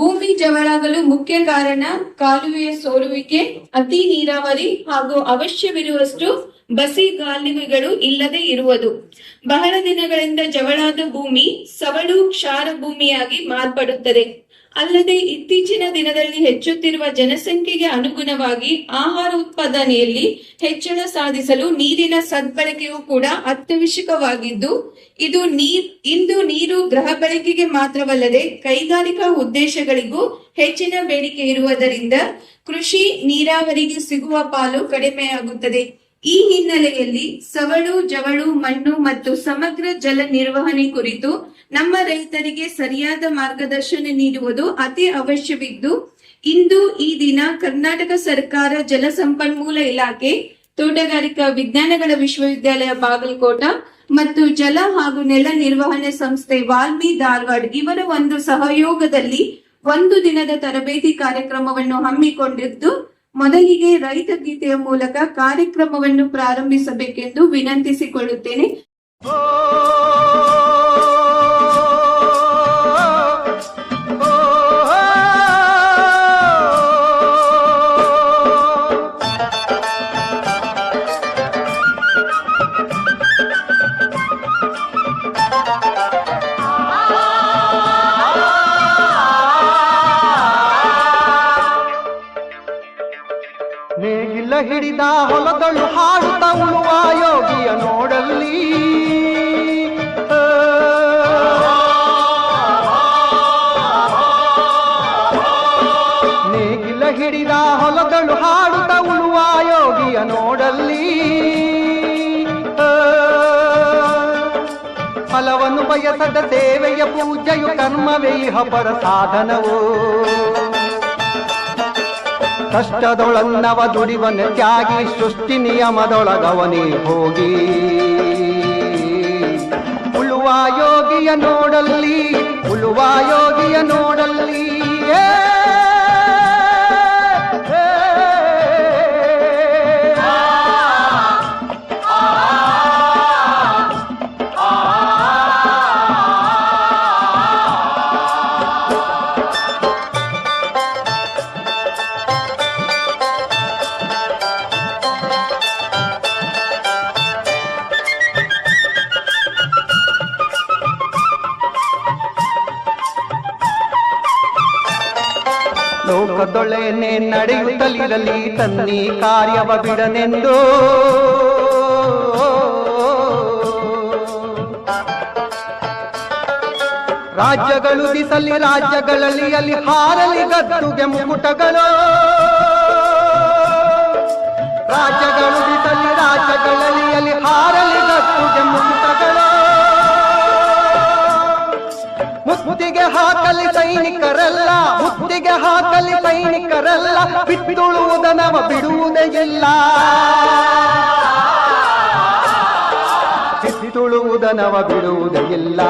ಭೂಮಿ ಜವಳಾಗಲು ಮುಖ್ಯ ಕಾರಣ ಕಾಲುವೆಯ ಸೋರುವಿಕೆ, ಅತಿ ನೀರಾವರಿ ಹಾಗೂ ಅವಶ್ಯವಿರುವಷ್ಟು ಬಸಿಗಾಲುವೆಗಳು ಇಲ್ಲದೆ ಇರುವುದು. ಬಹಳ ದಿನಗಳಿಂದ ಜವಳಾದ ಭೂಮಿ ಸವಳು ಕ್ಷಾರ ಭೂಮಿಯಾಗಿ ಮಾರ್ಪಡುತ್ತದೆ. ಅಲ್ಲದೆ ಇತ್ತೀಚಿನ ದಿನದಲ್ಲಿ ಹೆಚ್ಚುತ್ತಿರುವ ಜನಸಂಖ್ಯೆಗೆ ಅನುಗುಣವಾಗಿ ಆಹಾರ ಉತ್ಪಾದನೆಯಲ್ಲಿ ಹೆಚ್ಚಳ ಸಾಧಿಸಲು ನೀರಿನ ಸದ್ಬಳಕೆಯೂ ಕೂಡ ಅತ್ಯವಶ್ಯಕವಾಗಿದ್ದು, ಇಂದು ನೀರು ಗೃಹ ಬಳಕೆಗೆ ಮಾತ್ರವಲ್ಲದೆ ಕೈಗಾರಿಕಾ ಉದ್ದೇಶಗಳಿಗೂ ಹೆಚ್ಚಿನ ಬೇಡಿಕೆ ಇರುವುದರಿಂದ ಕೃಷಿ ನೀರಾವರಿಗೆ ಸಿಗುವ ಪಾಲು ಕಡಿಮೆಯಾಗುತ್ತದೆ. ಈ ಹಿನ್ನೆಲೆಯಲ್ಲಿ ಸವಳು ಜವಳು ಮಣ್ಣು ಮತ್ತು ಸಮಗ್ರ ಜಲ ನಿರ್ವಹಣೆ ಕುರಿತು ನಮ್ಮ ರೈತರಿಗೆ ಸರಿಯಾದ ಮಾರ್ಗದರ್ಶನ ನೀಡುವುದು ಅತಿ ಅವಶ್ಯವಿದ್ದು, ಇಂದು ಈ ದಿನ ಕರ್ನಾಟಕ ಸರ್ಕಾರ ಜಲಸಂಪನ್ಮೂಲ ಇಲಾಖೆ, ತೋಟಗಾರಿಕಾ ವಿಜ್ಞಾನಗಳ ವಿಶ್ವವಿದ್ಯಾಲಯ ಬಾಗಲಕೋಟ ಮತ್ತು ಜಲ ಹಾಗೂ ನೆಲ ನಿರ್ವಹಣೆ ಸಂಸ್ಥೆ ವಾಲ್ಮಿ ಧಾರವಾಡ ಇವರ ಒಂದು ಸಹಯೋಗದಲ್ಲಿ ಒಂದು ದಿನದ ತರಬೇತಿ ಕಾರ್ಯಕ್ರಮವನ್ನು ಹಮ್ಮಿಕೊಂಡಿದ್ದು, ಮೊದಲಿಗೆ ರೈತ ಗೀತೆಯ ಮೂಲಕ ಕಾರ್ಯಕ್ರಮವನ್ನು ಪ್ರಾರಂಭಿಸಬೇಕೆಂದು ವಿನಂತಿಸಿಕೊಳ್ಳುತ್ತೇನೆ. ನೇಗಿಲ ಹಿಡಿದ ಹೊಲದಳು ಹಾಡುತ್ತ ಉಳುವ ಯೋಗಿಯ ನೋಡಲ್ಲಿ, ನೇಗಿಲ ಹಿಡಿದ ಹೊಲದಳು ಹಾಡುತ್ತ ಉಳುವ ಯೋಗಿಯ ನೋಡಲ್ಲಿ, ಫಲವನ್ನು ಬಯಸದ ಸೇವೆಯ ಪೂಜೆಯು ಕರ್ಮವೇ ಪರ ಸಾಧನವು. ಕಷ್ಟದೊಳನ್ನವ ದುಡಿವನ ತ್ಯಾಗಿ ಸೃಷ್ಟಿ ನಿಯಮದೊಳಗವನೇ ಹೋಗಿ, ಉಳುವ ಯೋಗಿಯ ನೋಡಲ್ಲಿ, ಉಳುವ ಯೋಗಿಯ ನೋಡಲ್ಲಿ. ಲೋಕದೊಳೆನೆ ನಡೆಯುತ್ತಲಿರಲಿ ತನ್ನಿ ಕಾರ್ಯವ ಬಿಡನೆಂದು, ರಾಜ್ಯಗಳು ದಿಸಲಿ ರಾಜ್ಯಗಳಲ್ಲಿ ಅಲ್ಲಿ ಹಾರಲಿ ಗದ್ದುಗೆ ಮುಕುಟಗಳು, ರಾಜ್ಯಗಳು ದಿಸಲಿ ರಾಜ್ಯಗಳಲ್ಲಿ ಅಲ್ಲಿ ಹಾರಲಿ ಗದ್ದುಗೆ ಮುಕುಟಗಳು. ಮುತ್ತಿಗೆ ಹಾಕಲಿ ಸೈನಿಕರಲ್ಲ, ಮುತ್ತಿಗೆ ಹಾಕಲಿ ಸೈನಿಕರಲ್ಲ, ಬಿತ್ತುಳುವುದನವ ಬಿಡುವುದೇ ಇಲ್ಲ, ಬಿತ್ತುಳುವುದನವ ಬಿಡುವುದೇ ಇಲ್ಲ.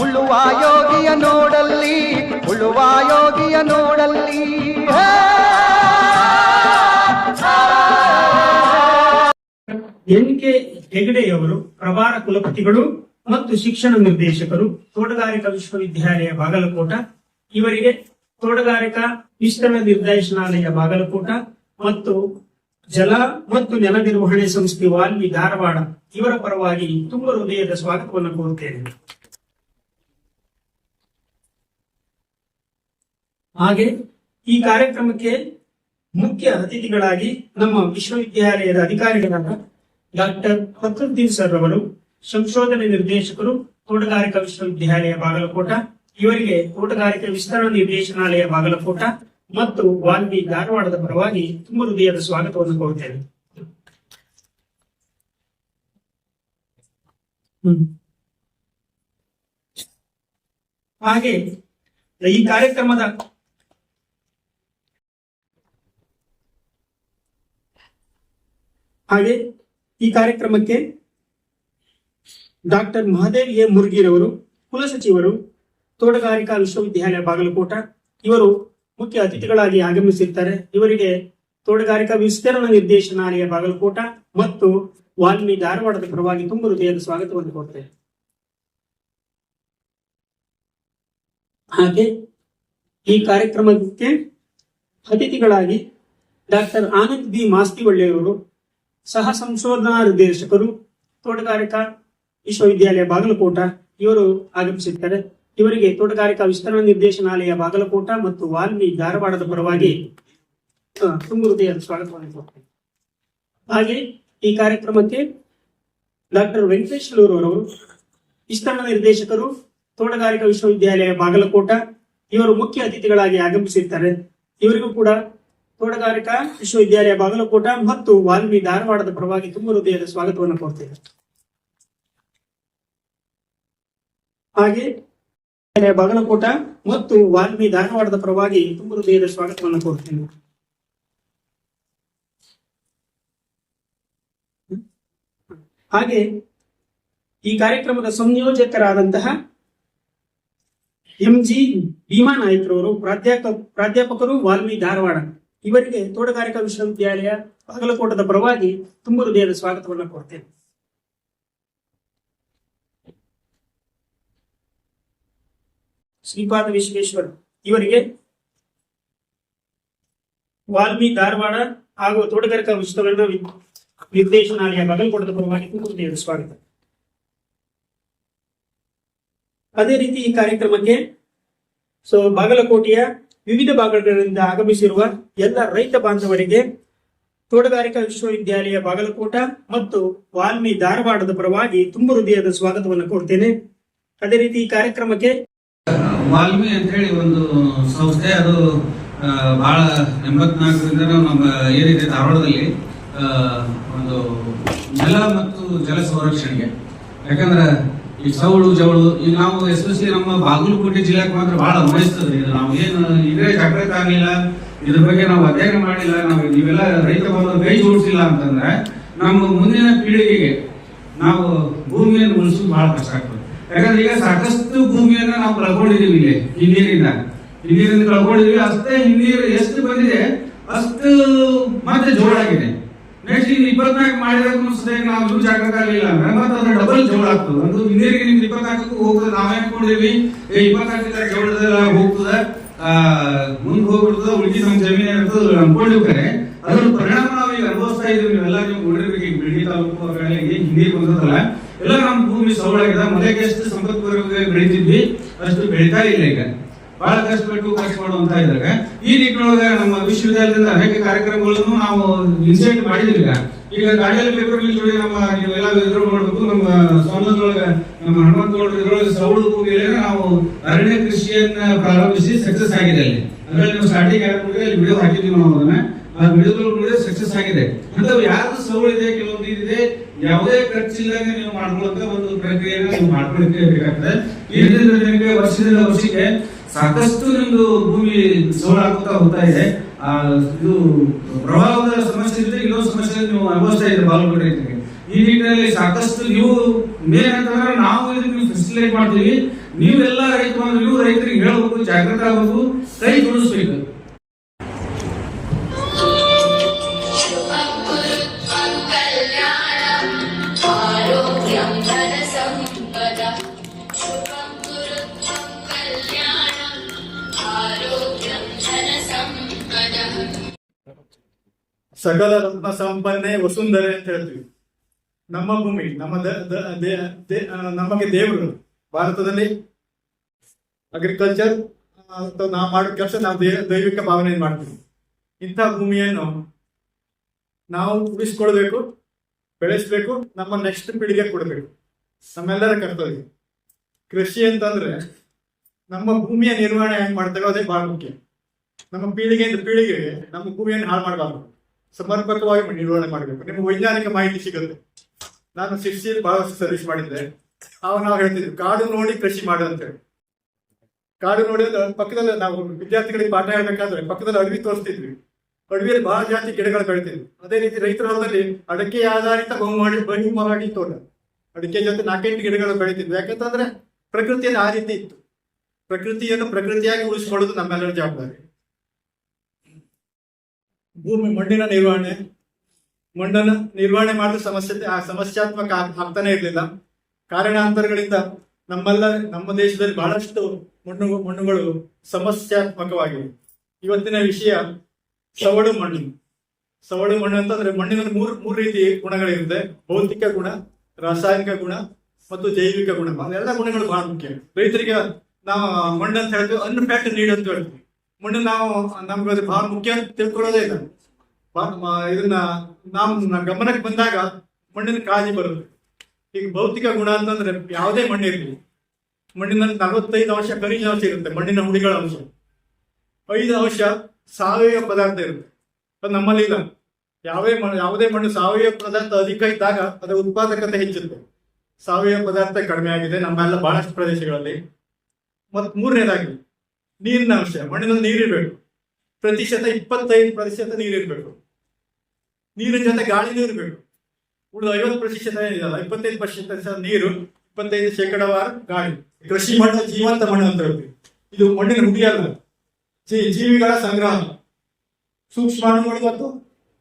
ಉಳುವ ಯೋಗಿಯ ನೋಡಲ್ಲಿ, ಉಳುವ ಯೋಗಿಯ ನೋಡಲ್ಲಿ. ಎನ್.ಕೆ. ಹೆಗಡೆಯವರು ಪ್ರಭಾರ ಕುಲಪತಿಗಳು ಮತ್ತು ಶಿಕ್ಷಣ ನಿರ್ದೇಶಕರು, ತೋಟಗಾರಿಕಾ ವಿಶ್ವವಿದ್ಯಾಲಯ ಬಾಗಲಕೋಟ. ಇವರಿಗೆ ತೋಟಗಾರಿಕಾ ವಿಸ್ತರಣಾ ನಿರ್ದೇಶನಾಲಯ ಬಾಗಲಕೋಟ ಮತ್ತು ಜಲ ಮತ್ತು ನೆಲ ನಿರ್ವಹಣೆ ಸಂಸ್ಥೆ ವಾಲ್ಮಿ ಧಾರವಾಡ ಇವರ ಪರವಾಗಿ ತುಂಬ ಹೃದಯದ ಸ್ವಾಗತವನ್ನು ಕೋರುತ್ತೇನೆ. ಹಾಗೆ ಈ ಕಾರ್ಯಕ್ರಮಕ್ಕೆ ಮುಖ್ಯ ಅತಿಥಿಗಳಾಗಿ ನಮ್ಮ ವಿಶ್ವವಿದ್ಯಾಲಯದ ಅಧಿಕಾರಿಗಳಾದ ಡಾಕ್ಟರ್ ಫಕ್ರುದ್ದೀನ್ ಸರ್ ಅವರು, ಸಂಶೋಧನೆ ನಿರ್ದೇಶಕರು, ತೋಟಗಾರಿಕಾ ವಿಶ್ವವಿದ್ಯಾಲಯ ಬಾಗಲಕೋಟ. ಇವರಿಗೆ ತೋಟಗಾರಿಕಾ ವಿಸ್ತರಣಾ ನಿರ್ದೇಶನಾಲಯ ಬಾಗಲಕೋಟ ಮತ್ತು ವಾಲ್ಮಿ ಧಾರವಾಡದ ಪರವಾಗಿ ತುಂಬ ಹೃದಯದ ಸ್ವಾಗತವನ್ನು ಕೋರುತ್ತೇನೆ. ಹಾಗೆ ಈ ಕಾರ್ಯಕ್ರಮಕ್ಕೆ ಡಾಕ್ಟರ್ ಮಹದೇವ್ ಎ ಮುರುಗಿರವರು, ಕುಲಸಚಿವರು, ತೋಟಗಾರಿಕಾ ವಿಶ್ವವಿದ್ಯಾಲಯ ಬಾಗಲಕೋಟ. ಇವರು ಮುಖ್ಯ ಅತಿಥಿಗಳಾಗಿ ಆಗಮಿಸಿರ್ತಾರೆ. ಇವರಿಗೆ ತೋಟಗಾರಿಕಾ ವಿಸ್ತರಣಾ ನಿರ್ದೇಶನಾಲಯ ಬಾಗಲಕೋಟ ಮತ್ತು ವಾಲ್ಮಿ ಧಾರವಾಡದ ಪರವಾಗಿ ತುಂಬ ಹೃದಯದ ಸ್ವಾಗತವನ್ನು ಕೋರುತ್ತೇನೆ. ಹಾಗೆ ಈ ಕಾರ್ಯಕ್ರಮಕ್ಕೆ ಅತಿಥಿಗಳಾಗಿ ಡಾಕ್ಟರ್ ಆನಂದ್ ಬಿ ಮಾಸ್ತಿವಳ್ಳಿಯವರು, ಸಹ ಸಂಶೋಧನಾ ನಿರ್ದೇಶಕರು, ತೋಟಗಾರಿಕಾ ವಿಶ್ವವಿದ್ಯಾಲಯ ಬಾಗಲಕೋಟ ಇವರು ಆಗಮಿಸಿದ್ದಾರೆ. ಇವರಿಗೆ ತೋಟಗಾರಿಕಾ ವಿಸ್ತರಣಾ ನಿರ್ದೇಶನಾಲಯ ಬಾಗಲಕೋಟ ಮತ್ತು ವಾಲ್ಮೀಕಿ ಧಾರವಾಡದ ಪರವಾಗಿ ತುಂಬ ಹೃದಯದ ಸ್ವಾಗತವನ್ನು ಕೊಡ್ತೇನೆ. ಹಾಗೆ ಈ ಕಾರ್ಯಕ್ರಮಕ್ಕೆ ಡಾಕ್ಟರ್ ವೆಂಕಟೇಶ್ ಅವರು, ವಿಸ್ತರಣಾ ನಿರ್ದೇಶಕರು, ತೋಟಗಾರಿಕಾ ವಿಶ್ವವಿದ್ಯಾಲಯ ಬಾಗಲಕೋಟ ಇವರು ಮುಖ್ಯ ಅತಿಥಿಗಳಾಗಿ ಆಗಮಿಸಿದ್ದಾರೆ. ಇವರಿಗೂ ಕೂಡ ತೋಟಗಾರಿಕಾ ವಿಶ್ವವಿದ್ಯಾಲಯ ಬಾಗಲಕೋಟ ಮತ್ತು ವಾಲ್ಮೀಕಿ ಧಾರವಾಡದ ಪರವಾಗಿ ತುಂಬ ಹೃದಯದ ಸ್ವಾಗತವನ್ನು ಕೊಡ್ತೇವೆ. ಹಾಗೆ ಬಾಗಲಕೋಟ ಮತ್ತು ವಾಲ್ಮೀಕಿ ಧಾರವಾಡದ ಪರವಾಗಿ ತುಂಬ ಹೃದಯದ ಸ್ವಾಗತವನ್ನು ಕೊಡ್ತೇನೆ. ಹಾಗೆ ಈ ಕಾರ್ಯಕ್ರಮದ ಸಂಯೋಜಕರಾದಂತಹ MG ಭೀಮಾ ನಾಯ್ಕರವರು, ಪ್ರಾಧ್ಯಾಪಕರು, ವಾಲ್ಮೀಕಿ ಧಾರವಾಡ ಇವರಿಗೆ ತೋಟಗಾರಿಕಾ ವಿಶ್ವವಿದ್ಯಾಲಯ ಬಾಗಲಕೋಟದ ಪರವಾಗಿ ತುಂಬ ಹೃದಯದ ಸ್ವಾಗತವನ್ನು ಕೊಡ್ತೇನೆ. ಶ್ರೀಪಾದ ವಿಶ್ವೇಶ್ವರ್ ಇವರಿಗೆ ವಾಲ್ಮೀಕಿ ಧಾರವಾಡ ಹಾಗೂ ತೋಟಗಾರಿಕಾ ವಿಶ್ವವಿದ್ಯಾಲಯ ನಿರ್ದೇಶನಾಲಯ ಬಾಗಲಕೋಟದ ಪರವಾಗಿ ತುಂಬ ಹೃದಯದ ಸ್ವಾಗತ. ಅದೇ ರೀತಿ ಈ ಕಾರ್ಯಕ್ರಮಕ್ಕೆ ಬಾಗಲಕೋಟೆಯ ವಿವಿಧ ಭಾಗಗಳಿಂದ ಆಗಮಿಸಿರುವ ಎಲ್ಲ ರೈತ ಬಾಂಧವರಿಗೆ ತೋಟಗಾರಿಕಾ ವಿಶ್ವವಿದ್ಯಾಲಯ ಬಾಗಲಕೋಟ ಮತ್ತು ವಾಲ್ಮೀಕಿ ಧಾರವಾಡದ ಪರವಾಗಿ ತುಂಬ ಹೃದಯದ ಸ್ವಾಗತವನ್ನು ಕೊಡ್ತೇನೆ. ಅದೇ ರೀತಿ ಈ ಕಾರ್ಯಕ್ರಮಕ್ಕೆ ವಾಲ್ಮಿ ಅಂತ ಹೇಳಿ ಒಂದು ಸಂಸ್ಥೆ, ಅದು ಬಹಳ 84ರಿಂದ ನಮ್ಮ ಏನಿದೆ ಧಾರವಾಡದಲ್ಲಿ ಒಂದು ನೆಲ ಮತ್ತು ಜಲ ಸಂರಕ್ಷಣೆಗೆ. ಯಾಕಂದ್ರೆ ಈ ಸೌಳು ಜವಳು ಈಗ ನಾವು ಎಸ್ಪೆಷಲಿ ನಮ್ಮ ಬಾಗಲಕೋಟೆ ಜಿಲ್ಲೆಗೆ ಮಾತ್ರ ಬಹಳ ಅನ್ವಯಿಸ್ತದೆ. ಇದು ನಾವು ಏನು ಇದ್ರೆ ಜಾಗೃತಿ ಆಗಲಿಲ್ಲ, ಇದ್ರ ಬಗ್ಗೆ ನಾವು ಅಧ್ಯಯನ ಮಾಡಿಲ್ಲ, ನಾವು ನೀವೆಲ್ಲ ರೈತ ಬಾಂಧವರು ಕೈ ಜೋಡಿಸಿಲ್ಲ ಅಂತಂದ್ರೆ ನಮ್ಮ ಮುಂದಿನ ಪೀಳಿಗೆಗೆ ನಾವು ಭೂಮಿಯನ್ನು ಉಳಿಸೋದು ಬಹಳ ಕಷ್ಟ ಆಗ್ತದೆ. ಯಾಕಂದ್ರೆ ಈಗ ಸಾಕಷ್ಟು ಭೂಮಿಯನ್ನ ನಾವು ಕಳ್ಕೊಂಡಿದೀವಿ. ಇಲ್ಲಿ ಹಿನ್ನೀರಿಂದ ಕಳ್ಕೊಂಡಿದೀವಿ. ಅಷ್ಟೇ ಹಿನ್ನೀರು ಎಷ್ಟು ಬಂದಿದೆ ಅಷ್ಟು ಮತ್ತೆ ಜೋಡಾಗಿದೆ. ನೆಕ್ಸ್ಟ್ ಈಗ 24 ಮಾಡಿದಾಗ ನಾವು ಯೂಸ್ ಆಗಕ್ಕಾಗಲಿಲ್ಲ ಅಂದ್ರೆ ಮತ್ತೆ ಅದ್ರ ಡಬಲ್ ಜೋಳ ಆಗ್ತದೆ. ಅಂದ್ರೆ ಹಿನ್ನೀರಿಗೆ ನಿಮ್ಗೆ 24ಕ್ಕೂ ಹೋಗ್ತದೆ. ನಾವೇ ಅನ್ಕೊಂಡಿದೀವಿ 24 ಜೋಳದೆಲ್ಲ ಹೋಗ್ತದೆ, ಮುಂದೆ ಹೋಗ್ಬಿಡ್ತದೆ, ಉಳಿದ ನಮ್ಮ ಜಮೀನು ಇರ್ತದೆ ಅನ್ಕೊಂಡಿರ್ತಾರೆ. ಅದ್ರ ಪರಿಣಾಮ ನಾವು ಈಗ ಅನುಭವಿಸ್ತಾ ಇದೀವಿ. ನೀವೆಲ್ಲ ನೀವು ನೋಡಿರ್ಬೇಕು. ಈಗ ಬಿಳಿ ತಾಲೂಕು ಹಿನ್ನೀರು ಬಂದದಲ್ಲ, ಎಲ್ಲ ನಮ್ಮ ಭೂಮಿ ಸವಳಾಗಿದೆ. ಮೊದಲಿಗೆ ಎಷ್ಟು ಸಂಪತ್ಪೂರ್ವಕ ಬೆಳಿತಿದ್ವಿ ಅಷ್ಟು ಬೆಳಿತಾ ಇಲ್ಲ. ಈಗ ಬಹಳ ಕಷ್ಟಪಟ್ಟು ಖರ್ಚು ಮಾಡುವಂತ ಇದ್ದಾಗ ಈ ನಿಟ್ಟಿನೊಳಗೆ ನಮ್ಮ ವಿಶ್ವವಿದ್ಯಾಲಯದಿಂದ ಅನೇಕ ಕಾರ್ಯಕ್ರಮಗಳನ್ನು ನಾವು ಇನ್ಸಿಯೇಟ್ ಮಾಡಿದ್ವಿ. ಈಗ ಗಾಡಿಯಲ್ಲಿ ಪೇಪರ್ ಮಿಲ್ ನಮ್ಮ ನೀವೆಲ್ಲ ಎದುರು ಮಾಡಬೇಕು. ನಮ್ಮ ಸಮಾಜದೊಳಗೆ ನಮ್ಮ ಹನುಮಂತಗೌಡರು ಇದ್ರೊಳಗೆ ಸೌಳು ಭೂಮಿಯಲ್ಲಿ ನಾವು ಅರಣ್ಯ ಕೃಷಿಯನ್ನ ಪ್ರಾರಂಭಿಸಿ ಸಕ್ಸಸ್ ಆಗಿದೆ. ಅಲ್ಲಿ ನೀವು ಸ್ಟಾರ್ಟಿಂಗ್ ಅಲ್ಲಿ ವಿಡಿಯೋ ಹಾಕಿದ್ವಿ. ನಾವು ಅದನ್ನ ಆ ವಿಡಿಯೋಗಳು ಸಕ್ಸಸ್ ಆಗಿದೆ. ಅಂತವು ಯಾರು ಸೌಳಿದೆ, ಕೆಲವೊಂದು ಇದಿದೆ, ಯಾವುದೇ ಖರ್ಚಿಲ್ಲದೆ ನೀವು ಮಾಡ್ಕೊಳ್ಳುವಂತ ಒಂದು ಪ್ರಕ್ರಿಯೆಯನ್ನು ನೀವು ಮಾಡ್ಕೊಳ್ಳಿಕ್ಕೆ ಬೇಕಾಗ್ತದೆ. ಈ ಜನಕ್ಕೆ ವರ್ಷದಿಂದ ವರ್ಷಕ್ಕೆ ಸಾಕಷ್ಟು ನಿಮ್ದು ಭೂಮಿ ಸೋಲಾಗುತ್ತಾ ಹೋಗ್ತಾ ಇದೆ. ಇದು ಪ್ರವಾಹದ ಸಮಸ್ಯೆ ಜೊತೆ ಇನ್ನೊಂದು ಸಮಸ್ಯೆ ನೀವು ಅನುಭವಿಸ್ತಾ ಇದ್ದೀರಿ ಬಾಗಲಕೋಟೆ ರೈತರಿಗೆ. ಈ ನಿಟ್ಟಿನಲ್ಲಿ ಸಾಕಷ್ಟು ನೀವು ಮೇನ್ ಅಂತಂದ್ರೆ ನಾವು ಇದಕ್ಕೆ ಫೆಸಿಲಿಟೇಟ್ ಮಾಡ್ತೀವಿ. ನೀವೆಲ್ಲ ನೀವು ರೈತರಿಗೆ ಹೇಳಬೇಕು, ಜಾಗೃತ ಆಗಬೇಕು, ಕೈ ಜೋಡಿಸ್ಬೇಕು. ಸಕಲ ರತ್ನ ಸಂಪನ್ನೆ ವಸುಂಧರೆ ಅಂತ ಹೇಳ್ತೀವಿ. ನಮ್ಮ ಭೂಮಿ ನಮಗೆ ದೇವರು. ಭಾರತದಲ್ಲಿ ಅಗ್ರಿಕಲ್ಚರ್ ನಾವು ಮಾಡೋ ಕೆಲಸ ನಾವು ದೈವಿಕ ಭಾವನೆ ಮಾಡ್ತೀವಿ. ಇಂಥ ಭೂಮಿಯನ್ನು ನಾವು ಉಳಿಸ್ಕೊಳ್ಬೇಕು, ಬೆಳೆಸ್ಬೇಕು, ನಮ್ಮ ನೆಕ್ಸ್ಟ್ ಪೀಳಿಗೆ ಕೊಡಬೇಕು. ನಮ್ಮೆಲ್ಲರ ಕರ್ತವ್ಯ. ಕೃಷಿ ಅಂತಂದ್ರೆ ನಮ್ಮ ಭೂಮಿಯ ನಿರ್ವಹಣೆ ಹೆಂಗ್ ಮಾಡ್ತೇವೆ ಅದೇ ಬಹಳ ಮುಖ್ಯ. ನಮ್ಮ ಪೀಳಿಗೆಯಿಂದ ಪೀಳಿಗೆಗೆ ನಮ್ಮ ಭೂಮಿಯನ್ನು ಹಾಳು ಮಾಡಬಾರ್ದು, ಸಮರ್ಪಕವಾಗಿ ನಿರ್ವಹಣೆ ಮಾಡಬೇಕು. ನಿಮ್ಗೆ ವೈಜ್ಞಾನಿಕ ಮಾಹಿತಿ ಸಿಗುತ್ತೆ. ನಾನು ಶಿಕ್ಷೆಯಲ್ಲಿ ಬಹಳ ಸರ್ವಿಸ್ ಮಾಡಿದ್ದೆ. ಅವಾಗ ನಾವು ಹೇಳ್ತಿದ್ವಿ ಕಾಡು ನೋಡಿ ಕೃಷಿ ಮಾಡು ಅಂತೇಳಿ. ಕಾಡು ನೋಡಿ ಪಕ್ಕದಲ್ಲಿ ನಾವು ವಿದ್ಯಾರ್ಥಿಗಳಿಗೆ ಪಾಠ ಹೇಳ್ಬೇಕಾದ್ರೆ ಪಕ್ಕದಲ್ಲಿ ಅಡವಿ ತೋರಿಸ್ತಿದ್ವಿ. ಅಡವಿಯಲ್ಲಿ ಬಹಳ ಜಾತಿ ಗಿಡಗಳು ಬೆಳಿತಿದ್ವಿ. ಅದೇ ರೀತಿ ರೈತರ ಹೊಲದಲ್ಲಿ ಅಡಕೆ ಆಧಾರಿತ ಬಹುಮಾಡಿ ತೋಟ, ಅಡಿಕೆ ಜೊತೆ 4-8 ಗಿಡಗಳು ಬೆಳಿತಿದ್ವಿ. ಯಾಕಂತಂದ್ರೆ ಪ್ರಕೃತಿಯಲ್ಲಿ ಆ ರೀತಿ ಇತ್ತು. ಪ್ರಕೃತಿಯನ್ನು ಪ್ರಕೃತಿಯಾಗಿ ಉಳಿಸಿಕೊಳ್ಳೋದು ನಮ್ಮೆಲ್ಲರ ಜವಾಬ್ದಾರಿ. ಮಣ್ಣಿನ ನಿರ್ವಹಣೆ ಮಾಡಲು ಸಮಸ್ಯಾತ್ಮಕ ಆಗ್ತಾನೆ ಇರಲಿಲ್ಲ. ಕಾರಣಾಂತರಗಳಿಂದ ನಮ್ಮ ದೇಶದಲ್ಲಿ ಬಹಳಷ್ಟು ಮಣ್ಣುಗಳು ಸಮಸ್ಯಾತ್ಮಕವಾಗಿವೆ. ಇವತ್ತಿನ ವಿಷಯ ಸವಳು ಮಣ್ಣು. ಸವಳು ಮಣ್ಣು ಅಂತಂದ್ರೆ ಮಣ್ಣಿನಲ್ಲಿ ಮೂರು ರೀತಿ ಗುಣಗಳಿರುತ್ತೆ: ಭೌತಿಕ ಗುಣ, ರಾಸಾಯನಿಕ ಗುಣ ಮತ್ತು ಜೈವಿಕ ಗುಣ. ಅದೆಲ್ಲ ಗುಣಗಳು ಬಹಳ ಮುಖ್ಯ. ರೈತರಿಗೆ ನಾವು ಮಣ್ಣು ಅಂತ ಹೇಳ್ತೀವಿ, ಅನ್ಫ್ಯಾಕ್ಟ್ ನೀಡ್ ಅಂತ ಹೇಳ್ತೀವಿ. ಮಣ್ಣು ನಮ್ಗೆ ಅದು ಬಹಳ ಮುಖ್ಯ ಅಂತ ತಿಳ್ಕೊಳ್ಳೋದೇ ಇಲ್ಲ. ಇದನ್ನ ನಾವು ಗಮನಕ್ಕೆ ಬಂದಾಗ ಮಣ್ಣಿನ ಕಾಳಜಿ ಬರುತ್ತೆ. ಈಗ ಭೌತಿಕ ಗುಣ ಅಂತಂದ್ರೆ ಯಾವುದೇ ಮಣ್ಣು ಇರಲಿ, ಮಣ್ಣಿನಲ್ಲಿ 45% ಖನಿಜಾಂಶ ಇರುತ್ತೆ, ಮಣ್ಣಿನ ಹುಡಿಗಳ ಅಂಶ. 5% ಸಾವಯವ ಪದಾರ್ಥ ಇರುತ್ತೆ. ಅದು ನಮ್ಮಲ್ಲಿ ಇಲ್ಲ. ಯಾವುದೇ ಮಣ್ಣು ಸಾವಯವ ಪದಾರ್ಥ ಅಧಿಕ ಇದ್ದಾಗ ಅದರ ಉತ್ಪಾದಕತೆ ಹೆಚ್ಚುತ್ತೆ. ಸಾವಯವ ಪದಾರ್ಥ ಕಡಿಮೆ ಆಗಿದೆ ನಮ್ಮೆಲ್ಲ ಬಹಳಷ್ಟು ಪ್ರದೇಶಗಳಲ್ಲಿ. ಮತ್ತು ಮೂರನೇದಾಗಿ ನೀರಿನ ಅಂಶ. ಮಣ್ಣಿನಲ್ಲಿ ನೀರಿರ್ಬೇಕು. 25% ನೀರಿರ್ಬೇಕು. ನೀರಿನ ಜೊತೆ ಗಾಳಿನೂ ಇರಬೇಕು. ಉಳಿದ 50% ಏನಿದೆಯಲ್ಲ, 25% ನೀರು, 25% ಗಾಳಿ. ಕೃಷಿ ಮಣ್ಣು ಜೀವಂತ ಮಣ್ಣು ಅಂತ ಹೇಳ್ತೀವಿ. ಇದು ಮಣ್ಣಿನ ಹುಡಿಯಲ್ಲ, ಜೀವಿಗಳ ಸಂಗ್ರಹ. ಸೂಕ್ಷ್ಮಾಣುಗಳು ಮತ್ತು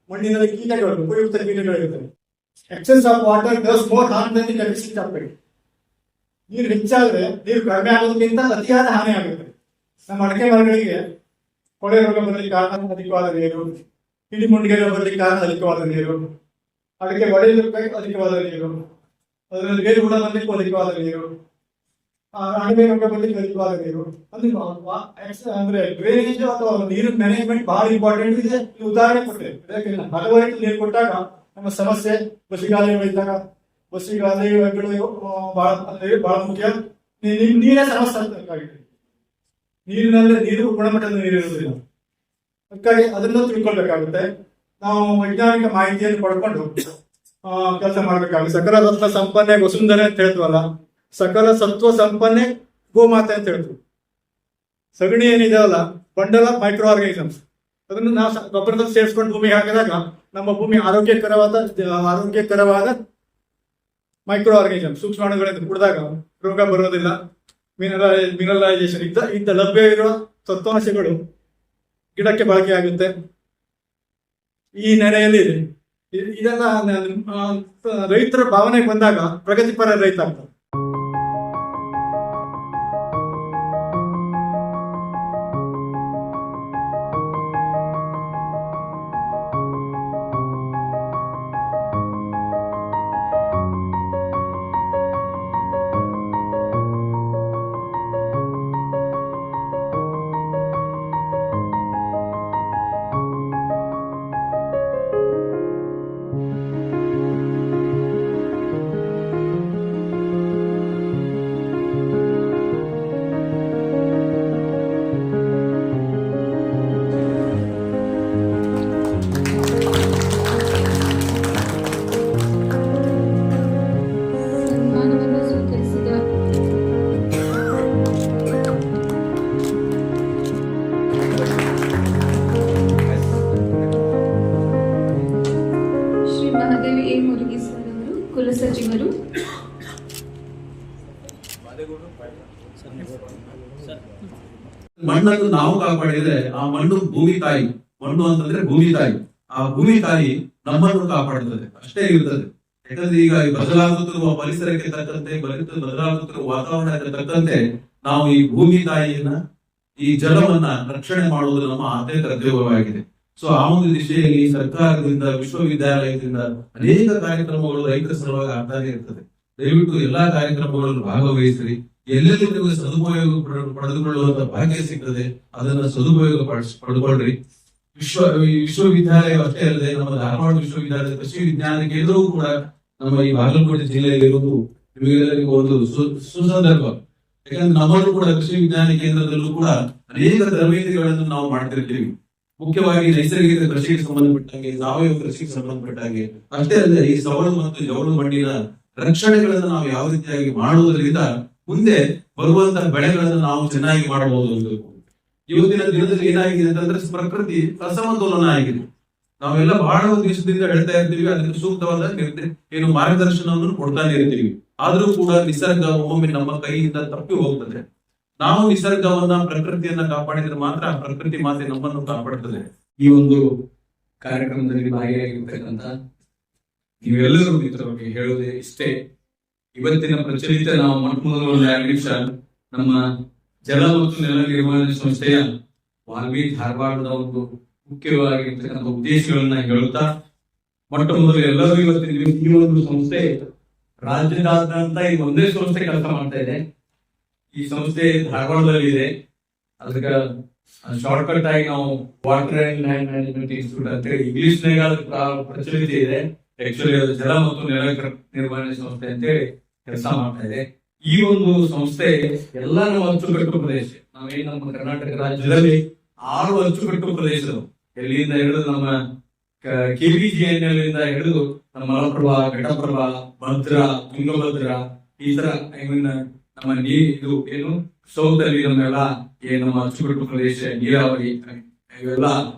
ಮಣ್ಣಿನಲ್ಲಿ ಕೀಟಗಳು, ಉಪಯುಕ್ತ ಕೀಟಗಳಿರುತ್ತವೆ. Excess of water does more harm than the deficit of it. ನೀರು ಹೆಚ್ಚಾದ್ರೆ ನೀರು ಕಡಿಮೆ ಆಗೋದಕ್ಕಿಂತ ಅತಿಯಾದ ಹಾನಿ ಆಗುತ್ತೆ. ನಮ್ಮ ಅಡಕೆ ಮರಗಳಿಗೆ ಕೊಳೆ ರೋಗ ಬರಲಿಕ್ಕೆ ಕಾರಣ ಅಧಿಕವಾದ ನೀರು, ಹಿಡಿಮುಂಡಿಗೆ ಬರಲಿಕ್ಕೆ ಕಾರಣ ಅಧಿಕವಾದ ನೀರು, ಅಡಕೆ ಒಡೆಯಲಿಕ್ಕೆ ಅಧಿಕವಾದ ನೀರು, ಅದರಲ್ಲಿ ಬೇರೆ ಹುಳ ಬರಲಿಕ್ಕೂ ಅಧಿಕವಾದ ನೀರು, ಅಣಬೆ ರೋಗ ಬರಲಿಕ್ಕೆ ಅಧಿಕವಾದ ನೀರು. ಅಂದ್ರೆ ಡ್ರೈನೇಜ್ ಅಥವಾ ನೀರು ಮ್ಯಾನೇಜ್ಮೆಂಟ್ ಬಹಳ ಇಂಪಾರ್ಟೆಂಟ್ ಇದೆ. ಉದಾಹರಣೆ ಕೊಟ್ಟೆ, ಹಲವಾರು ನೀರು ಕೊಟ್ಟಾಗ ನಮ್ಮ ಸಮಸ್ಯೆ ಬಸಿಗಾಲುಗಳಿದ್ದಾಗ, ಬಸಿಗಾಲುಗಳು ಬಹಳ ಮುಖ್ಯ. ನೀರೇ ಸಮಸ್ಯೆ ಅಂತ ನೀರು ಗುಣಮಟ್ಟದ ನೀರು ಇರುವುದಿಲ್ಲ. ಅದಕ್ಕಾಗಿ ಅದನ್ನು ತಿಳ್ಕೊಳ್ಬೇಕಾಗುತ್ತೆ. ನಾವು ವೈಜ್ಞಾನಿಕ ಮಾಹಿತಿಯನ್ನು ಪಡ್ಕೊಂಡು ಕೆಲಸ ಮಾಡ್ಬೇಕಾಗುತ್ತೆ. ಸಕಲ ಸತ್ವ ಸಂಪನ್ನೆ ವಸುಂಧರೆ ಅಂತ ಹೇಳ್ತೀವಲ್ಲ, ಸಕಲ ಸತ್ವ ಸಂಪನ್ನೆ ಗೋಮಾತೆ ಅಂತ ಹೇಳ್ತೀವಿ. ಸಗಣಿ ಏನಿದೆಯಲ್ಲ, ಬಂಡಲ್ ಆಫ್ ಮೈಕ್ರೋ ಆರ್ಗಾನಿಸಮ್ಸ್. ಅದನ್ನು ನಾವು ಗೊಬ್ಬರದಲ್ಲಿ ಸೇರಿಸ್ಕೊಂಡು ಭೂಮಿಗೆ ಹಾಕಿದಾಗ ನಮ್ಮ ಭೂಮಿ ಆರೋಗ್ಯಕರವಾದ ಮೈಕ್ರೋ ಆರ್ಗಾನಿಸಮ್, ಸೂಕ್ಷ್ಮಾಣುಗಳಿಂದ ಕುಡಿದಾಗ ರೋಗ ಬರೋದಿಲ್ಲ. ಮಿನರಲೈಸೇಷನ್ ಇದ್ದ ಲಭ್ಯ ಇರುವ ಸತ್ವಾಂಶಗಳು ಗಿಡಕ್ಕೆ ಬಳಕೆ ಆಗುತ್ತೆ. ಈ ನೆಲೆಯಲ್ಲಿ ಇದೆಲ್ಲ ರೈತರ ಭಾವನೆಗೆ ಬಂದಾಗ ಪ್ರಗತಿಪರ ರೈತ ಆಗ್ತಾರೆ. ಕುಲಸಚಿವರು ಮಣ್ಣನ್ನು ನಾವು ಕಾಪಾಡಿದ್ರೆ ಆ ಮಣ್ಣು ಭೂಮಿ ತಾಯಿ. ಮಣ್ಣು ಅಂತಂದ್ರೆ ಭೂಮಿ ತಾಯಿ. ಆ ಭೂಮಿ ತಾಯಿ ನಮ್ಮನ್ನು ಕಾಪಾಡುತ್ತದೆ, ಅಷ್ಟೇ ಇರುತ್ತದೆ. ಯಾಕಂದ್ರೆ ಈಗ ಬದಲಾಗುತ್ತಿರುವ ಪರಿಸರಕ್ಕೆ ತಕ್ಕಂತೆ, ಬದಲಾಗುತ್ತಿರುವ ವಾತಾವರಣಕ್ಕೆ ತಕ್ಕಂತೆ ನಾವು ಈ ಭೂಮಿ ತಾಯಿಯನ್ನ, ಈ ಜಲವನ್ನ ರಕ್ಷಣೆ ಮಾಡುವುದು ನಮ್ಮ ಆದ್ಯ ಕರ್ತವ್ಯವಾಗಿದೆ. ಸೊ ಆ ಒಂದು ದಿಶೆಯಲ್ಲಿ ಸರ್ಕಾರದಿಂದ, ವಿಶ್ವವಿದ್ಯಾಲಯದಿಂದ ಅನೇಕ ಕಾರ್ಯಕ್ರಮಗಳು ರೈತರ ಸಲುವಾಗಿ ಆಗ್ತಾನೆ ಇರ್ತದೆ. ದಯವಿಟ್ಟು ಎಲ್ಲಾ ಕಾರ್ಯಕ್ರಮಗಳಲ್ಲಿ ಭಾಗವಹಿಸ್ರಿ. ಎಲ್ಲೆಲ್ಲಿ ನಿಮಗೆ ಸದುಪಯೋಗ ಪಡೆದುಕೊಳ್ಳುವಂತ ಭಾಗ್ಯ ಸಿಗ್ತದೆ, ಅದನ್ನ ಸದುಪಯೋಗ ಪಡ್ಕೊಳ್ರಿ. ವಿಶ್ವವಿದ್ಯಾಲಯ ಅಷ್ಟೇ ಅಲ್ಲದೆ ನಮ್ಮ ಧಾರವಾಡ ವಿಶ್ವವಿದ್ಯಾಲಯದ ಕೃಷಿ ವಿಜ್ಞಾನ ಕೇಂದ್ರವೂ ಕೂಡ ನಮ್ಮ ಈ ಬಾಗಲಕೋಟೆ ಜಿಲ್ಲೆಯಲ್ಲಿ ಇರುವುದು ನಿಮಗೆಲ್ಲರಿಗೂ ಒಂದು ಸುಸಂದರ್ಭ. ಯಾಕಂದ್ರೆ ನಮ್ಮಲ್ಲೂ ಕೂಡ ಕೃಷಿ ವಿಜ್ಞಾನ ಕೇಂದ್ರದಲ್ಲೂ ಕೂಡ ಅನೇಕ ತರಬೇತಿಗಳನ್ನು ನಾವು ಮಾಡ್ತಿರ್ತೀವಿ. ಮುಖ್ಯವಾಗಿ ನೈಸರ್ಗಿಕ ಕೃಷಿಗೆ ಸಂಬಂಧಪಟ್ಟಂಗೆ, ಸಾವಯವ ಕೃಷಿಗೆ ಸಂಬಂಧಪಟ್ಟಂಗೆ, ಅಷ್ಟೇ ಅಲ್ಲದೆ ಈ ಸವಳು ಮತ್ತು ಜವಳು ಮಣ್ಣಿನ ರಕ್ಷಣೆಗಳನ್ನು ನಾವು ಯಾವ ರೀತಿಯಾಗಿ ಮಾಡುವುದರಿಂದ ಮುಂದೆ ಬರುವಂತಹ ಬೆಳೆಗಳನ್ನು ನಾವು ಚೆನ್ನಾಗಿ ಮಾಡಬಹುದು ಅಂತ. ಇವತ್ತಿನ ದಿನದಲ್ಲಿ ಏನಾಗಿದೆ ಅಂತಂದ್ರೆ ಪ್ರಕೃತಿ ಅಸಮತೋಲನ ಆಗಿದೆ. ನಾವೆಲ್ಲ ಬಹಳ ದಿವಸದಿಂದ ಹೇಳ್ತಾ ಇರ್ತೀವಿ, ಅದಕ್ಕೆ ಸೂಕ್ತವಾದ ಏನು ಮಾರ್ಗದರ್ಶನವನ್ನು ಕೊಡ್ತಾನೆ ಇರ್ತೀವಿ. ಆದ್ರೂ ಕೂಡ ನಿಸರ್ಗ ಒಮ್ಮೊಮ್ಮೆ ನಮ್ಮ ಕೈಯಿಂದ ತಪ್ಪಿ ಹೋಗ್ತದೆ. ನಾವು ನಿಸರ್ಗವನ್ನ, ಪ್ರಕೃತಿಯನ್ನ ಕಾಪಾಡಿದ್ರೆ ಮಾತ್ರ ಪ್ರಕೃತಿ ಮಾತೆ ನಮ್ಮನ್ನು ಕಾಪಾಡುತ್ತದೆ. ಈ ಒಂದು ಕಾರ್ಯಕ್ರಮದಲ್ಲಿ ಭಾಗಿಯಾಗಿರ್ತಕ್ಕಂಥ ನೀವೆಲ್ಲರೂ ಮಿತ್ರರಿಗೆ ಹೇಳುವುದೇ ಇಷ್ಟೇ, ಇವತ್ತಿನ ಪ್ರಚಲಿತ ನಾವು ಮೊಟ್ಟ ಮೊದಲು ಒಂದು 2 ನಿಮಿಷ ನಮ್ಮ ಜಲ ಮತ್ತು ನೆಲ ನಿರ್ವಹಣೆ ಸಂಸ್ಥೆಯ ವಾಲ್ಮೀಕಿ ಧಾರವಾಡದ ಒಂದು ಮುಖ್ಯವಾಗಿರ್ತಕ್ಕಂಥ ಉದ್ದೇಶಗಳನ್ನ ಹೇಳುತ್ತಾ, ಮೊಟ್ಟ ಮೊದಲು ಎಲ್ಲರೂ ಇವತ್ತಿನ ಈ ಒಂದು ಸಂಸ್ಥೆ ರಾಜ್ಯದಾದ್ಯಂತ ಇದು ಒಂದೇ ಸಂಸ್ಥೆ ಕೆಲಸ ಮಾಡ್ತಾ ಇದೆ. ಈ ಸಂಸ್ಥೆ ಧಾರವಾಡದಲ್ಲಿ ಇದೆ. ಅದಕ್ಕೆ ಶಾರ್ಟ್ಕಟ್ ಆಗಿ ನಾವು water and land management institute ಅಂತ ಹೇಳಿ ಇಂಗ್ಲಿಷ್ ನಾಗ ಪ್ರಚಲಿತ ಇದೆ. ಆಕ್ಚುಲಿ ಅದು ಜಲ ಮತ್ತು ನೆಲ ನಿರ್ವಹಣೆ ಸಂಸ್ಥೆ ಅಂತೇಳಿ ಕೆಲಸ ಮಾಡ್ತಾ ಇದೆ. ಈ ಒಂದು ಸಂಸ್ಥೆ ಎಲ್ಲಾ ನಾವು ಅಚ್ಚುಕಟ್ಟು ಪ್ರದೇಶ, ನಾವೇನ್ ನಮ್ಮ ಕರ್ನಾಟಕ ರಾಜ್ಯದಲ್ಲಿ 6 ಅಚ್ಚುಕಟ್ಟು ಪ್ರದೇಶಗಳು, ಎಲ್ಲಿಂದ ಹಿಡಿದು ನಮ್ಮ KBGNL ಇಂದ ಹಿಡಿದು ನಮ್ಮ ಮಲಪ್ರಭಾ, ಘಟಪ್ರಭಾ, ಭದ್ರಾ, ತುಂಗಭದ್ರಾ, ಈ ತರ ನಮ್ಮ ಇದು ಏನು ಸೌತ್ ಅಲ್ಲಿ ನಮ್ಮೆಲ್ಲ ನಮ್ಮ ಅಚ್ಚುಕಟ್ಟು ಪ್ರದೇಶ, ನೀರಾವರಿ, ಇವೆಲ್ಲ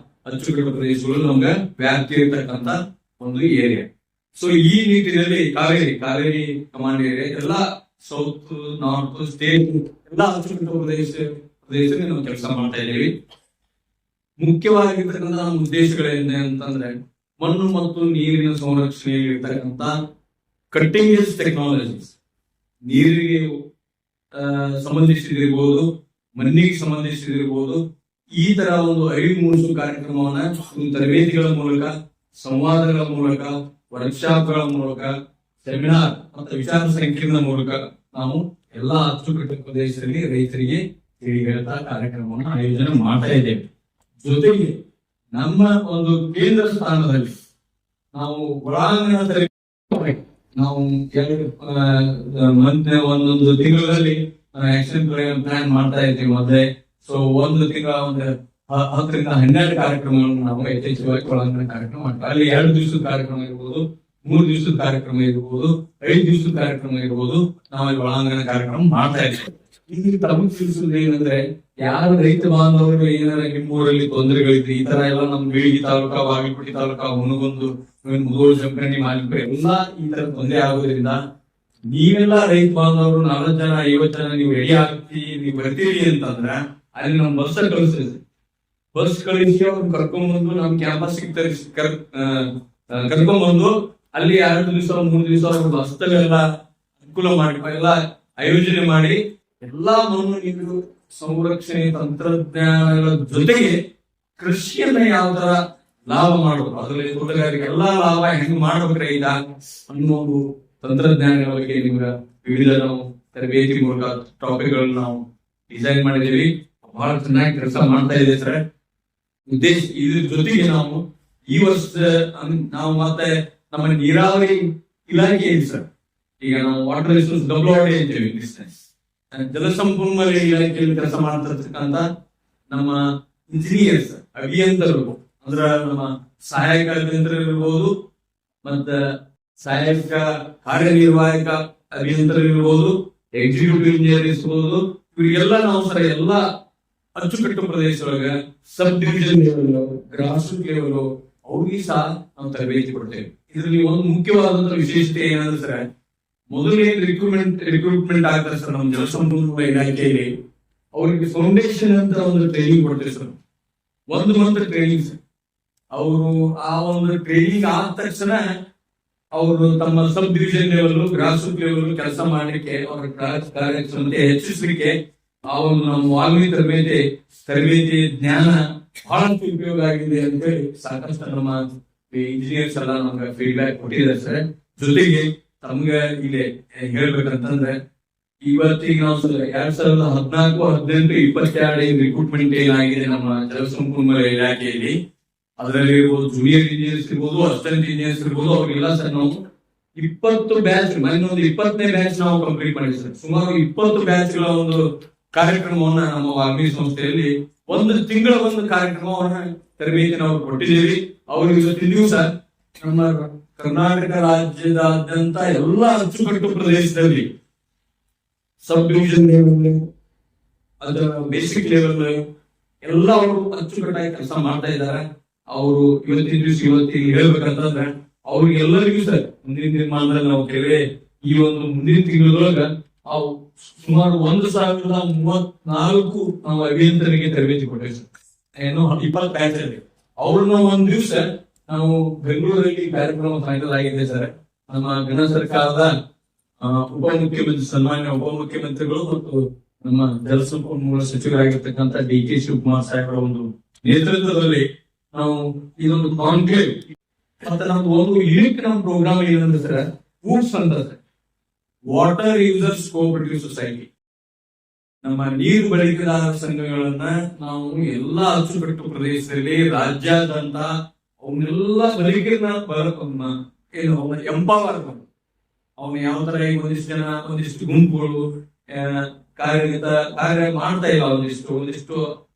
ಅಚ್ಚುಕಟ್ಟು ಪ್ರದೇಶಗಳು ನಮ್ಗೆ ವ್ಯಾಪ್ತಿ ಇರ್ತಕ್ಕಂಥ ಒಂದು ಏರಿಯಾ. ಸೊ ಈ ನಿಟ್ಟಿನಲ್ಲಿ ಕಾವೇರಿ ಕಮಾಂಡ್ ಏರಿಯಾ ಎಲ್ಲ ಸೌತ್, ನಾರ್ತ್, ಸ್ಟೇಟ್ ಎಲ್ಲ ಅಚ್ಚುಕಟ್ಟು ಪ್ರದೇಶದಲ್ಲಿ ನಾವು ಕೆಲಸ ಮಾಡ್ತಾ ಇದ್ದೀವಿ. ಮುಖ್ಯವಾಗಿರ್ತಕ್ಕಂಥ ನಮ್ಮ ಉದ್ದೇಶಗಳೇನೆ ಅಂತಂದ್ರೆ ಮಣ್ಣು ಮತ್ತು ನೀರಿನ ಸಂರಕ್ಷಣೆಯಲ್ಲಿ ಇರ್ತಕ್ಕಂಥ ಕಟ್ಟಿಂಗ್ ಎಜ್ ಟೆಕ್ನಾಲಜೀಸ್, ನೀರಿಗೆ ಸಂಬಂಧಿಸಿದಿರ್ಬೋದು, ಮಣ್ಣಿಗೆ ಸಂಬಂಧಿಸಿದಿರ್ಬೋದು, ಈ ತರ ಒಂದು ಅರಿವು ಮೂಡಿಸುವ ಕಾರ್ಯಕ್ರಮವನ್ನ ತರಬೇತಿಗಳ ಮೂಲಕ, ಸಂವಾದಗಳ ಮೂಲಕ, ವರ್ಕ್ಶಾಪ್ಗಳ ಮೂಲಕ, ಸೆಮಿನಾರ್ ಮತ್ತು ವಿಚಾರ ಸಂಕಿರಣ ಮೂಲಕ ನಾವು ಎಲ್ಲಾ ಅಚ್ಚುಕಟ್ಟು ಪ್ರದೇಶದಲ್ಲಿ ರೈತರಿಗೆ ತಿಳಿಹೇಳ್ತಾ ಕಾರ್ಯಕ್ರಮವನ್ನು ಆಯೋಜನೆ ಮಾಡ್ತಾ ಇದ್ದೇವೆ. ಜೊತೆಗೆ ನಮ್ಮ ಒಂದು ಕೇಂದ್ರ ಸ್ಥಾನದಲ್ಲಿ ನಾವು ಒಳಾಂಗಣ ನಾವು ಒಂದೊಂದು ತಿಂಗಳಲ್ಲಿ ಆಕ್ಷನ್ ಪ್ಲಾನ್ ಮಾಡ್ತಾ ಇದ್ದೀವಿ ಮೊದಲೇ. ಸೊ ಒಂದು ತಿಂಗಳ ಒಂದು 10 ರಿಂದ 12 ಕಾರ್ಯಕ್ರಮಗಳನ್ನು ನಾವು ಯಥೇಚ್ಛವಾಗಿ ಒಳಾಂಗಣ ಕಾರ್ಯಕ್ರಮ ಮಾಡ್ತೀವಿ. ಅಲ್ಲಿ 2 ದಿವಸದ ಕಾರ್ಯಕ್ರಮ ಇರ್ಬೋದು, 3 ದಿವಸದ ಕಾರ್ಯಕ್ರಮ ಇರ್ಬೋದು, 5 ದಿವಸದ ಕಾರ್ಯಕ್ರಮ ಇರ್ಬೋದು, ನಾವು ಅಲ್ಲಿ ಒಳಾಂಗಣ ಕಾರ್ಯಕ್ರಮ ಮಾಡ್ತಾ ಇದ್ದೀವಿ. ಇಲ್ಲಿ ತಮಗೆ ತಿಳಿಸುವುದು ಏನಂದ್ರೆ, ಯಾರು ರೈತ ಬಾಂಧವರು ಏನಾರ ನಿಮ್ಮೂರಲ್ಲಿ ತೊಂದರೆಗಳಿದ್ರೆ, ಈ ತರ ಎಲ್ಲ ನಮ್ಮ ಬೀಳಿಗಿ ತಾಲೂಕಾ, ಬಾಗಲಕೋಟೆ ತಾಲೂಕಾ, ಹುನಗುಂದು, ಮುಧೋಳ, ಜಮಖಂಡಿ, ಮಾಲಿಕರ ಎಲ್ಲಾ ಈ ತರ ತೊಂದರೆ ಆಗೋದ್ರಿಂದ ನೀವೆಲ್ಲ ರೈತ ಬಾಂಧವರು 40 ಜನ 50 ಜನ ನೀವು ರೆಡಿ ಆಗ್ತಿ, ನೀವು ಬರ್ತೀರಿ ಅಂತಂದ್ರ ಅಲ್ಲಿ ನಮ್ಮ ಬಸ್ ಕಳಿಸ್ತೀವಿ. ಬಸ್ ಕಳಿಸಿ ಅವ್ರು ಕರ್ಕೊಂಡ್ಬಂದು ನಮ್ ಕ್ಯಾಂಪಸ್ ಕರ್ಕೊಂಡ್ಬಂದು ಅಲ್ಲಿ 2 ದಿವಸ 3 ದಿವಸ ಅವ್ರ ಬಸ್ತವೆಲ್ಲ ಅನುಕೂಲ ಮಾಡಿ, ಎಲ್ಲ ಆಯೋಜನೆ ಮಾಡಿ, ಎಲ್ಲಾ ಮಣ್ಣು ನೀರು ಸಂರಕ್ಷಣೆ ತಂತ್ರಜ್ಞಾನಗಳ ಜೊತೆಗೆ ಕೃಷಿಯನ್ನ ಯಾವ ತರ ಲಾಭ ಮಾಡಬೇಕು, ಅದರಲ್ಲಿ ತೋಟಗಾರಿಕೆ ಎಲ್ಲಾ ಲಾಭ ಹೆಂಗ್ ಮಾಡ್ಬೇಕ್ರೆ ಈಗ ಅನ್ನೋದು ತಂತ್ರಜ್ಞಾನಗಳ ಬಗ್ಗೆ ನಿಮ್ಗೆ ವಿವಿಧ ನಾವು ತರಬೇತಿ ಮೂಲಕ ಟಾಪಿಕ್ಗಳನ್ನ ನಾವು ಡಿಸೈನ್ ಮಾಡಿದೀವಿ. ಬಹಳ ಚೆನ್ನಾಗಿ ಕೆಲಸ ಮಾಡ್ತಾ ಇದೆ ಸರ್. ಉದ್ದೇಶ ಇದ್ರ ಜೊತೆಗೆ ನಾವು ಈ ವರ್ಷ ನಾವು ಮತ್ತೆ ನಮ್ಮ ನೀರಾವರಿ ಇಲಾಖೆ ಇದೆ ಸರ್. ಈಗ ನಾವು ವಾಟರ್ ರಿಸೋರ್ಸ್ WRD ಅಂತೇವಿ, ಜಲಸಂಪನ್ಮೂಲ ಇಲಾಖೆಯಲ್ಲಿ ಕೆಲಸ ಮಾಡ್ತಿರ್ತಕ್ಕಂಥ ನಮ್ಮ ಇಂಜಿನಿಯರ್ಸ್, ಅಭಿಯಂತರರು, ಅಂದ್ರ ನಮ್ಮ ಸಹಾಯಕ ಅಭಿಯಂತರರು ಇರ್ಬೋದು, ಮತ್ತ ಸಹಾಯಕ ಕಾರ್ಯನಿರ್ವಾಹಕ ಅಭಿಯಂತರರು ಇರ್ಬೋದು, ಎಕ್ಸಿಕ್ಯೂಟಿವ್ ಇಂಜಿನಿಯರ್ ಇರ್ಬೋದು, ಇವರಿಗೆಲ್ಲ ನಾವು ಸರ್ ಎಲ್ಲಾ ಅಚ್ಚುಕಟ್ಟು ಪ್ರದೇಶದೊಳಗ sub division level, grass root level ಅವ್ರಿಗೆ ಸಹ ನಾವು ತರಬೇತಿ ಕೊಡ್ತೇವೆ. ಇದರಲ್ಲಿ ಒಂದು ಮುಖ್ಯವಾದಂತಹ ವಿಶೇಷತೆ ಏನಂದ್ರೆ ಸರ್, ಮೊದಲನೇ ರಿಕ್ರೂಟ್ಮೆಂಟ್ ಆಗ್ತಾರೆ ಸರ್ ನಮ್ಮ ಜಲಸಂಪನ್ಮೂಲ ಇಲಾಖೆಯಲ್ಲಿ, ಅವ್ರಿಗೆ ಫೌಂಡೇಶನ್ ಅಂತ ಒಂದು ಟ್ರೈನಿಂಗ್ ಕೊಡ್ತೇವೆ ಸರ್. 1 month training sir. ಅವರು ಆ ಒಂದು ಟ್ರೈನಿಂಗ್ ಆದ ತಕ್ಷಣ ಅವರು ತಮ್ಮ sub division level, grass root level ಕೆಲಸ ಮಾಡಲಿಕ್ಕೆ, ಅವರ ಕಾರ್ಯಕ್ಷಮತೆ ಹೆಚ್ಚಿಸಲಿಕ್ಕೆ ಆ ಒಂದು ನಮ್ಮ ವಾಲ್ಮೀಕಿ ತರಬೇತಿ ಜ್ಞಾನ ಬಹಳ ಉಪಯೋಗ ಆಗಿದೆ ಅಂತ ಹೇಳಿ ಸಾಕಷ್ಟು ನಮ್ಮ ಇಂಜಿನಿಯರ್ಸ್ ಎಲ್ಲ ನಮ್ಗೆ ಫೀಡ್ಬ್ಯಾಕ್ ಕೊಟ್ಟಿದ್ದಾರೆ ಸರ್. ಜೊತೆಗೆ ತಮ್ಗೆ ಇಲ್ಲಿ ಹೇಳ್ಬೇಕಂತಂದ್ರೆ, ಇವತ್ತಿಗೆ ನಾವು 2014, 18, 22 ರಿಕ್ರೂಟ್ಮೆಂಟ್ ಏನಾಗಿದೆ ನಮ್ಮ ಜಲಸಂಪನ್ಮೂಲ ಇಲಾಖೆಯಲ್ಲಿ, ಅದರಲ್ಲಿ ಇರ್ಬೋದು ಜೂನಿಯರ್ ಇಂಜಿನಿಯರ್ಸ್ ಇರ್ಬೋದು, ಅಸಿಸ್ಟೆಂಟ್ ಇಂಜಿನಿಯರ್ಸ್ ಇರ್ಬೋದು, ಅವ್ರಿಗೆಲ್ಲ ಸರ್ ನಾವು 20 ಬ್ಯಾಚ್, ಇನ್ನೊಂದು 20ನೇ ಬ್ಯಾಚ್ ನಾವು ಕಂಪ್ಲೀಟ್ ಮಾಡಿದ್ವಿ ಸರ್. ಸುಮಾರು 20 ಬ್ಯಾಚ್ಗಳ ಒಂದು ಕಾರ್ಯಕ್ರಮವನ್ನ ನಮ್ಮ ವಾಲ್ಮೀಕಿ ಸಂಸ್ಥೆಯಲ್ಲಿ 1 ತಿಂಗಳ ಒಂದು ಕಾರ್ಯಕ್ರಮವನ್ನ ತರಬೇತಿ ನಾವು ಕೊಟ್ಟಿದ್ದೀವಿ. ಅವ್ರಿಗೆ ಇವತ್ತಿನ ದಿವಸ ನಮ್ಮ ಕರ್ನಾಟಕ ರಾಜ್ಯದಾದ್ಯಂತ ಎಲ್ಲ ಅಚ್ಚುಕಟ್ಟು ಪ್ರದೇಶದಲ್ಲಿ ಸಬ್ ಡಿವಿಷನ್ ಲೆವೆಲ್, ಅದರ ಬೇಸಿಕ್ ಲೆವೆಲ್ ಎಲ್ಲ ಅವರು ಅಚ್ಚುಕಟ್ಟಾಗಿ ಕೆಲಸ ಮಾಡ್ತಾ ಇದ್ದಾರೆ. ಅವರು ಇವತ್ತಿನ ದಿವಸ ಇವತ್ತಿಗೆ ಹೇಳ್ಬೇಕಂತಂದ್ರೆ ಅವ್ರಿಗೆಲ್ಲರಿಗೂ ಸರ್ ಮುಂದಿನ ನಿರ್ಮಾಣದಲ್ಲಿ ನಾವು ಕೆಲವೇ ಈ ಒಂದು ಮುಂದಿನ ತಿಂಗಳೊಳಗ ಅವು ಸುಮಾರು 1034 ನಾವು ಅಭಿಯಂತರಿಗೆ ತರಬೇತಿ ಕೊಟ್ಟೇವೆ ಸರ್. ಏನು 20 ಬ್ಯಾಚ್ ಅಲ್ಲಿ ಅವ್ರನ್ನ 1 ದಿವಸ ನಾವು ಬೆಂಗಳೂರಲ್ಲಿ ಕಾರ್ಯಕ್ರಮ ಫೈನಲ್ ಆಗಿದೆ ಸರ್. ನಮ್ಮ ಗಣ ಸರ್ಕಾರದ ಉಪಮುಖ್ಯಮಂತ್ರಿ ಸನ್ಮಾನ್ಯ ಉಪಮುಖ್ಯಮಂತ್ರಿಗಳು ಮತ್ತು ನಮ್ಮ ಜಲಸಂಪನ್ಮೂಲ ಸಚಿವರಾಗಿರ್ತಕ್ಕಂಥ DK ಶಿವಕುಮಾರ್ ಸಾಹೇಬರ ಒಂದು ನೇತೃತ್ವದಲ್ಲಿ ನಾವು ಇದೊಂದು ಕಾನ್ಕ್ಲೇವ್ ಮತ್ತೆ ನಮ್ದು ಒಂದು ಯುನಿಕ್ ನಮ್ಮ ಪ್ರೋಗ್ರಾಮ್ ಏನಂದ್ರೆ ಸರ್ ವೂಡ್ಸ್ ಅಂತ ವಾಟರ್ ಯೂಸರ್ಸ್ ಕೋಆಪರೇಟಿವ್ ಸೊಸೈಟಿ. ನಮ್ಮ ನೀರು ಬಳಕೆದಾರರ ಸಂಘಗಳನ್ನ ನಾವು ಎಲ್ಲಾ ಅಚ್ಚುಕಟ್ಟು ಪ್ರದೇಶದಲ್ಲಿ ರಾಜ್ಯಾದ್ಯಂತ ಅವನ್ನೆಲ್ಲ ಬಳಕೆನ ಏನು ಎಂಪವರ್ ಅವನು ಯಾವ ತರ ಈಗ ಒಂದಿಷ್ಟು ಜನ ಒಂದಿಷ್ಟು ಗುಂಪುಗಳು ಕಾರ್ಯ ಮಾಡ್ತಾ ಇಲ್ಲ, ಒಂದಿಷ್ಟು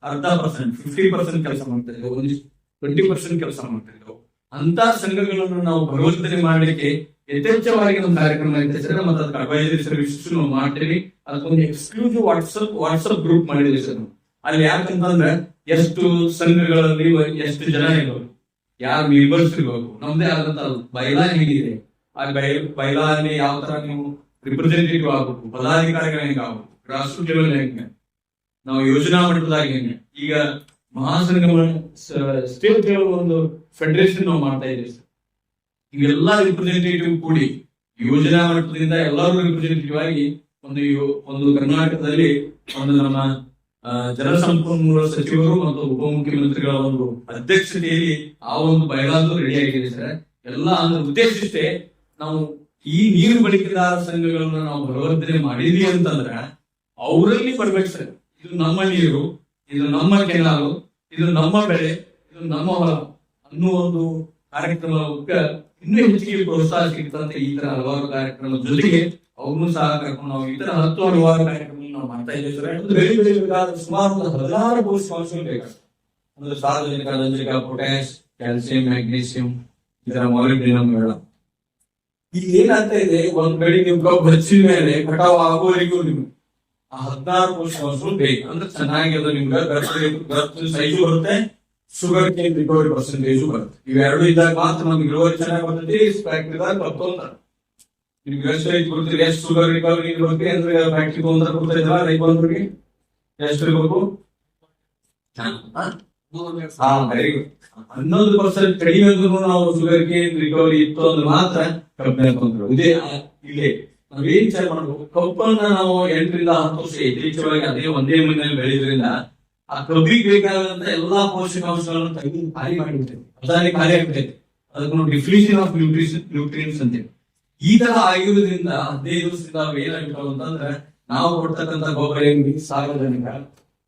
ಅರ್ಧ %, 50% ಕೆಲಸ ಮಾಡ್ತಾ ಇದ್ದಾವೆ, ಒಂದಿಷ್ಟು 20% ಕೆಲಸ ಮಾಡ್ತಾ ಇದ್ದಾವೆ. ಅಂತ ಸಂಘಗಳನ್ನು ನಾವು ಬಲವರ್ಧನೆ ಮಾಡಲಿಕ್ಕೆ ಯಥೇಚ್ಛವಾಗಿ ನಮ್ಮ ಕಾರ್ಯಕ್ರಮ ಇರ್ತದೆ ಮತ್ತೆ ಅದಕ್ಕೆ ಅಡ್ವೈಸರಿ ಸರ್ವಿಸಸ್ ನಾವು ಮಾಡ್ತೀವಿ. ಅದಕ್ಕೊಂದು ಎಕ್ಸ್ಕ್ಲೂಸಿವ್ ವಾಟ್ಸಪ್ ಗ್ರೂಪ್ ಮಾಡಿದ್ವಿ ಸರ್. ಅಲ್ಲಿ ಯಾಕಂತಂದ್ರೆ ಎಷ್ಟು ಸಂಘಗಳಲ್ಲಿ ಎಷ್ಟು ಜನ ಇರೋರು, ಯಾರು ಮೆಂಬರ್ಸ್ ಇರಬೇಕು, ನಮ್ದೇ ಆದಂತ ಬೈಲಾ ಹೇಗಿದೆ, ಆ ಬೈಲಾಲ್ಲಿ ಯಾವ ತರ ನೀವು ರಿಪ್ರೆಸೆಂಟೇಟಿವ್ ಆಗ್ಬೇಕು, ಪದಾಧಿಕಾರಿಗಳು ಹೆಂಗ ಆಗ್ಬೇಕು, ಗ್ರಾಸ್ ರೂಟ್ ಲೆವೆಲ್ ಹೆಂಗೆ, ನಾವು ಯೋಜನಾ ಮಟ್ಟದಾಗ ಹೆಂಗೆ, ಈಗ ಮಹಾಸಂಘ ಸ್ಟೇಟ್ ಒಂದು ಫೆಡರೇಷನ್ ನಾವು ಮಾಡ್ತಾ ಇದ್ದೀವಿ ಸರ್. ಇವೆಲ್ಲ ರಿಪ್ರೆಸೆಂಟೇಟಿವ್ ಕೂಡಿ ಯೋಜನಾ ಮಟ್ಟದಿಂದ ಎಲ್ಲರೂ ರಿಪ್ರೆಸೆಂಟೇಟಿವ್ ಆಗಿ ಒಂದು ಕರ್ನಾಟಕದಲ್ಲಿ ಒಂದು ನಮ್ಮ ಜಲಸಂಪನ್ಮೂಲ ಸಚಿವರು ಮತ್ತು ಉಪಮುಖ್ಯಮಂತ್ರಿಗಳ ಒಂದು ಅಧ್ಯಕ್ಷತೆಯಲ್ಲಿ ಆ ಒಂದು ಬಯಲಾದು ರೆಡಿ ಆಗಿದೆ ಸರ್. ಎಲ್ಲ ಅಂದ್ರೆ ಉದ್ದೇಶಿಷ್ಟೇ ನಾವು ಈ ನೀರು ಬಳಕೆದಾರ ಸಂಘಗಳನ್ನ ನಾವು ಬಲವರ್ಧನೆ ಮಾಡಿದ್ವಿ ಅಂತಂದ್ರೆ ಅವರಲ್ಲಿ ಬರ್ಬೇಕು ಸರ್. ಇದು ನಮ್ಮ ನೀರು, ಇದು ನಮ್ಮ ಕೆನಾಲು, ಇದು ನಮ್ಮ ಬೆಳೆ, ಇದು ನಮ್ಮ ಹೊಲ ಅನ್ನೋ ಒಂದು ಕಾರ್ಯಕ್ರಮಕ್ಕೆ ಇನ್ನೂ ಹೆಚ್ಚಿಗೆ ಪ್ರೋತ್ಸಾಹ ಸಿಗ್ತಂತೆ. ಈ ತರ ಹಲವಾರು ಕಾರ್ಯಕ್ರಮದ ಜೊತೆಗೆ ಅವ್ರನ್ನೂ ಸಹ ಕರ್ಕೊಂಡು ನಾವು ಈ ತರ 10 ಹಲವಾರು ಕಾರ್ಯಕ್ರಮ ನಾವು ಮಾಡ್ತಾ ಇದ್ದೇವೆ ಸರ್. ಬೆಳೆಯಬೇಕಾದ ಸುಮಾರು 16 ಪೋಷಕಾಂಶಗಳು ಬೇಕಾಗ್ತದೆ. ಅಂದ್ರೆ ಸಾರ್ವಜನಿಕ ರಂಜಕ, ಪೊಟ್ಯಾಶ್, ಕ್ಯಾಲ್ಸಿಯಂ, ಮ್ಯಾಗ್ನೀಸಿಯಂ, ಇದರ ಮಾಲಿಬ್ಡಿನಮ್ ಬೇಡ. ಈಗ ಏನಾಗ್ತಾ ಇದೆ, ಒಂದ್ ಬೆಳೆ ನೀವು ಕಬ್ಬು ಹಚ್ಚಿದ ಮೇಲೆ ಕಟಾವು ಆಗುವವರೆಗೂ ನಿಮ್ಗೆ ಆ 16 ಪೋಷಕಾಂಶಗಳು ಬೇಕು. ಅಂದ್ರೆ ಚೆನ್ನಾಗಿ ಅದು ನಿಮ್ಗೆ ಸೈಜು ಬರುತ್ತೆ, ಶುಗರ್ ಕೇನ್ ರಿಕವರಿ ಪರ್ಸೆಂಟೇಜ್ ಬರುತ್ತೆ. ಇವೆರಡು ಇದ್ದಾಗ ಮಾತ್ರ ನಮ್ಗೆ ಇಳುವರಿ ಚೆನ್ನಾಗಿ ಬರ್ತೈತಿ. ಫ್ಯಾಕ್ಟ್ರಿದಾಗ ಕಬ್ಬೊಂದು ನಿಮ್ಗೆ ಎಷ್ಟು ರೈತ ಕೊಡ್ತೀರಿ, ಎಷ್ಟು ಶುಗರ್ ರಿಕವರಿ ಇರ್ಬೇಕು ಅಂದ್ರೆ ಫ್ಯಾಕ್ಟ್ರಿ ತೊಂದ್ರೆ ಕೊಡ್ತಾ ಇದ್ರ ರೈತರಿಗೆ ಎಷ್ಟು ಇರ್ಬೇಕು? 11% ಕಡಿಮೆ ನಾವು ಶುಗರ್ ಕೇನ್ ರಿಕವರಿ ಇತ್ತು ಅಂದ್ರೆ ಮಾತ್ರ ಕಬ್ಬಿನ ತೊಂದರೆ. ಇದೇ ಇಲ್ಲೇ ನಾವೇನ್ ವಿಚಾರ ಮಾಡ್ಬೇಕು, ಕಬ್ಬನ್ನ ನಾವು 8 ರಿಂದ 10 ವರ್ಷ ಯಥೇಚ್ಛವಾಗಿ ಅದೇ ಒಂದೇ ಮನೆಯಲ್ಲಿ ಬೆಳೆಯೋದ್ರಿಂದ ಆ ಕಬ್ಬಿಗೆ ಬೇಕಾದಂತ ಎಲ್ಲಾ ಪೋಷಕಾಂಶಗಳನ್ನು ತೆಗೆದು ಖಾಲಿ ಮಾಡಿಬಿಡ್ತೇವೆ, ಅದಾಗಿ ಖಾಲಿ ಆಗ್ತೈತೆ. ಅದಕ್ಕೆ ಡಿಫ್ಯೂಷನ್ ಆಫ್ ನ್ಯೂಟ್ರಿಯೆಂಟ್ಸ್ ಅಂತೇವೆ. ಈ ತರ ಆಗಿರೋದ್ರಿಂದ 15 ವರ್ಷದಿಂದ ಏನಾಗಿರ್ತಾವ ಅಂತಂದ್ರೆ ನಾವು ಕೊಡ್ತಕ್ಕಂಥ ಗೊಬ್ಬರ ಏನ್ ಸಾರ್ವಜನಿಕ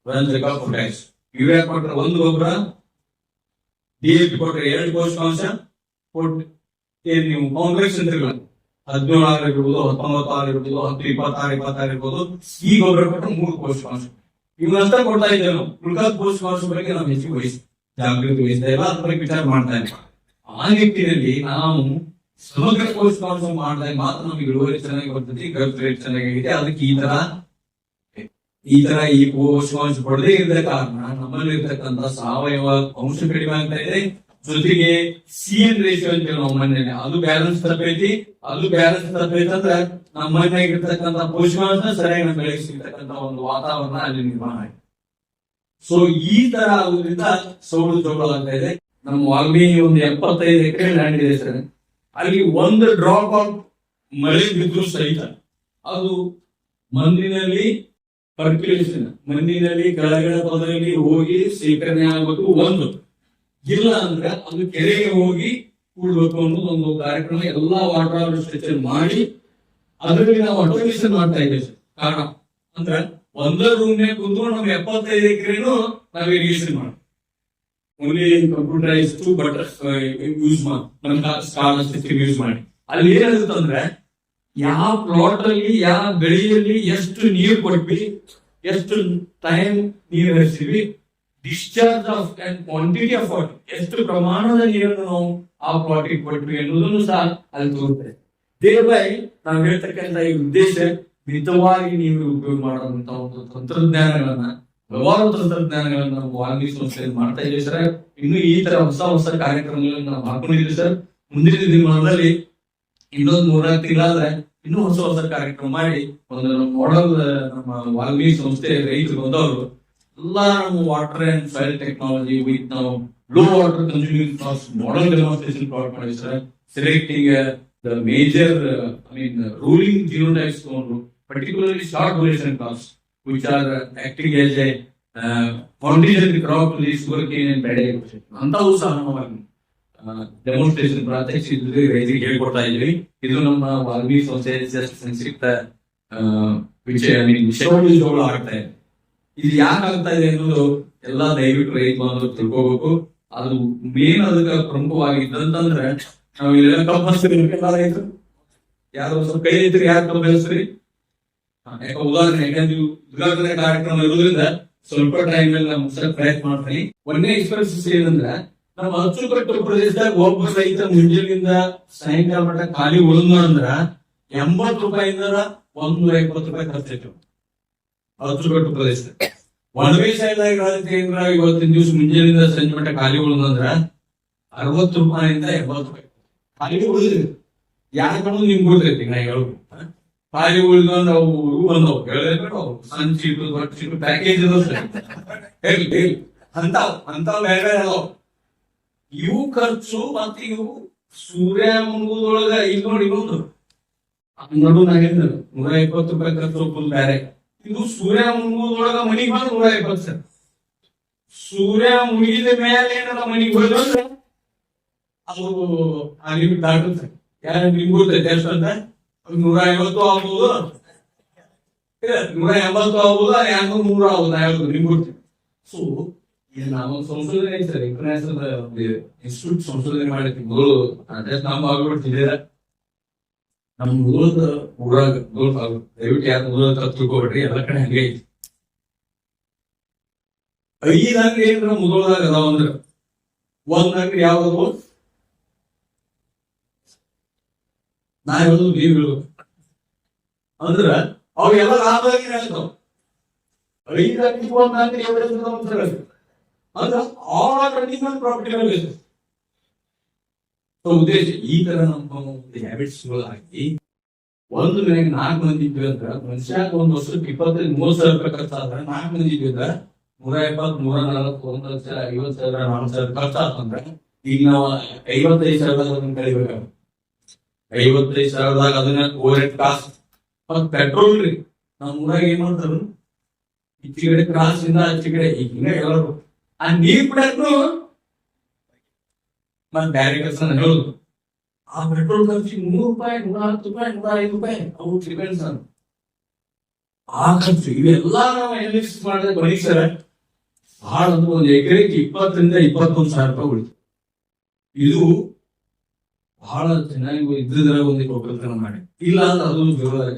ರಂಜಕ, ಪೊಟ್ಯಾಶ್, ಯೂರಿಯಾ ಕೊಟ್ರೆ ಒಂದು ಗೊಬ್ಬರ, DAP ಕೊಟ್ರೆ 2 ಪೋಷಕಾಂಶ, ಏನ್ ನೀವು ಕಾಂಪ್ಲೆಕ್ಸ್ ಅಂತ 17 ಇರ್ಬೋದು, 19 ಇರ್ಬೋದು, 10, 26 ಇರ್ಬೋದು, ಈ ಗೊಬ್ಬರ ಕೊಟ್ಟರೆ 3 ಪೋಷಕಾಂಶ. ಇವನ್ನಷ್ಟ ಕೊಡ್ತಾ ಇದ್ದೇವೆ ನಾವು. ಉಳಿದ ಪೋಷಕಾಂಶ ಬಗ್ಗೆ ನಾವು ಹೆಚ್ಚು ಜಾಗೃತಿ ವಹಿಸ್ತಾ ಇಲ್ಲ, ಅದ್ರ ಬಗ್ಗೆ ವಿಚಾರ ಮಾಡ್ತಾ ಇಲ್ಲ. ಆ ನಿಟ್ಟಿನಲ್ಲಿ ನಾವು ಸಮಗ್ರ ಪೋಷಕಾಂಶ ಮಾಡಿದಾಗ ಮಾತ್ರ ನಮಗೆ ಇಳುವರಿ ಚೆನ್ನಾಗಿ ಬರ್ತದೆ, ಗ್ರೋತ್ ರೇಟ್ ಚೆನ್ನಾಗಿದೆ. ಅದಕ್ಕೆ ಈ ಪೋಷಕಾಂಶ ಕೊಡದೇ ಇದ್ದ ಕಾರಣ ನಮ್ಮಲ್ಲಿ ಇರ್ತಕ್ಕಂಥ ಸಾವಯವ ಅಂಶ ಕಡಿಮೆ ಆಗ್ತಾ ಇದೆ. ಜೊತೆಗೆ CN ರೇಷಿಯೋ ಅಂತ ನಾವು ಮನೆಯಲ್ಲಿ ಅದು ಬ್ಯಾಲೆನ್ಸ್ ತಪ್ಪೈತಿ. ಅಂದ್ರೆ ನಮ್ಮ ಮನೆಯಾಗಿರ್ತಕ್ಕಂಥ ಪೋಷಕಾಂಶ ಸರಿಯಾಗಿ ಬೆಳೆಗೆ ಸಿಗ್ತಕ್ಕಂಥ ಒಂದು ವಾತಾವರಣ ಅಲ್ಲಿ ನಿರ್ಮಾಣ ಆಗಿದೆ. ಸೊ ಈ ತರ ಆಗೋದ್ರಿಂದ ಸೌಳು ಜೋಳ ಆಗ್ತಾ ಇದೆ. ನಮ್ಮ ವಾಲ್ಮೀಕಿ ಒಂದು 75 ಎಕರೆ ಲ್ಯಾಂಡ್ ಇದೆ ಸರ್. ಅಲ್ಲಿ ಒಂದು ಡ್ರಾಪ್ ಆಫ್ ಮಳೆ ಬಿದ್ದು ಸಹಿತ ಅದು ಮಣ್ಣಿನಲ್ಲಿ ಪರ್ಕ್ಯುಲೇಷನ್, ಮಣ್ಣಿನಲ್ಲಿ ಕೆಳಗಡೆ ಪದರಲ್ಲಿ ಹೋಗಿ ಶೇಖರಣೆ ಆಗ್ಬೇಕು. ಒಂದು ಇಲ್ಲ ಅಂದ್ರೆ ಅದು ಕೆರೆಗೆ ಹೋಗಿ ಕೂಡ್ಬೇಕು ಅನ್ನೋದು ಒಂದು ಕಾರ್ಯಕ್ರಮ ಎಲ್ಲಾ ವಾಟರ್ ಸ್ಟ್ರಕ್ಚರ್ ಮಾಡಿ ಅದರಲ್ಲಿ ನಾವು ಆಟೋಮೇಷನ್ ಮಾಡ್ತಾ ಇದ್ದೇವೆ ಸರ್. ಕಾರಣ ಅಂದ್ರೆ ಒಂದೇ ರೂಮ್ನಾಗ ಕುಂತ್ಕೊಂಡು ನಾವು 75 ಎಕರೆನು ನಾವು ಇರಿಗೇಷನ್ ಮಾಡಿ ಓನ್ಲಿ ಕಂಪ್ಯೂಟರೈಸ್ ಬಟ್ ಯೂಸ್ ಮಾಡಿ ಯೂಸ್ ಮಾಡಿ ಅಲ್ಲಿ ಏನಾಗುತ್ತೆ ಅಂದ್ರೆ ಯಾವ ಪ್ಲಾಟ್ ಅಲ್ಲಿ ಯಾವ ಬೆಳೆಯಲ್ಲಿ ಎಷ್ಟು ನೀರು ಕೊಟ್ವಿ, ಎಷ್ಟು ಟೈಮ್ ನೀರು ಹರಿಸಿವಿ, discharge of and quantity of water, ಎಷ್ಟು ಪ್ರಮಾಣದ ನೀರನ್ನು ನಾವು ಆ ಪ್ಲಾಟಿಗೆ ಕೊಟ್ವಿ ಅನ್ನೋದನ್ನು ಸಹ ಅಲ್ಲಿ ತೋರುತ್ತೆ. ದೇವೈ ನಾವು ಹೇಳ್ತಕ್ಕಂಥ ಈ ಉದ್ದೇಶ ಮಿತವಾಗಿ ನೀವು ಉಪಯೋಗ ಮಾಡುವಂತ ಒಂದು ತಂತ್ರಜ್ಞಾನಗಳನ್ನ, ಹಲವಾರು ತಂತ್ರಜ್ಞಾನಗಳನ್ನ ನಾವು ವಾಲ್ಮೀಕಿ ಸಂಸ್ಥೆಯಲ್ಲಿ ಮಾಡ್ತಾ ಇದ್ದೀವಿ ಸರ್. ಇನ್ನು ಈ ತರ ಹೊಸ ಕಾರ್ಯಕ್ರಮಗಳನ್ನ ನಾವು ಹಾಕೊಂಡಿದ್ದೀವಿ ಸರ್. ಮುಂದಿನ ದಿನಮಾನದಲ್ಲಿ ಇನ್ನೊಂದು 3-4 ತಿಂಗಳಾದ್ರೆ ಇನ್ನೂ ಹೊಸ ಕಾರ್ಯಕ್ರಮ ಮಾಡಿ ಒಂದು ಮಾಡೆಲ್ ನಮ್ಮ ವಾಲ್ಮೀಕಿ ಸಂಸ್ಥೆ ರೈತರು ಬಂದವರು ಎಲ್ಲ ನಮ್ಮ water and soil technology with ನಾವು low water consuming model demonstration product ಮಾಡಿವಿ sir. Selecting the major, ruling genotypes ತಗೊಂಡ್ರು, particularly short duration crops, which are acting as a foundation crop to the sugarcane and paddy agriculture. ಅಂತವು ಸಹ ನಾವು demonstration ಪ್ರಾತ್ಯಕ್ಷಿಕೆ ರೈತರಿಗೆ ಹೇಳ್ಕೊಡ್ತಾ ಇದ್ವಿ. ಇದು ನಮ್ಮ ವಾಲ್ಮೀಕಿ ಸಂಸ್ಥೆ ಸಂಕ್ಷಿಪ್ತ ವಿಷಯಗಳು ಆಗ್ತಾ ಇದೆ. ಇದು ಯಾಕೆ ಆಗ್ತಾ ಇದೆ ಅನ್ನೋದು ಎಲ್ಲಾ ದಯವಿಟ್ಟು ರೈತ ಬಾಂಧವರು ತಿಳ್ಕೋಬೇಕು. ಅದು ಮೇನ್ ಅದಕ್ಕೆ ಪ್ರಮುಖವಾಗಿದ್ದಂತಂದ್ರೆ ನಾವು ಇಲ್ಲೆಲ್ಲ ಕಬ್ಬು ಹಚ್ತೀರಿ, ರೈತರು ಯಾರು ಸ್ವಲ್ಪ ಕೈ ರೈತರು ಯಾರು ಕಬ್ಬು ಬೆಳೆಸ್ರಿ, ಉದಾಹರಣೆ ಯಾಕಂದ್ರೆ ಉದ್ಘಾಟನೆ ಕಾರ್ಯಕ್ರಮ ಇರೋದ್ರಿಂದ ಸ್ವಲ್ಪ ಟೈಮ್ ಅಲ್ಲಿ ನಾನು ಮುಗಿಸಕ್ ಪ್ರಯತ್ನ ಮಾಡ್ತೀನಿ. ಒಂದೇ ಎಕ್ಸ್ಪೀರಿಯನ್ಸ್ ಏನಂದ್ರೆ ನಮ್ಮ ಅಚ್ಚುಕಟ್ಟು ಪ್ರದೇಶದಾಗ ಒಬ್ಬ ರೈತ ಮುಂಜಾನಿಂದ ಸಾಯಂಕಾಲ ಮಟ್ಟ ಖಾಲಿ ಉಳಿದ ಅಂದ್ರ 80 ರೂಪಾಯಿಂದ 120 ರೂಪಾಯಿ ಖರ್ಚು ಅಚ್ಚುಕಟ್ಟು ಪ್ರದೇಶ. ಒಣಬೇಸಾಯದಾಗ ಇವತ್ತಿನ ದಿವಸ ಮುಂಜಾನಿಂದ ಸಂಜೆ ಮಟ್ಟ ಖಾಲಿ ಉಳಿದಂದ್ರ 60 ರೂಪಾಯಿಂದ 70 ರೂಪಾಯಿ ಖಾಲಿ ಉಳಿದ್ರಿ. ಯಾಕೆ ನಿಮ್ಗೆ ಗೊತ್ತೈತಿ ನಾ ಹೇಳುದು. ಖಾಲಿ ಉಳಿದ ಅವು ಬಂದವು ಹೇಳಬೇಡ, ಸಣ್ಣ ಚೀಟು ದೊಡ್ಡ ಚೀಟು ಪ್ಯಾಕೇಜ್ ಅಂತಾವ್ ಬೇರೆ ಅದಾವ. ಇವು ಖರ್ಚು ಮತ್ತೆ ಇವು ಸೂರ್ಯ ಮುಳುಗುದೊಳಗ ಇಲ್ಲಿ ನೋಡಿ ಇನ್ನೊಂದು ನಡು ನಾಗೇಂದ್ರ 120 ರೂಪಾಯಿ ಖರ್ಚು ಫುಲ್ ಬೇರೆ. ಇದು ಸೂರ್ಯ ಮುಳುಗುದೊಳಗ ಮನಿಗೆ ಬಂದು 120 ಸರ್. ಸೂರ್ಯ ಮುಳುಗಿದ ಮೇಲೆ ಏನಾರ ಮನಿಗೆ ಹೋದ್ರೆ ಅದು ಆ ಲಿಮಿಟ್ ದಾಟುತ್ತೆ. ಯಾರು ನಿಮ್ಗೆ ಗೊತ್ತೈತೆ ಎಷ್ಟು ಅಂತ? 150 ಆಗ್ಬೋದು, 180 ಆಗ್ಬೋದು, 200 ಆಗ್ಬೋದು, ನಿಮ್ಗೆ ಗೊತ್ತಿದೆ. ಸೊ ನಾವು ಸಂಶೋಧನೆ ಸರ್ ಇಂಟರ್ನ್ಯಾಷನಲ್ ಇನ್ಸ್ಟಿಟ್ಯೂಟ್ ಸಂಶೋಧನೆ ಮಾಡಿದ್ವಿ. ಮೊದಲು ಅಡ್ರೆಸ್ ನಮ್ಮ ಆಗ್ಬಿಡ್ತಿದ್ದೀರ ನಮ್ ಮೊದಲ ಊರಾಗ ದಯವಿಟ್ಟು ಯಾರು ಮೊದಲ ತಿಳ್ಕೊಬೇಡ್ರಿ, ಎಲ್ಲ ಕಡೆ ಹಂಗೆ ಐತಿ. 5 ಅಂಗಡಿ ಏನ್ರ ಮೊದಲದಾಗ ಅದಾವ ಅಂದ್ರ ಒಂದ್ ಅಂಗಡಿ ಯಾವ್ದು ನಾ ಹೇಳುದು ನೀವ್ ಹೇಳುದು ಅಂದ್ರ ಅವೆಲ್ಲ ಲಾಭದಾಗಿ ಹೇಳ್ತಾವ. 5 ಅಂಗಡಿ ಒಂದ್ ಅಂಗಡಿ ಅಂದ್ರೆ all are running on profitable basis. ಉದ್ದೇಶ ಈ ತರ ನಮ್ಮ ಹ್ಯಾಬಿಟ್ಸ್ ಆಗಿ ಒಂದು ಮನೆಗೆ 4 ಮಂದಿ ಇದ್ವಿ ಅಂದ್ರ ಮನುಷ್ಯಾಗ ಒಂದ್ ವರ್ಷಕ್ಕೆ 20-30 ಸಾವಿರ ರೂಪಾಯಿ ಖರ್ಚಾದ್ರೆ 4 ಮಂದಿ ಇದ್ವಿ ಅಂದ್ರ 170, 140, 1 ಲಕ್ಷ, 50,000, 40,000 ಖರ್ಚು ಆಗ್ತಂದ್ರೆ ಈಗ ನಾವು 55,000 ಕಳಿಬೇಕಾಗ 55,000ದಾಗ ಅದನ್ನ ಓವರ್ ಹೆಡ್ ಕಾಸ್ಟ್ ಮತ್ ಪೆಟ್ರೋಲ್ ರೀ. ನಮ್ಮ ಊರಾಗ ಏನ್ ಮಾಡ್ತಾರ ಈಚೆ ಕಡೆ ಕ್ರಾಸ್ ಇಂದ ಆಚೆ ಕಡೆ ಈಗ ಎಲ್ಲರೂ ಆ ನೀರ್ ಬಿಡಕ್ಕೂ ಮತ್ ಬ್ಯಾರೆ ಕೆಲಸ ಹೇಳುದು ಆ ಪೆಟ್ರೋಲ್ ಖರ್ಚಿಗೆ 100 ರೂಪಾಯಿ, 110 ರೂಪಾಯಿ, 105 ರೂಪಾಯಿ ಅವು ಡಿಪೆಂಡ್ಸ್ ಆ ಖರ್ಚು. ಇವೆಲ್ಲಾ ನಾವು ಅನಾಲಿಸಿಸ್ ಮಾಡಿದ್ರೆ ಬರೀ ಸರ್ ಬಹಳ ಅಂದ್ರೆ ಒಂದು ಎಕರೆಗೆ 20,000ರಿಂದ 21,000 ರೂಪಾಯಿ ಉಳಿತು. ಇದು ಬಹಳ ಚೆನ್ನಾಗಿ ಇದ್ದಿದ್ರೆ ಒಂದು ಒಕ್ಕಲ್ತನ ಮಾಡಿ, ಇಲ್ಲ ಅಂದ್ರೆ ಅದು ವಿರೋಧ.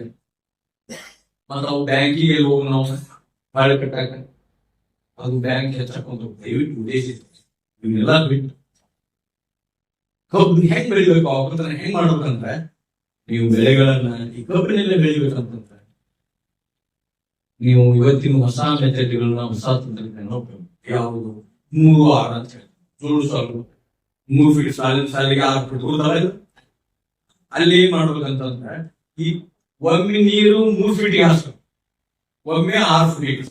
ಮತ್ತ ನಾವು ಬ್ಯಾಂಕಿಗೆ ಹೋಗಿ ನಾವು ಬಾಳೆ ಕಟ್ಟಾಕ ಅದು ಬ್ಯಾಂಕ್ ಹೆಚ್ಚಾಕೊಂಡು ದಯವಿಟ್ಟು ಉದ್ದೇಶಿಸಿ ಇವನ್ನೆಲ್ಲ ಬಿಟ್ಟು ಕಬ್ಬು ಹೆಂಗ್ ಬೆಳಿಬೇಕು, ಒಕ್ಕಲ್ತನ ಹೆಂಗ್ ಮಾಡ್ಬೇಕಂದ್ರೆ ನೀವು ಬೆಳೆಗಳನ್ನ ಈ ಕಬ್ಬಿನಲ್ಲೇ ಬೆಳಿಬೇಕಂತಂದ್ರೆ ನೀವು ಇವತ್ತಿನ ಹೊಸ ಮೆಥಡ್ಗಳನ್ನ ಹೊಸ ತಂತ್ರಜ್ಞಾನ ಯಾವುದು 3-6 ಅಂತ ಹೇಳಿ ಜೋಡು ಸಾಲು 3 ಫೀಟ್ ಸಾಲಿಗೆ 6 ಫೀಟ್ ಹೋದಾಗ ಅಲ್ಲಿ ಏನ್ ಮಾಡ್ಬೇಕಂತಂದ್ರೆ ಈ ಒಮ್ಮೆ ನೀರು 3 ಫೀಟ್ಗೆ ಹಾಸ್ಬೇಕು, ಒಮ್ಮೆ 6 ಫೀಟ್.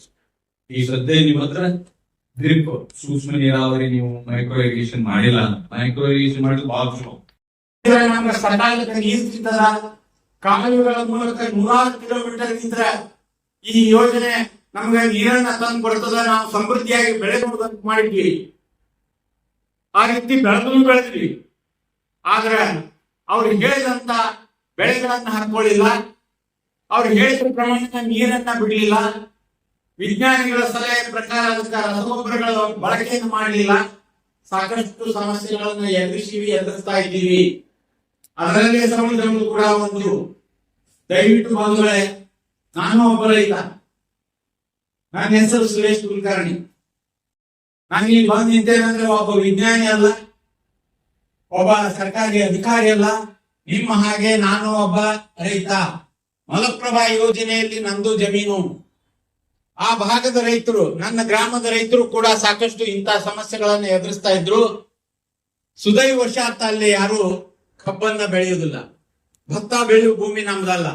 ಈ ಸದ್ಯ ನಿಮ್ಮ ಹತ್ರ ಡ್ರಿಪ್ ಸೂಕ್ಷ್ಮ ನೀರಾವರಿ ನೀವು ಮೈಕ್ರೋ ಇರಿಗೇಷನ್ ಮಾಡಿಲ್ಲ, ಮೈಕ್ರೋ ಇರಿಗೇಷನ್ ಮಾಡಿದ್ರೆ ಬಹಳ ಚಲೋ. ನಮ್ಮ ಸಕಾಲಕ್ಕೆ ನೀರು ಸಿಗ್ತದ, ಕಾಲುವೆಗಳ ಮೂಲಕ 100 ಕಿಲೋಮೀಟರ್ ನಿಂತ್ರ ಈ ಯೋಜನೆ ನಮ್ಗೆ ನೀರನ್ನ ತಂದು ಕೊಡ್ತದ, ನಾವು ಸಮೃದ್ಧಿಯಾಗಿ ಬೆಳೆ ಕೊಡುವಂತ ಮಾಡಿದ್ವಿ. ಆ ರೀತಿ ಬೆಳೆದ್ವಿ. ಆದ್ರೆ ಅವ್ರು ಹೇಳಿದಂತ ಬೆಳೆಗಳನ್ನ ಹಾಕೊಳ್ಳಿಲ್ಲ, ಅವ್ರು ಹೇಳಿದ ಪ್ರಮಾಣದ ನೀರನ್ನ ಬಿಡಲಿಲ್ಲ, ವಿಜ್ಞಾನಿಗಳ ಸಲಹೆ ಪ್ರಕಾರ ಅದಕ್ಕೆ ರಸಗೊಬ್ಬರಗಳ ಬಳಕೆಯನ್ನು ಮಾಡಲಿಲ್ಲ. ಸಾಕಷ್ಟು ಸಮಸ್ಯೆಗಳನ್ನು ಎದುರಿಸ್ತಾ ಇದ್ದೀವಿ. ಅದರಲ್ಲೇ ಸಮುದ್ರಗಳು ಕೂಡ ಒಂದು. ದಯವಿಟ್ಟು ಬಂಧುಗಳೇ, ನಾನು ಒಬ್ಬ ರೈತ, ನನ್ನ ಹೆಸರು ಸುರೇಶ್ ಕುಲಕರ್ಣಿ. ನಾನು ಇಲ್ಲಿ ಬಂದು ನಿಂತೇನೆಂದ್ರೆ ಒಬ್ಬ ವಿಜ್ಞಾನಿ ಅಲ್ಲ, ಒಬ್ಬ ಸರ್ಕಾರಿ ಅಧಿಕಾರಿ ಅಲ್ಲ, ನಿಮ್ಮ ಹಾಗೆ ನಾನು ಒಬ್ಬ ರೈತ. ಮಲಪ್ರಭಾ ಯೋಜನೆಯಲ್ಲಿ ನಂದು ಜಮೀನು. ಆ ಭಾಗದ ರೈತರು, ನನ್ನ ಗ್ರಾಮದ ರೈತರು ಕೂಡ ಸಾಕಷ್ಟು ಇಂತಹ ಸಮಸ್ಯೆಗಳನ್ನು ಎದುರಿಸ್ತಾ ಇದ್ರು. ಸುದೈವಶಾತ್ ಅಲ್ಲಿ ಯಾರು ಕಬ್ಬನ್ನ ಬೆಳೆಯುವುದಿಲ್ಲ, ಭತ್ತ ಬೆಳೆಯುವ ಭೂಮಿ ನಮ್ದಲ್ಲ.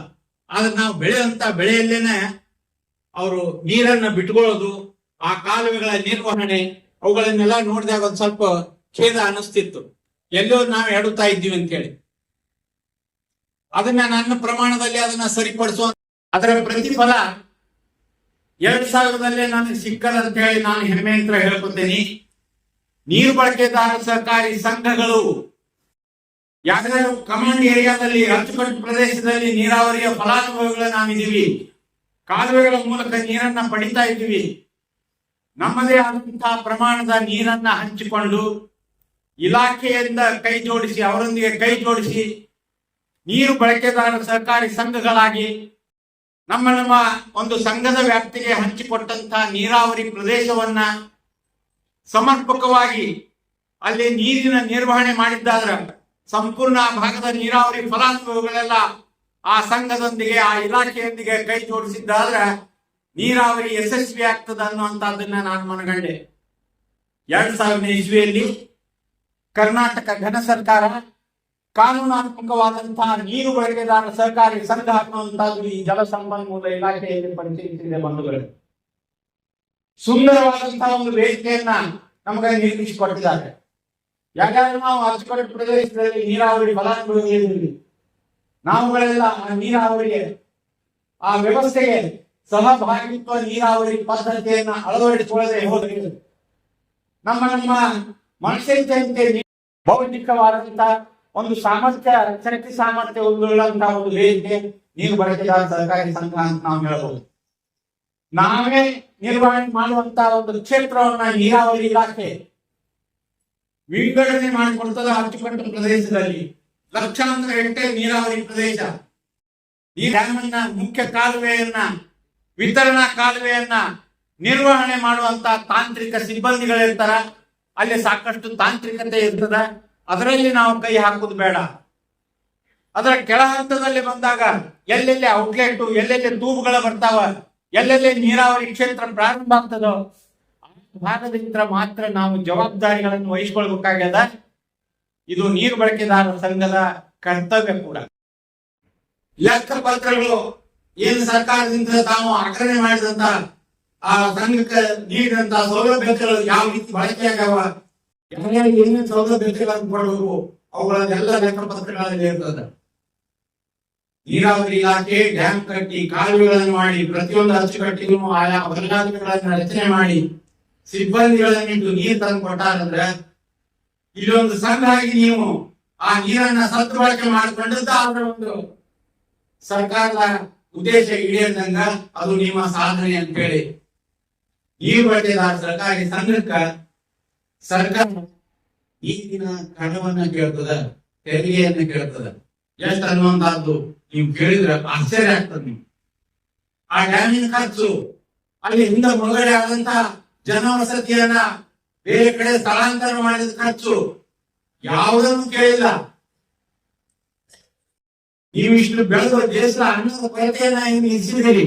ಆದ್ರೆ ನಾವು ಬೆಳೆಯುವಂತ ಬೆಳೆಯಲ್ಲೇನೆ ಅವರು ನೀರನ್ನ ಬಿಟ್ಕೊಳ್ಳೋದು, ಆ ಕಾಲುವೆಗಳ ನಿರ್ವಹಣೆ, ಅವುಗಳನ್ನೆಲ್ಲ ನೋಡಿದಾಗ ಒಂದ್ ಸ್ವಲ್ಪ ಖೇದ ಅನಿಸ್ತಿತ್ತು, ಎಲ್ಲೋ ನಾವು ಎಡುತ್ತಾ ಇದ್ದೀವಿ ಅಂತ ಹೇಳಿ. ಅದನ್ನ ನನ್ನ ಪ್ರಮಾಣದಲ್ಲಿ ಅದನ್ನ ಸರಿಪಡಿಸುವ ಅದರ ಪ್ರತಿಫಲ 2000 ನನಗೆ ಸಿಕ್ಕಲ್ಲ ಅಂತ ಹೇಳಿ ನಾನು ಹೆಮ್ಮೆಯಿಂದ ಹೇಳ್ಕೊತೇನೆ. ನೀರು ಬಳಕೆದಾರ ಸಹಕಾರಿ ಸಂಘಗಳು ಯಾವ್ಯಾವ ಕಮಾಂಡ್ ಏರಿಯಾದಲ್ಲಿ ಅಚ್ಚುಕಟ್ಟು ಪ್ರದೇಶದಲ್ಲಿ ನೀರಾವರಿಯ ಫಲಾನುಭವಿಗಳು ನಾವಿದ್ದೀವಿ, ಕಾಲುವೆಗಳ ಮೂಲಕ ನೀರನ್ನ ಪಡಿತಾ ಇದ್ದೀವಿ. ನಮ್ಮದೇ ಆದಂತಹ ಪ್ರಮಾಣದ ನೀರನ್ನ ಹಂಚಿಕೊಂಡು ಇಲಾಖೆಯಿಂದ ಕೈ ಜೋಡಿಸಿ ಅವರೊಂದಿಗೆ ಕೈ ಜೋಡಿಸಿ ನೀರು ಬಳಕೆದಾರ ಸಹಕಾರಿ ಸಂಘಗಳಾಗಿ ನಮ್ಮ ಒಂದು ಸಂಘದ ವ್ಯಾಪ್ತಿಗೆ ಹಂಚಿಕೊಟ್ಟಂತಹ ನೀರಾವರಿ ಪ್ರದೇಶವನ್ನ ಸಮರ್ಪಕವಾಗಿ ಅಲ್ಲಿ ನೀರಿನ ನಿರ್ವಹಣೆ ಮಾಡಿದ್ದಾದ್ರೆ ಸಂಪೂರ್ಣ ಭಾಗದ ನೀರಾವರಿ ಫಲಾನುಭವಿಗಳೆಲ್ಲ ಆ ಸಂಘದೊಂದಿಗೆ ಆ ಇಲಾಖೆಯೊಂದಿಗೆ ಕೈ ಜೋಡಿಸಿದ್ದಾದ್ರೆ ನೀರಾವರಿ ಯಶಸ್ವಿ ಆಗ್ತದ ಅನ್ನುವಂಥದ್ದನ್ನ ನಾನು ಮನಗಂಡೆ. 2000 ಇಸ್ವಿಯಲ್ಲಿ ಕರ್ನಾಟಕ ಘನ ಸರ್ಕಾರ ಕಾನೂನಾತ್ಮಕವಾದಂತಹ ನೀರು ಬಳಕೆದಾರ ಸಹಕಾರಿ ಸಂಘ ಅನ್ನುವಂಥದ್ದು ಈ ಜಲಸಂಪನ್ಮೂಲ ಇಲಾಖೆಯಲ್ಲಿ ಪರಿಚಯಿಸಿದೆ ಬಂಧುಗಳು. ಸುಂದರವಾದಂತಹ ಒಂದು ವೇದಿಕೆಯನ್ನ ನಮಗೆ ನಿರ್ಮಿಸಿಕೊಟ್ಟಿದ್ದಾರೆ. ಯಾಕಂದ್ರೆ ನಾವು ಅಚ್ಚುಕಟ್ಟು ಪ್ರದೇಶದಲ್ಲಿ ನೀರಾವರಿ ಫಲಾನುಭವಿಗಳಿದ್ದೀವಿ, ನಾವುಗಳೆಲ್ಲ ಆ ನೀರಾವರಿಗೆ ಆ ವ್ಯವಸ್ಥೆಗೆ ಸಹಭಾಗಿತ್ವ ನೀರಾವರಿ ಪದ್ಧತಿಯನ್ನ ಅಳವಡಿಸಿಕೊಳ್ಳದೆ ಹೋದರೆ ನಮ್ಮ ಮನುಷ್ಯಂತೆ ಬೌದ್ಧಿಕವಾದಂತಹ ಒಂದು ಸಾಮರ್ಥ್ಯ ಶಕ್ತಿ ಸಾಮರ್ಥ್ಯ ಉಳ್ಳಂತಹ ಒಂದು ವೇದಿಕೆ ನೀರು ಬಳಕೆದಾರ ಸಹಕಾರಿ ಸಂಘ ಅಂತ ನಾವು ಹೇಳ್ಬೋದು. ನಾವೇ ನಿರ್ವಹಣೆ ಮಾಡುವಂತಹ ಒಂದು ಕ್ಷೇತ್ರವನ್ನ ನೀರಾವರಿ ಇಲಾಖೆ ವಿಂಗಡಣೆ ಮಾಡಿಕೊಡ್ತದ ಅಚ್ಚುಕಟ್ಟು ಪ್ರದೇಶದಲ್ಲಿ ಲಕ್ಷಾಂತರ ಹೆಕ್ಟೇರ್ ನೀರಾವರಿ ಪ್ರದೇಶ. ಈ ಡ್ಯಾಮನ್ನ ಮುಖ್ಯ ಕಾಲುವೆಯನ್ನ ವಿತರಣಾ ಕಾಲುವೆಯನ್ನ ನಿರ್ವಹಣೆ ಮಾಡುವಂತ ತಾಂತ್ರಿಕ ಸಿಬ್ಬಂದಿಗಳಿರ್ತಾರ. ಅಲ್ಲಿ ಸಾಕಷ್ಟು ತಾಂತ್ರಿಕತೆ ಇರ್ತದ, ಅದರಲ್ಲಿ ನಾವು ಕೈ ಹಾಕುದು ಬೇಡ. ಅದರ ಕೆಳ ಹಂತದಲ್ಲಿ ಬಂದಾಗ ಎಲ್ಲೆಲ್ಲಿ ಔಟ್ಲೆಟ್, ಎಲ್ಲೆಲ್ಲಿ ತೂಬುಗಳು ಬರ್ತಾವ, ಎಲ್ಲೆಲ್ಲಿ ನೀರಾವರಿ ಕ್ಷೇತ್ರ ಪ್ರಾರಂಭ ಆಗ್ತದೋ ಆ ಭಾಗದಿಂದ ಮಾತ್ರ ನಾವು ಜವಾಬ್ದಾರಿಗಳನ್ನು ವಹಿಸಿಕೊಳ್ಬೇಕಾಗ್ಯದ. ಇದು ನೀರು ಬಳಕೆದಾರ ಸಂಘದ ಕರ್ತವ್ಯ ಕೂಡ. ಲೆಕ್ಕ ಪತ್ರಗಳು ಏನು ಸರ್ಕಾರದಿಂದ ತಾವು ಆಚರಣೆ ಮಾಡಿದಂತ ಆ ಸಂಘಕ್ಕೆ ನೀಡಿದಂತ ಸೌಲಭ್ಯಗಳು ಯಾವ ರೀತಿ ಬಳಕೆ ಆಗ್ಯಾವ, ಯಾರ್ಯಾರಿಗೆ ಏನೇನು ಸೌಲಭ್ಯಗಳನ್ನು ಕೊಡಬೇಕು, ಅವುಗಳನ್ನೆಲ್ಲ ಲೆಕ್ಕ ಪತ್ರಗಳಲ್ಲಿ ಇರ್ತದೆ. ನೀರಾವರಿ ಇಲಾಖೆ ಡ್ಯಾಮ್ ಕಟ್ಟಿ ಕಾಲುವೆಗಳನ್ನು ಮಾಡಿ ಪ್ರತಿಯೊಂದು ಅಚ್ಚುಕಟ್ಟಿಗೂ ಆಯಾ ಬದಲಾವಣೆಗಳನ್ನು ರಚನೆ ಮಾಡಿ ಸಿಬ್ಬಂದಿಗಳನ್ನಿಟ್ಟು ನೀರು ತಂದು ಕೊಟ್ಟಾರಂದ್ರೆ ಇಲ್ಲೊಂದು ಸಂಘ ಆಗಿ ನೀವು ಆ ನೀರನ್ನ ಸದ್ಬಳಕೆ ಮಾಡಿಕೊಂಡದ್ದಾದ ಒಂದು ಸರ್ಕಾರದ ಉದ್ದೇಶ ಈಡೇರಿದಂಗ ಅದು ನಿಮ್ಮ ಸಾಧನೆ ಅಂತ ಹೇಳಿ ನೀರು ಬಳಕೆದಾರ ಸರ್ಕಾರಿ ಸಂಘಕ್ಕ ಸರ್ಕಾರ ಈಗಿನ ಹಣವನ್ನ ಕೇಳ್ತದ, ತೆರಿಗೆಯನ್ನ ಕೇಳ್ತದ. ಎಷ್ಟು ಅನ್ನುವಂತಹದ್ದು ನೀವು ಕೇಳಿದ್ರೆ ಆಶ್ಚರ್ಯ ಆಗ್ತದೆ. ನೀವು ಆ ಡ್ಯಾಮಿನ ಖರ್ಚು, ಅಲ್ಲಿ ಹಿಂದೆ ಮುಳುಗಡೆ ಆದಂತಹ ಜನವಸತಿಯನ್ನ ಬೇರೆ ಕಡೆ ಸ್ಥಳಾಂತರ ಮಾಡಿದ ಖರ್ಚು ಯಾವುದನ್ನು ಕೇಳಿಲ್ಲ. ನೀವು ಇಷ್ಟು ಬೆಳೆದ ದೇಶದ ಅನ್ನದ ಕೊರತೆಯನ್ನ ನಿಲ್ಲಿಸಿದಿರಿ.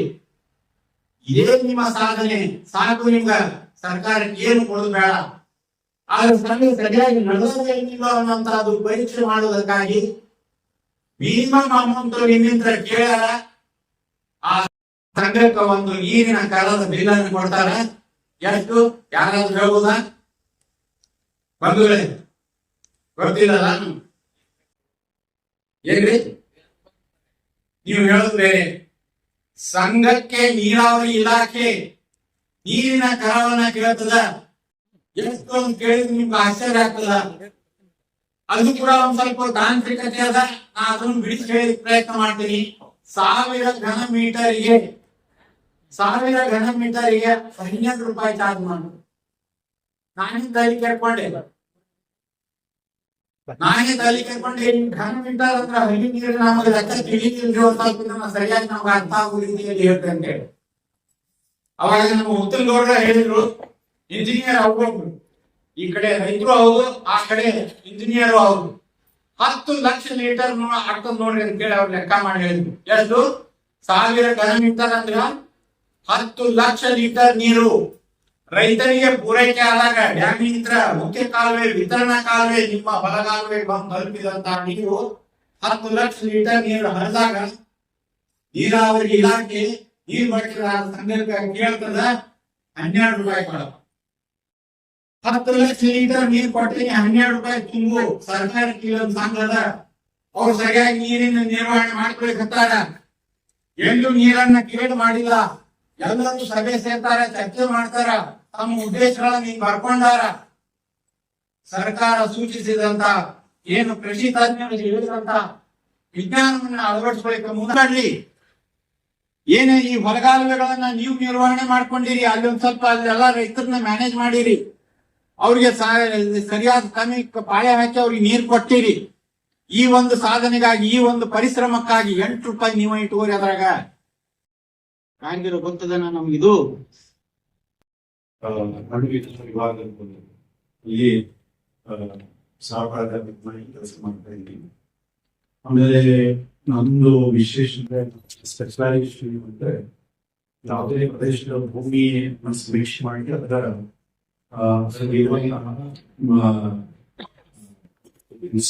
ಇದೇ ನಿಮ್ಮ ಸಾಧನೆ. ಸಾಕು, ನಿಮ್ಗ ಸರ್ಕಾರಕ್ಕೆ ಏನು ಕೊಡೋದು ಬೇಡ. ಆದ್ರೆ ಸಂಘ ಸರಿಯಾಗಿ ನಡೆದಿಲ್ಲ ಅನ್ನುವಂತಹದ್ದು ಪರೀಕ್ಷೆ ಮಾಡುವುದಕ್ಕಾಗಿ ಮಿನಿಮಮ್ ಅಮೌಂಟ್ ನಿಮ್ಮಿಂದ ಕೇಳಾರ ಆ ಸಂಘಕ್ಕೆ ಒಂದು ನೀರಿನ ಕಾಲದ ಬಿಲ್ ಅನ್ನು ಕೊಡ್ತಾರ. ಎಷ್ಟು ಯಾರಾದ್ರೂ ಹೇಳ್ಬೋದಾ ಬಂಧುಗಳೇ? ಗೊತ್ತಿಲ್ಲ. ನಾನು ಏನ್ರಿ ನೀವು ಹೇಳುದು ಬೇರೆ. ಸಂಘಕ್ಕೆ ನೀರಾವರಿ ಇಲಾಖೆ ನೀರಿನ ಕರವನ್ನ ಕೇಳ್ತದ. ಎಷ್ಟು ಅಂತ ಕೇಳಿದ್ರೆ ನಿಮ್ಗೆ ಆಶ್ಚರ್ಯ ಆಗ್ತದ. ಅದು ಕೂಡ ಒಂದ್ ಸ್ವಲ್ಪ ತಾಂತ್ರಿಕತೆ ಅದ. ನಾ ಅದನ್ನು ಬಿಡಿಸಿ ಹೇಳಿ ಪ್ರಯತ್ನ ಮಾಡ್ತೀನಿ. 1000 ಘನ ಮೀಟರ್ಗೆ 15 ರೂಪಾಯಿ ಚಾರ್ಜ್ ಮಾಡು. ನಾನೇ ತಲೆ ಕೇಳ್ಕೊಂಡೆ ಘನ ಮೀಟರ್ ಅಂದ್ರೆ ಹಳ್ಳಿ ನೀರು ನಮಗೆ ಲೆಕ್ಕ ತಿಳಿದಿರೋ ಸ್ವಲ್ಪ ಸರಿಯಾಗಿ ನಮ್ಗೆ ಅರ್ಥ ಆಗೋ ರೀತಿಯಲ್ಲಿ ಹೇಳ್ತೇನೆ ಅಂತ ಹೇಳಿ. ಅವಾಗ ನಮ್ಮ ಉತ್ತರಗೌಡ ಹೇಳಿದ್ರು, ಇಂಜಿನಿಯರ್ ಆಗ್ಬೇಕು, ಈ ಕಡೆ ರೈತರು ಹೌದು, ಆ ಕಡೆ ಇಂಜಿನಿಯರ್ ಹೌದು. 10 ಲಕ್ಷ ಲೀಟರ್ ಆಗ್ತದ ನೋಡ್ರಿ ಅಂತ ಹೇಳಿ ಅವ್ರು ಲೆಕ್ಕ ಮಾಡಿ ಹೇಳಿದ್ರು. ಎಷ್ಟು? 1000 ಘನ ಮೀಟರ್ ಅಂದ್ರ 10 ಲಕ್ಷ ಲೀಟರ್ ನೀರು ರೈತರಿಗೆ ಪೂರೈಕೆ ಆದಾಗ ಡ್ಯಾಮಿನಿಂದ ಮುಖ್ಯ ಕಾಲುವೆ, ವಿತರಣಾ ಕಾಲುವೆ, ನಿಮ್ಮ ಬಲಗಾಲುವೆ ಬಂದು ತಲುಪಿದಂತಹ ನೀರು 10 ಲಕ್ಷ ಲೀಟರ್ ನೀರು ಹರಿದಾಗ ನೀರಾವರಿ ಇಲಾಖೆ ನೀರು ಬಳಕೆದಾರ ಸಂಘಕ್ಕೆ ಕೇಳ್ತದ 12 ರೂಪಾಯಿ ಕೊಡ. 10 ಲಕ್ಷ ಲೀಟರ್ ನೀರು ಕೊಟ್ಟರೆ 12 ರೂಪಾಯಿ ತುಂಬು ಸರ್ಕಾರಕ್ಕೆ ಒಂದು ಸಂಘದ ಅವ್ರು ಸರಿಯಾಗಿ ನೀರಿನ ನಿರ್ವಹಣೆ ಮಾಡ್ಕೊಳಿಕತ್ತಾರ. ಎಲ್ಲೂ ನೀರನ್ನ ಕೇಳು ಮಾಡಿಲ್ಲ. ಎಲ್ಲರೂ ಸಭೆ ಸೇರ್ತಾರ, ಚರ್ಚೆ ಮಾಡ್ತಾರ, ತಮ್ಮ ಉದ್ದೇಶಗಳನ್ನ ಈಗ ಬರ್ಕೊಂಡಾರ. ಸರ್ಕಾರ ಸೂಚಿಸಿದಂತ ಏನು ಕೃಷಿ ತಜ್ಞರು ಹೇಳಿದಂತ ವಿಜ್ಞಾನವನ್ನ ಅಳವಡಿಸ್ಕೊಳ್ಳಿಕ್ಕೆ ಮುಂದಾಡ್ಲಿ. ಏನೇ ಈ ಹೊಲಗಾಲುವೆಗಳನ್ನ ನೀವು ನಿರ್ವಹಣೆ ಮಾಡ್ಕೊಂಡಿರಿ, ಅಲ್ಲಿ ಒಂದ್ ಸ್ವಲ್ಪ ಅಲ್ಲೆಲ್ಲ ರೈತರನ್ನ ಮ್ಯಾನೇಜ್ ಮಾಡಿರಿ, ಅವ್ರಿಗೆ ಸರಿಯಾದ ಸಮಯಕ್ಕೆ ಪಾಳೆ ಹಾಕಿ ಅವ್ರಿಗೆ ನೀರು ಕೊಟ್ಟಿರಿ. ಈ ಒಂದು ಸಾಧನೆಗಾಗಿ, ಈ ಒಂದು ಪರಿಶ್ರಮಕ್ಕಾಗಿ 8 ರೂಪಾಯಿ ನೀವು ಇಟ್ಕೋರಿ. ಅದ್ರಾಗ ಕಾಯ್ದಿರೋ ಗೊತ್ತದನ ನಮ್ಗಿದು. ಇಲ್ಲಿ ಸಹಕಾರದ ಕೆಲಸ ಮಾಡ್ತಾ ಇದ್ದೀನಿ. ಆಮೇಲೆ ನಮ್ದು ವಿಶೇಷ ಸ್ಪೆಷಲೈಸೇಷನ್ ಅಂದ್ರೆ ಯಾವುದೇ ಪ್ರದೇಶದ ಭೂಮಿ ಸಮೀಕ್ಷೆ ಮಾಡಿ ಅದರ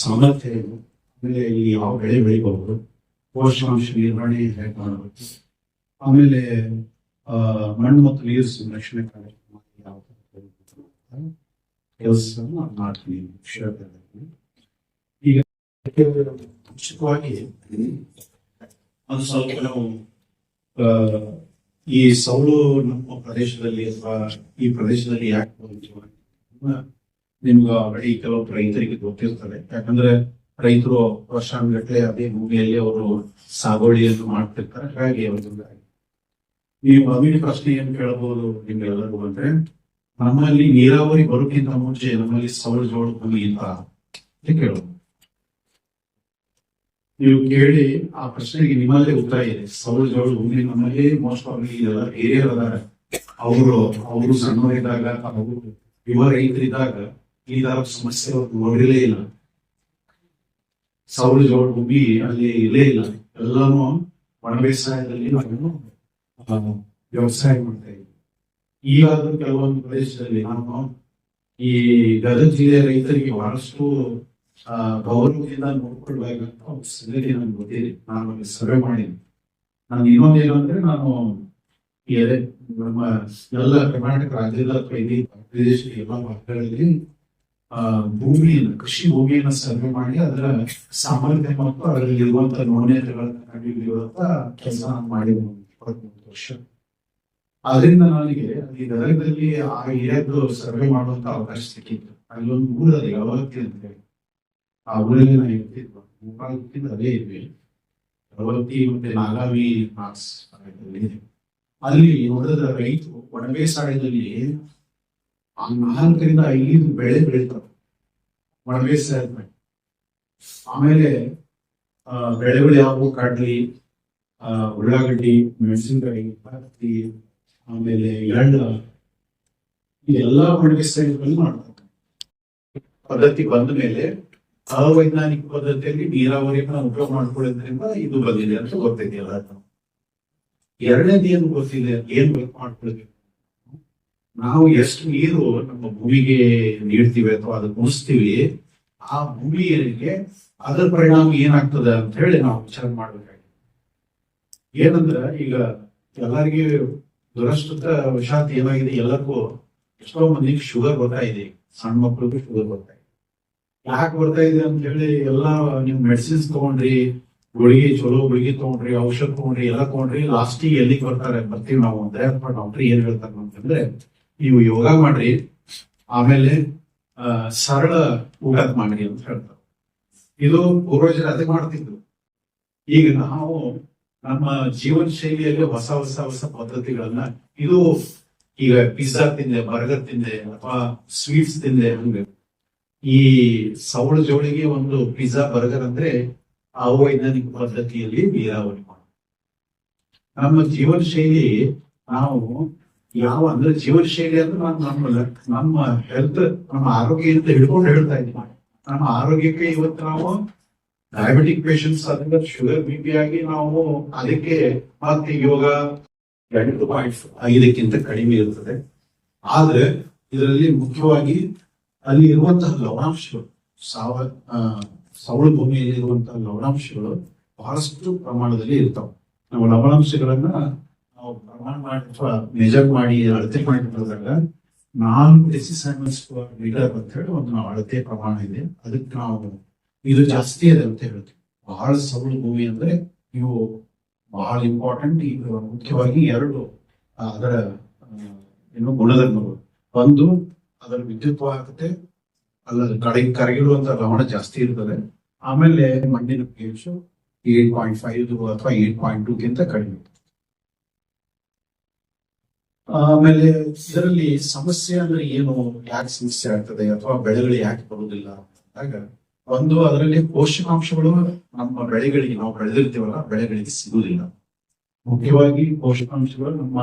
ಸಾಮರ್ಥ್ಯ ಏನು, ಆಮೇಲೆ ಇಲ್ಲಿ ಯಾವ ಬೆಳೆ ಬೆಳಿಬಹುದು, ಪೋಷಕಾಂಶ ನಿರ್ವಹಣೆ ಹೇಗೆ ಮಾಡಬೇಕು, ಆಮೇಲೆ ಮಣ್ಣು ಮತ್ತು ನೀರು ಸಂರಕ್ಷಣೆ ಕಾರ್ಯಕ್ರಮ ಯಾವ ಕೆಲಸ ಮಾಡ್ತೀನಿ ವಿಷಯದಲ್ಲಿ. ಈಗ ಮುಂಚಿತವಾಗಿ ಒಂದು ಸ್ವಲ್ಪ ನಾವು ಈ ಸೌಳು ನಮ್ಮ ಪ್ರದೇಶದಲ್ಲಿ ಅಥವಾ ಈ ಪ್ರದೇಶದಲ್ಲಿ ಯಾಕೆ ನಿಮ್ಗೆ ಆಲ್ರೆಡಿ ಕೆಲವೊಬ್ಬರು ರೈತರಿಗೆ ಗೊತ್ತಿರ್ತದೆ. ಯಾಕಂದ್ರೆ ರೈತರು ವರ್ಷಾನುಗಟ್ಟಲೆ ಅದೇ ಭೂಮಿಯಲ್ಲಿ ಅವರು ಸಾಗುವಳಿಯನ್ನು ಮಾಡ್ತಿರ್ತಾರೆ. ಹಾಗಾಗಿ ನೀವು ಅವಿನ ಪ್ರಶ್ನೆ ಏನ್ ಕೇಳಬಹುದು ನಿಮ್ಗೆಲ್ಲರಿಗೂ ಅಂದ್ರೆ, ನಮ್ಮಲ್ಲಿ ನೀರಾವರಿ ಬರೋಕ್ಕಿಂತ ಮುಂಚೆ ನಮ್ಮಲ್ಲಿ ಸೌಳು ಜೋಳ ಭೂಮಿ ಇಲ್ಲ ಅಂತ ಕೇಳಬಹುದು. ನೀವು ಕೇಳಿ ಆ ಪ್ರಶ್ನೆಗೆ ನಿಮ್ಮಲ್ಲೇ ಉತ್ತರ ಇದೆ. ಸೌಳು ಜೋಳ ಭೂಮಿ ನಮ್ಮಲ್ಲಿ ಮೋಸ್ಟ್ ಆಫ್ ಎಲ್ಲ ಏರಿಯಾ ಅದಾರ. ಅವರು ಸಣ್ಣವರಿದ್ದಾಗ, ಅವರು ಯುವ ರೈತರಿದ್ದಾಗ ಈ ತರ ಸಮಸ್ಯೆ ನೋಡಿರಲೇ ಇಲ್ಲ. ಸೌಳು ಜೋಳ ಭೂಮಿ ಅಲ್ಲಿ ಇಲ್ಲೇ ಇಲ್ಲ. ಎಲ್ಲಾನು ಒಣ ಬೇಸಾಯದಲ್ಲಿ ನಾವು ವ್ಯವಸಾಯ ಮಾಡ್ತಾ ಇದ್ವಿ. ಈಗಾದ್ರೂ ಕೆಲವೊಂದು ಪ್ರದೇಶದಲ್ಲಿ ನಾನು ಈ ಗದಗ ಜಿಲ್ಲೆಯ ರೈತರಿಗೆ ಬಹಳಷ್ಟು ಗೌರವದಿಂದ ನೋಡ್ಕೊಳ್ಬೇಕಂತ ಒಂದು ಸಂಗತಿ ನನ್ಗೆ ಗೊತ್ತಿದೆ. ನಾನು ಸರ್ವೆ ಮಾಡಿದ್ದೀನಿ. ನಾನು ಇನ್ನೊಂದೇನು ಅಂದ್ರೆ, ನಾನು ನಮ್ಮ ಎಲ್ಲ ಕರ್ನಾಟಕ ರಾಜ್ಯದ ಅಥವಾ ಇಲ್ಲಿ ಪ್ರದೇಶದ ಎಲ್ಲ ಭಾಗಗಳಲ್ಲಿ ಭೂಮಿಯನ್ನು, ಕೃಷಿ ಭೂಮಿಯನ್ನು ಸರ್ವೆ ಮಾಡಿ ಅದರ ಸಾಮರ್ಥ್ಯ ಮತ್ತು ಅದರಲ್ಲಿ ಇರುವಂತಹ ನ್ಯೂನತೆಗಳನ್ನ ಕಂಡುಹಿಡಿಯುವಂತ ಕೆಲಸ ಮಾಡಿ 23 ವರ್ಷ. ಅದರಿಂದ ನನಗೆ ಈ ಗದಗದಲ್ಲಿ ಆ ಏರಿಯಾದ್ದು ಸರ್ವೆ ಮಾಡುವಂತ ಅವಕಾಶ ಸಿಕ್ಕಿತ್ತು. ಅಲ್ಲಿ ಒಂದು ಊರಲ್ಲಿ ಅವಲಕ್ಕಿ ಅಂತ ಹೇಳಿ, ಆ ಊರಲ್ಲಿ ನಾವು ಇರ್ತಿದ್ವಿ. ಮುಖಾಂತರ ಅದೇ ಇದ್ವಿ. ಅವಲಕ್ಕಿ ಮತ್ತೆ ನಾಗಾವಿ ಮಾರ್ಕ್ಸ್ ಅಲ್ಲಿ ನೋಡಿದ ರೈತರು ಒಣ ಬೇಸಾಯದಲ್ಲಿ 4ರಿಂದ 5 ಬೆಳೆ ಬೆಳೀತಾರೆ ಒಣ ಬೇಸಾಯದ ಮೇಲೆ. ಆಮೇಲೆ ಬೆಳೆಗಳು ಯಾವುವು, ಕಡ್ಲಿ, ಉಳ್ಳಾಗಡ್ಡಿ, ಮೆಣಸಿನಕಾಯಿ, ಹತ್ತಿ, ಆಮೇಲೆ ಎಳ್ಳ, ಇದೆಲ್ಲ ಒಣ ಬೇಸಾಯದಲ್ಲಿ ಮಾಡ್ತಾರೆ. ಪದ್ಧತಿ ಬಂದ ಮೇಲೆ ಅವೈಜ್ಞಾನಿಕ ಪದ್ಧತಿಯಲ್ಲಿ ನೀರಾವರಿಯನ್ನು ಉಪಯೋಗ ಮಾಡ್ಕೊಳ್ಳೋದ್ರಿಂದ ಇದು ಬಂದಿದೆ ಅಂತ ಗೊತ್ತಿದೆಯಲ್ಲ. ಎರಡನೇದು ಏನು ಗೊತ್ತಿದೆ, ಏನ್ ಬೇಕು ಮಾಡ್ಕೊಳ್ಬೇಕು. ನಾವು ಎಷ್ಟು ನೀರು ನಮ್ಮ ಭೂಮಿಗೆ ನೀಡ್ತೀವಿ ಅಥವಾ ಅದಕ್ಕೆ ಉಣಿಸ್ತೀವಿ, ಆ ಭೂಮಿಗೆ ಅದರ ಪರಿಣಾಮ ಏನಾಗ್ತದೆ ಅಂತ ಹೇಳಿ ನಾವು ವಿಚಾರ ಮಾಡ್ಬೇಕಾಗಿದೆ. ಏನಂದ್ರೆ ಈಗ ಎಲ್ಲರಿಗೂ ದುರಷ್ಟದ ವಶಾತ್ ಏನಾಗಿದೆ, ಎಲ್ಲರಿಗೂ ಎಷ್ಟೋ ಮಂದಿಗೆ ಶುಗರ್ ಬರ್ತಾ ಇದೆ. ಸಣ್ಣ ಮಕ್ಕಳಿಗೂ ಶುಗರ್ ಬರ್ತಾ ಇದೆ. ಯಾಕೆ ಬರ್ತಾ ಇದೆ ಅಂತ ಹೇಳಿ ಎಲ್ಲ ನೀವು ಮೆಡಿಸಿನ್ಸ್ ತಗೊಂಡ್ರಿ, ಚಲೋ ಗುಳಿಗೆ ತಗೊಂಡ್ರಿ, ಔಷಧ ತಗೊಂಡ್ರಿ, ಎಲ್ಲ ತಗೊಂಡ್ರಿ, ಲಾಸ್ಟಿಗೆ ಎಲ್ಲಿಗೆ ಬರ್ತೀವಿ ನಾವು ಅಂದ್ರೆ, ಡಾಕ್ಟರ್ ಏನ್ ಹೇಳ್ತಾರೆ ಅಂತಂದ್ರೆ, ನೀವು ಯೋಗ ಮಾಡ್ರಿ, ಆಮೇಲೆ ಸರಳ ಊಟ ಮಾಡ್ರಿ ಅಂತ ಹೇಳ್ತಾರೆ. ಇದು ಪೂರ್ವಜರು ಅದೇ ಮಾಡ್ತಿದ್ರು. ಈಗ ನಾವು ನಮ್ಮ ಜೀವನ ಶೈಲಿಯಲ್ಲಿ ಹೊಸ ಹೊಸ ಹೊಸ ಪದ್ಧತಿಗಳನ್ನ, ಇದು ಈಗ ಪಿಜ್ಜಾ ತಿಂದೆ, ಬರ್ಗರ್ ತಿಂದೆ ಅಥವಾ ಸ್ವೀಟ್ಸ್ ತಿಂದೆ, ಹಂಗೆ ಈ ಸೌಳು ಜೋಳಿಗೆ ಒಂದು ಪಿಜ್ಜಾ ಬರ್ಗರ್ ಅಂದ್ರೆ ಅವೈಜ್ಞಾನಿಕ ಪದ್ಧತಿಯಲ್ಲಿ ನೀರಾವರಿ ಮಾಡೋದು. ನಮ್ಮ ಜೀವನ ಶೈಲಿ ನಾವು ಅಂದ್ರೆ ಜೀವನ ಶೈಲಿ ಅಂದ್ರೆ ನಮ್ಮ ಹೆಲ್ತ್, ನಮ್ಮ ಆರೋಗ್ಯದಿಂದ ಹಿಡ್ಕೊಂಡು ಹೇಳ್ತಾ ಇದ್ದೀವಿ. ನಮ್ಮ ಆರೋಗ್ಯಕ್ಕೆ ಇವತ್ತು ನಾವು ಡಯಾಬಿಟಿಕ್ ಪೇಷಂಟ್ಸ್, ಅದರಿಂದ ಶುಗರ್ BP ಆಗಿ ನಾವು ಅದಕ್ಕೆ ಮತ್ತೆ ಯೋಗ 8.5ಕ್ಕಿಂತ ಕಡಿಮೆ ಇರ್ತದೆ. ಆದ್ರೆ ಇದರಲ್ಲಿ ಮುಖ್ಯವಾಗಿ ಅಲ್ಲಿ ಇರುವಂತಹ ಲವಣಾಂಶಗಳು, ಸೌಳು ಭೂಮಿಯಲ್ಲಿ ಇರುವಂತಹ ಲವಣಾಂಶಗಳು ಬಹಳಷ್ಟು ಪ್ರಮಾಣದಲ್ಲಿ ಇರ್ತಾವೆ. ನಾವು ಲವಣಾಂಶಗಳನ್ನ ನಾವು ಪ್ರಮಾಣ ಮಾಡಿ ಅಥವಾ ಮೆಜರ್ ಮಾಡಿ ಅಳತೆ ಮಾಡಿದಾಗ 4 ಡೆಸಿಸೈಮಲ್ಸ್/ಮೀಟರ್ ಅಂತ ಹೇಳಿ ಒಂದು ಅಳತೆ ಪ್ರಮಾಣ ಇದೆ. ಅದಕ್ಕೆ ನಾವು ಇದು ಜಾಸ್ತಿ ಇದೆ ಅಂತ ಹೇಳ್ತೀವಿ. ಬಹಳ ಸವಳು ಭೂಮಿ ಅಂದ್ರೆ ಇವು ಬಹಳ ಇಂಪಾರ್ಟೆಂಟ್. ಈಗ ಮುಖ್ಯವಾಗಿ ಎರಡು ಅದರ ಏನು ಗುಣಧರ್ಮಗಳು. ಒಂದು ಅದರ ವಿದ್ಯುತ್ ವಾಹಕತೆ, ಕರಗಿರುವಂತ ಲವಣ ಜಾಸ್ತಿ ಇರ್ತದೆ. ಆಮೇಲೆ ಮಣ್ಣಿನ pH 8.5 ಅಥವಾ 8.2ಗಿಂತ ಕಡಿಮೆ. ಆಮೇಲೆ ಇದರಲ್ಲಿ ಸಮಸ್ಯೆ ಅಂದ್ರೆ ಏನು, ಯಾಕೆ ಸಮಸ್ಯೆ ಆಗ್ತದೆ ಅಥವಾ ಬೆಳೆಗಳು ಯಾಕೆ ಬರುವುದಿಲ್ಲ ಅಂದಾಗ, ಒಂದು ಅದರಲ್ಲಿ ಪೋಷಕಾಂಶಗಳು ನಮ್ಮ ಬೆಳೆಗಳಿಗೆ, ನಾವು ಬೆಳೆದಿರ್ತೀವಲ್ಲ ಬೆಳೆಗಳಿಗೆ ಸಿಗುವುದಿಲ್ಲ. ಮುಖ್ಯವಾಗಿ ಪೋಷಕಾಂಶಗಳು ನಮ್ಮ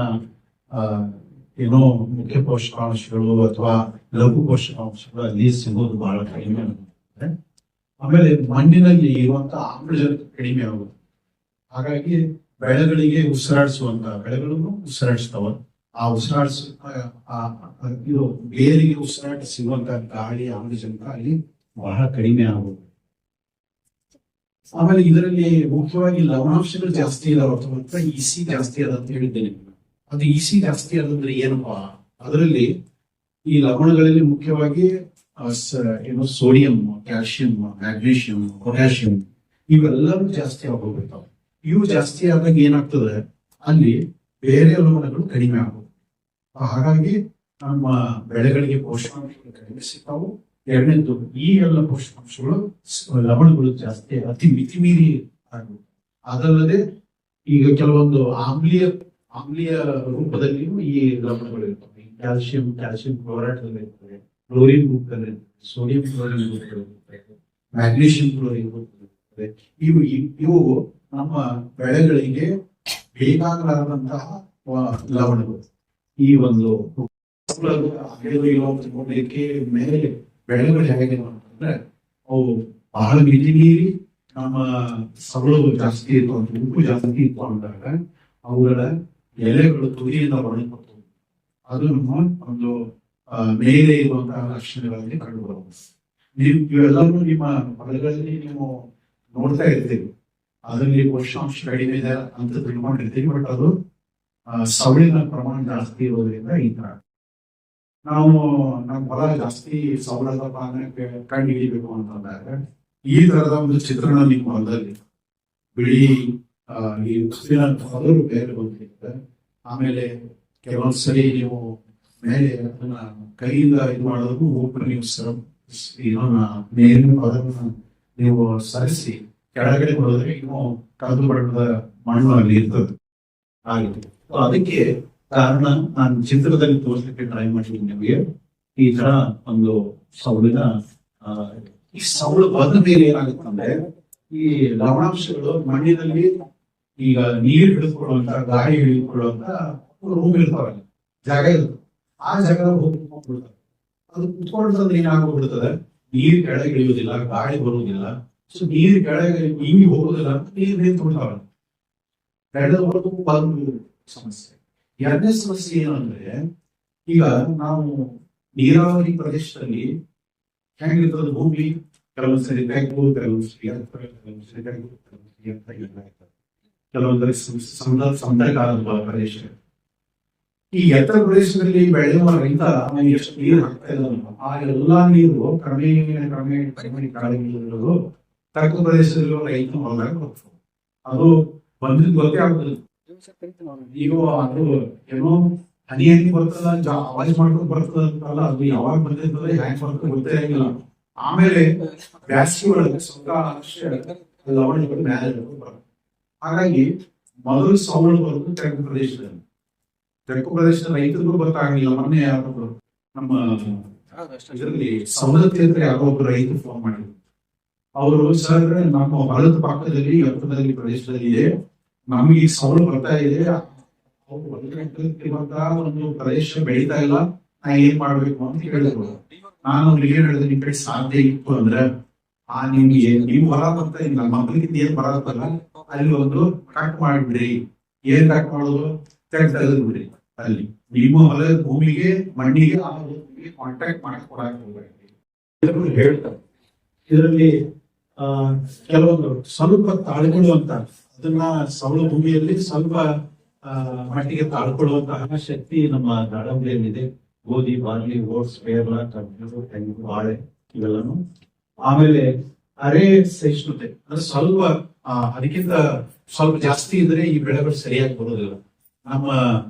ಏನೋ ಮುಖ್ಯ ಪೋಷಕಾಂಶಗಳು ಅಥವಾ ಲಘು ಪೋಷಕಾಂಶಗಳು ಅಲ್ಲಿ ಸಿಗೋದು ಬಹಳ ಕಡಿಮೆ ಆಗುತ್ತೆ. ಆಮೇಲೆ ಮಣ್ಣಿನಲ್ಲಿ ಇರುವಂತಹ ಆಮ್ಲಜನಕ ಕಡಿಮೆ ಆಗುತ್ತೆ. ಹಾಗಾಗಿ ಬೆಳೆಗಳಿಗೆ ಉಸಿರಾಡಿಸುವಂತ ಬೆಳೆಗಳನ್ನು ಉಸಿರಾಡಿಸ್ತಾವ. ಆ ಉಸಿರಾಡಿಸ ಇದು ಬೇರಿಗೆ ಉಸಿರಾಟ ಸಿಗುವಂತ ಗಾಳಿ ಆಮ್ಲಜನಕ ಅಲ್ಲಿ ಬಹಳ ಕಡಿಮೆ ಆಗುತ್ತೆ. ಆಮೇಲೆ ಇದರಲ್ಲಿ ಮುಖ್ಯವಾಗಿ ಲವಣಾಂಶಗಳು ಜಾಸ್ತಿ ಇದಾವ ಅಥವಾ ಇಸಿ ಜಾಸ್ತಿ ಅದ ಅಂತ ಹೇಳಿದ್ದೇನೆ. ಅದು ಇಸಿ ಜಾಸ್ತಿ ಅದಂದ್ರೆ ಏನಪ್ಪಾ, ಅದರಲ್ಲಿ ಈ ಲವಣಗಳಲ್ಲಿ ಮುಖ್ಯವಾಗಿ ಏನು ಸೋಡಿಯಂ, ಕ್ಯಾಲ್ಸಿಯಂ, ಮ್ಯಾಗ್ನೀಷಿಯಂ, ಪೊಟ್ಯಾಷಿಯಂ ಇವೆಲ್ಲವೂ ಜಾಸ್ತಿ ಆಗೋಗ್ಬಿಡ್ತಾವೆ. ಇವು ಜಾಸ್ತಿ ಆದಾಗ ಏನಾಗ್ತದೆ, ಅಲ್ಲಿ ಬೇರೆ ಲವಣಗಳು ಕಡಿಮೆ ಆಗೋದು. ಹಾಗಾಗಿ ನಮ್ಮ ಬೆಳೆಗಳಿಗೆ ಪೋಷಕಾಂಶಗಳು ಕಡಿಮೆ ಸಿಗ್ತಾವು. ಎರಡನೇದು, ಈ ಎಲ್ಲ ಪೋಷಕಾಂಶಗಳು ಲವಣಗಳು ಜಾಸ್ತಿ ಅತಿ ಮಿತಿಮೀರಿ ಆಗುವುದು. ಅದಲ್ಲದೆ ಈಗ ಕೆಲವೊಂದು ಆಮ್ಲೀಯ ರೂಪದಲ್ಲಿಯೂ ಈ ಲವಣಗಳು ಇರ್ತವೆ. ಕ್ಯಾಲ್ಸಿಯಂ ಕ್ಲೋರೈಡ್ ಇರ್ತದೆ, ಕ್ಲೋರಿನ್ ರೂಪದಲ್ಲಿ ಇರ್ತದೆ, ಸೋಡಿಯಂ ಕ್ಲೋರಿನ್ ರೂಪದಲ್ಲಿ ಇರ್ತದೆ, ಮ್ಯಾಗ್ನೀಷಿಯಂ ಕ್ಲೋರಿನ್ ರೂಪದಲ್ಲಿ ಇರ್ತದೆ. ಇವು ನಮ್ಮ ಬೆಳೆಗಳಿಗೆ ಬೇಕಾಗಲಾದಂತಹ ಲವಣಗಳು. ಈ ಒಂದು ಮೇಲೆ ಬೆಳೆಗಳು ಹೇಗೆ ಅಂತಂದ್ರೆ ಅವು ಬಹಳ ಮಿತಿ ಮೀರಿ ನಮ್ಮ ಸವಳು ಜಾಸ್ತಿ ಇತ್ತು ಅಂತ, ಉಪ್ಪು ಜಾಸ್ತಿ ಇತ್ತು ಅಂದಾಗ ಅವುಗಳ ಎಲೆಗಳು ತುದಿಯಿಂದ ಒಣಗಿರ್ತವೆ. ಅದು ನಮ್ಮ ಒಂದು ಮೇಲೆ ಇರುವಂತಹ ಲಕ್ಷಣಗಳಲ್ಲಿ ಕಂಡು ಬರಬಹುದು. ಇವೆಲ್ಲವೂ ನಿಮ್ಮ ಹೊಲಗಳಲ್ಲಿ ನೀವು ನೋಡ್ತಾ ಇರ್ತೀವಿ. ಅದರಲ್ಲಿ ಪೋಷಕಾಂಶ ಕಡಿಮೆ ಇದೆ ಅಂತ ತಿಳ್ಕೊಂಡಿರ್ತೀವಿ. ಬಟ್ ಅದು ಸವಳಿನ ಪ್ರಮಾಣ ಜಾಸ್ತಿ ಇರೋದ್ರಿಂದ ಈ ತರ ನಾವು ನಮ್ಮ ಹೊಲ ಜಾಸ್ತಿ ಸವಳದಪ್ಪ ಅನ್ನಕ್ಕೆ ಕಂಡು ಹಿಡಿಬೇಕು ಅಂತಂದಾಗ ಈ ತರದ ಒಂದು ಚಿತ್ರಣ ನಿಮ್ಮ ಹೊಲದಲ್ಲಿ ಬಿಳಿ ಈ ಹೊಲರು ಬೇರೆ ಬಂದಿರುತ್ತೆ. ಆಮೇಲೆ ಕೆಲವೊಂದ್ಸರಿ ನೀವು ಮೇಲೆ ಅದನ್ನ ಕೈಯಿಂದ ಇದು ಮಾಡೋದು ಒಬ್ಬರು ನೀವು ಮೇಲಿನ ಪದವನ್ನು ನೀವು ಸರಿಸಿ ಕೆಳಗಡೆ ಹೋದ್ರೆ ಇನ್ನು ಕದ್ದು ಬಣ್ಣದ ಮಣ್ಣು ಅಲ್ಲಿ ಇರ್ತದೆ. ಹಾಗೆ ಅದಕ್ಕೆ ಕಾರಣ ನಾನು ಚಿತ್ರದಲ್ಲಿ ತೋರಿಸಲಿಕ್ಕೆ ಟ್ರೈ ಮಾಡಿದ್ದೀನಿ ನಿಮಗೆ. ಈ ತರ ಒಂದು ಸವಳಿನ ಈ ಸವಳು ಬಂದ ಮೇಲೆ ಏನಾಗುತ್ತಂದ್ರೆ ಈ ಲವಣಾಂಶಗಳು ಮಣ್ಣಿನಲ್ಲಿ ಈಗ ನೀರು ಹಿಡಿದುಕೊಳ್ಳುವಂತ, ಗಾಳಿ ಹಿಡಿದುಕೊಳ್ಳುವಂತ ರೂಮ್ ಇರ್ತಾವಲ್ಲ, ಜಾಗ ಇರುತ್ತೆ. ಆ ಜಾಗ ಹೋಗಿ ಕುತ್ಕೊಂಡ್ಬಿಡ್ತಾರೆ. ಅದು ಕುತ್ಕೊಂಡ್ರೆ ಏನಾಗ್ಬಿಡ್ತದೆ, ನೀರು ಕೆಳಗೆ ಇಳಿಯೋದಿಲ್ಲ, ಗಾಳಿ ಬರುವುದಿಲ್ಲ. ಸೊ ನೀರು ಕೆಳಗೆ ಹಿಂಗಿ ಹೋಗೋದಿಲ್ಲ, ನೀರು ನಿಂತು ಬಿಡ್ತಾವಲ್ಲ. ಬೆಳೆದವರೆಗೂ ಒಂದು ಸಮಸ್ಯೆ. ಎರಡನೇ ಸಮಸ್ಯೆ ಏನು ಅಂದ್ರೆ, ಈಗ ನಾವು ನೀರಾವರಿ ಪ್ರದೇಶದಲ್ಲಿ ಹೆಂಗಿರ್ತದೆ ಭೂಮಿ, ಕೆಲವೊಂದ್ಸರಿ ತೆಗ್ಗು, ಕೆಲವೊಂದ್ಸರಿ ಕೆಲವೊಂದ್ಸರಿ ಸಮತಲಕಾಲದ ಪ್ರದೇಶ. ಈ ಎತ್ತರ ಪ್ರದೇಶದಲ್ಲಿ ಬೆಳೆಯುವ ರೈತ ಎಷ್ಟು ನೀರು ಹಾಕ್ತಾ ಇದ್ದಾನೋ ಆ ಎಲ್ಲಾ ನೀರು ಕ್ರಮೇಣ ಕಾಳಗಿರೋದು ತಗ್ಗು ಪ್ರದೇಶದಲ್ಲಿರುವ ರೈತ ಹೊಲದಾಗ ಹೋಗ್ತದೆ. ಅದು ಬಂದಿದ್ದು ಗೊತ್ತೇ ಆಗುದಿಲ್ಲ. ಈಗ ಅದು ಏನೋ ಹನಿ ಬರ್ತದ, ವಾಯ್ಸ್ ಮಾಡ್ಕೊಂಡು ಬರ್ತದ ಅಂತಲ್ಲ, ಅದು ಯಾವಾಗ ಬಂದಿರ್ತದೆ, ಹ್ಯಾಂಗ್ ಬರ್ತದೆ ಗೊತ್ತೇ ಆಗಿಲ್ಲ. ಆಮೇಲೆ ಬ್ಯಾಸಿಗೆ ಒಳಗೆ ಲವಣಗಳು ಮೇಲೆ ಬರ್ತದೆ. ಹಾಗಾಗಿ ಮೊದಲು ಸವಳು ಬರೋದು ತೆಗ್ಗು ಪ್ರದೇಶದಲ್ಲಿ. ತೆಗ್ಗು ಪ್ರದೇಶದ ರೈತರಿಗೂ ಗೊತ್ತಾಗಲಿಲ್ಲ. ಮೊನ್ನೆ ಯಾರು ನಮ್ಮ ಇದರಲ್ಲಿ ಸವಲತ್ತಿ ಅಂತ ಯಾರೋ ಒಬ್ಬರು ರೈತರು ಫೋನ್ ಮಾಡಿದ್ರು. ಅವರು ಸರ್, ನಮ್ಮ ಹೊಲದ ಪಕ್ಕದಲ್ಲಿ ಎತ್ತರದಲ್ಲಿ ಪ್ರದೇಶದಲ್ಲಿ ಇದೆ, ನಮ್ಗೆ ಈ ಸವಳು ಬರ್ತಾ ಇದೆ, ಒಂದು ಪ್ರದೇಶ ಬೆಳೀತಾ ಇಲ್ಲ, ನಾ ಏನ್ ಮಾಡ್ಬೇಕು ಅಂತ ಹೇಳಿದ್ರು. ನಾನು ಅವ್ರಿಗೆ ಏನ್ ಹೇಳಿದೆ, ನಿಮ್ ಕಡೆ ಸಾಧ್ಯ ಇತ್ತು ಅಂದ್ರೆ ನಿಮ್ಗೆ ನೀವು ಹೊಲ ಬರ್ತಾ ಇಲ್ಲ, ಮಕ್ಕಳಿಗೆ ಏನ್ ಬರತ್ತಲ್ಲ ಅಲ್ಲಿ ಒಂದು ಕಟ್ ಮಾಡ್ಬಿಡ್ರಿ. ಏನ್ ಕಟ್ ಮಾಡೋದು, ತೆಗೆದು ಬಿಡ್ರಿ. ಅಲ್ಲಿ ನಿಮ್ಮ ಹೊಲದ ಭೂಮಿಗೆ ಮಣ್ಣಿಗೆ ಕಾಂಟ್ಯಾಕ್ಟ್ ಮಾಡಕ್ ಹೇಳ್ತಾರೆ. ಇದರಲ್ಲಿ ಕೆಲವೊಂದು ಸ್ವಲ್ಪ ತಾಳ್ಗಳು ಅಂತ, ಅದನ್ನ ಸವಳ ಭೂಮಿಯಲ್ಲಿ ಸ್ವಲ್ಪ ಮಟ್ಟಿಗೆ ತಾಳ್ಕೊಳ್ಳುವಂತಹ ಶಕ್ತಿ ನಮ್ಮ ದಾಳಂಬೆಯಲ್ಲಿದೆ. ಗೋಧಿ, ಬಾರ್ಲಿ, ಓಟ್ಸ್, ಪೇರಲ, ಕಬ್ಬು, ತೆಂಗು, ಬಾಳೆ ಇವೆಲ್ಲನು. ಆಮೇಲೆ ಅರೆ ಸಹಿಷ್ಣುತೆ ಅಂದ್ರೆ ಸ್ವಲ್ಪ ಅದಕ್ಕಿಂತ ಸ್ವಲ್ಪ ಜಾಸ್ತಿ ಇದ್ರೆ ಈ ಬೆಳೆಗಳು ಸರಿಯಾಗಿ ಬರೋದಿಲ್ಲ. ನಮ್ಮ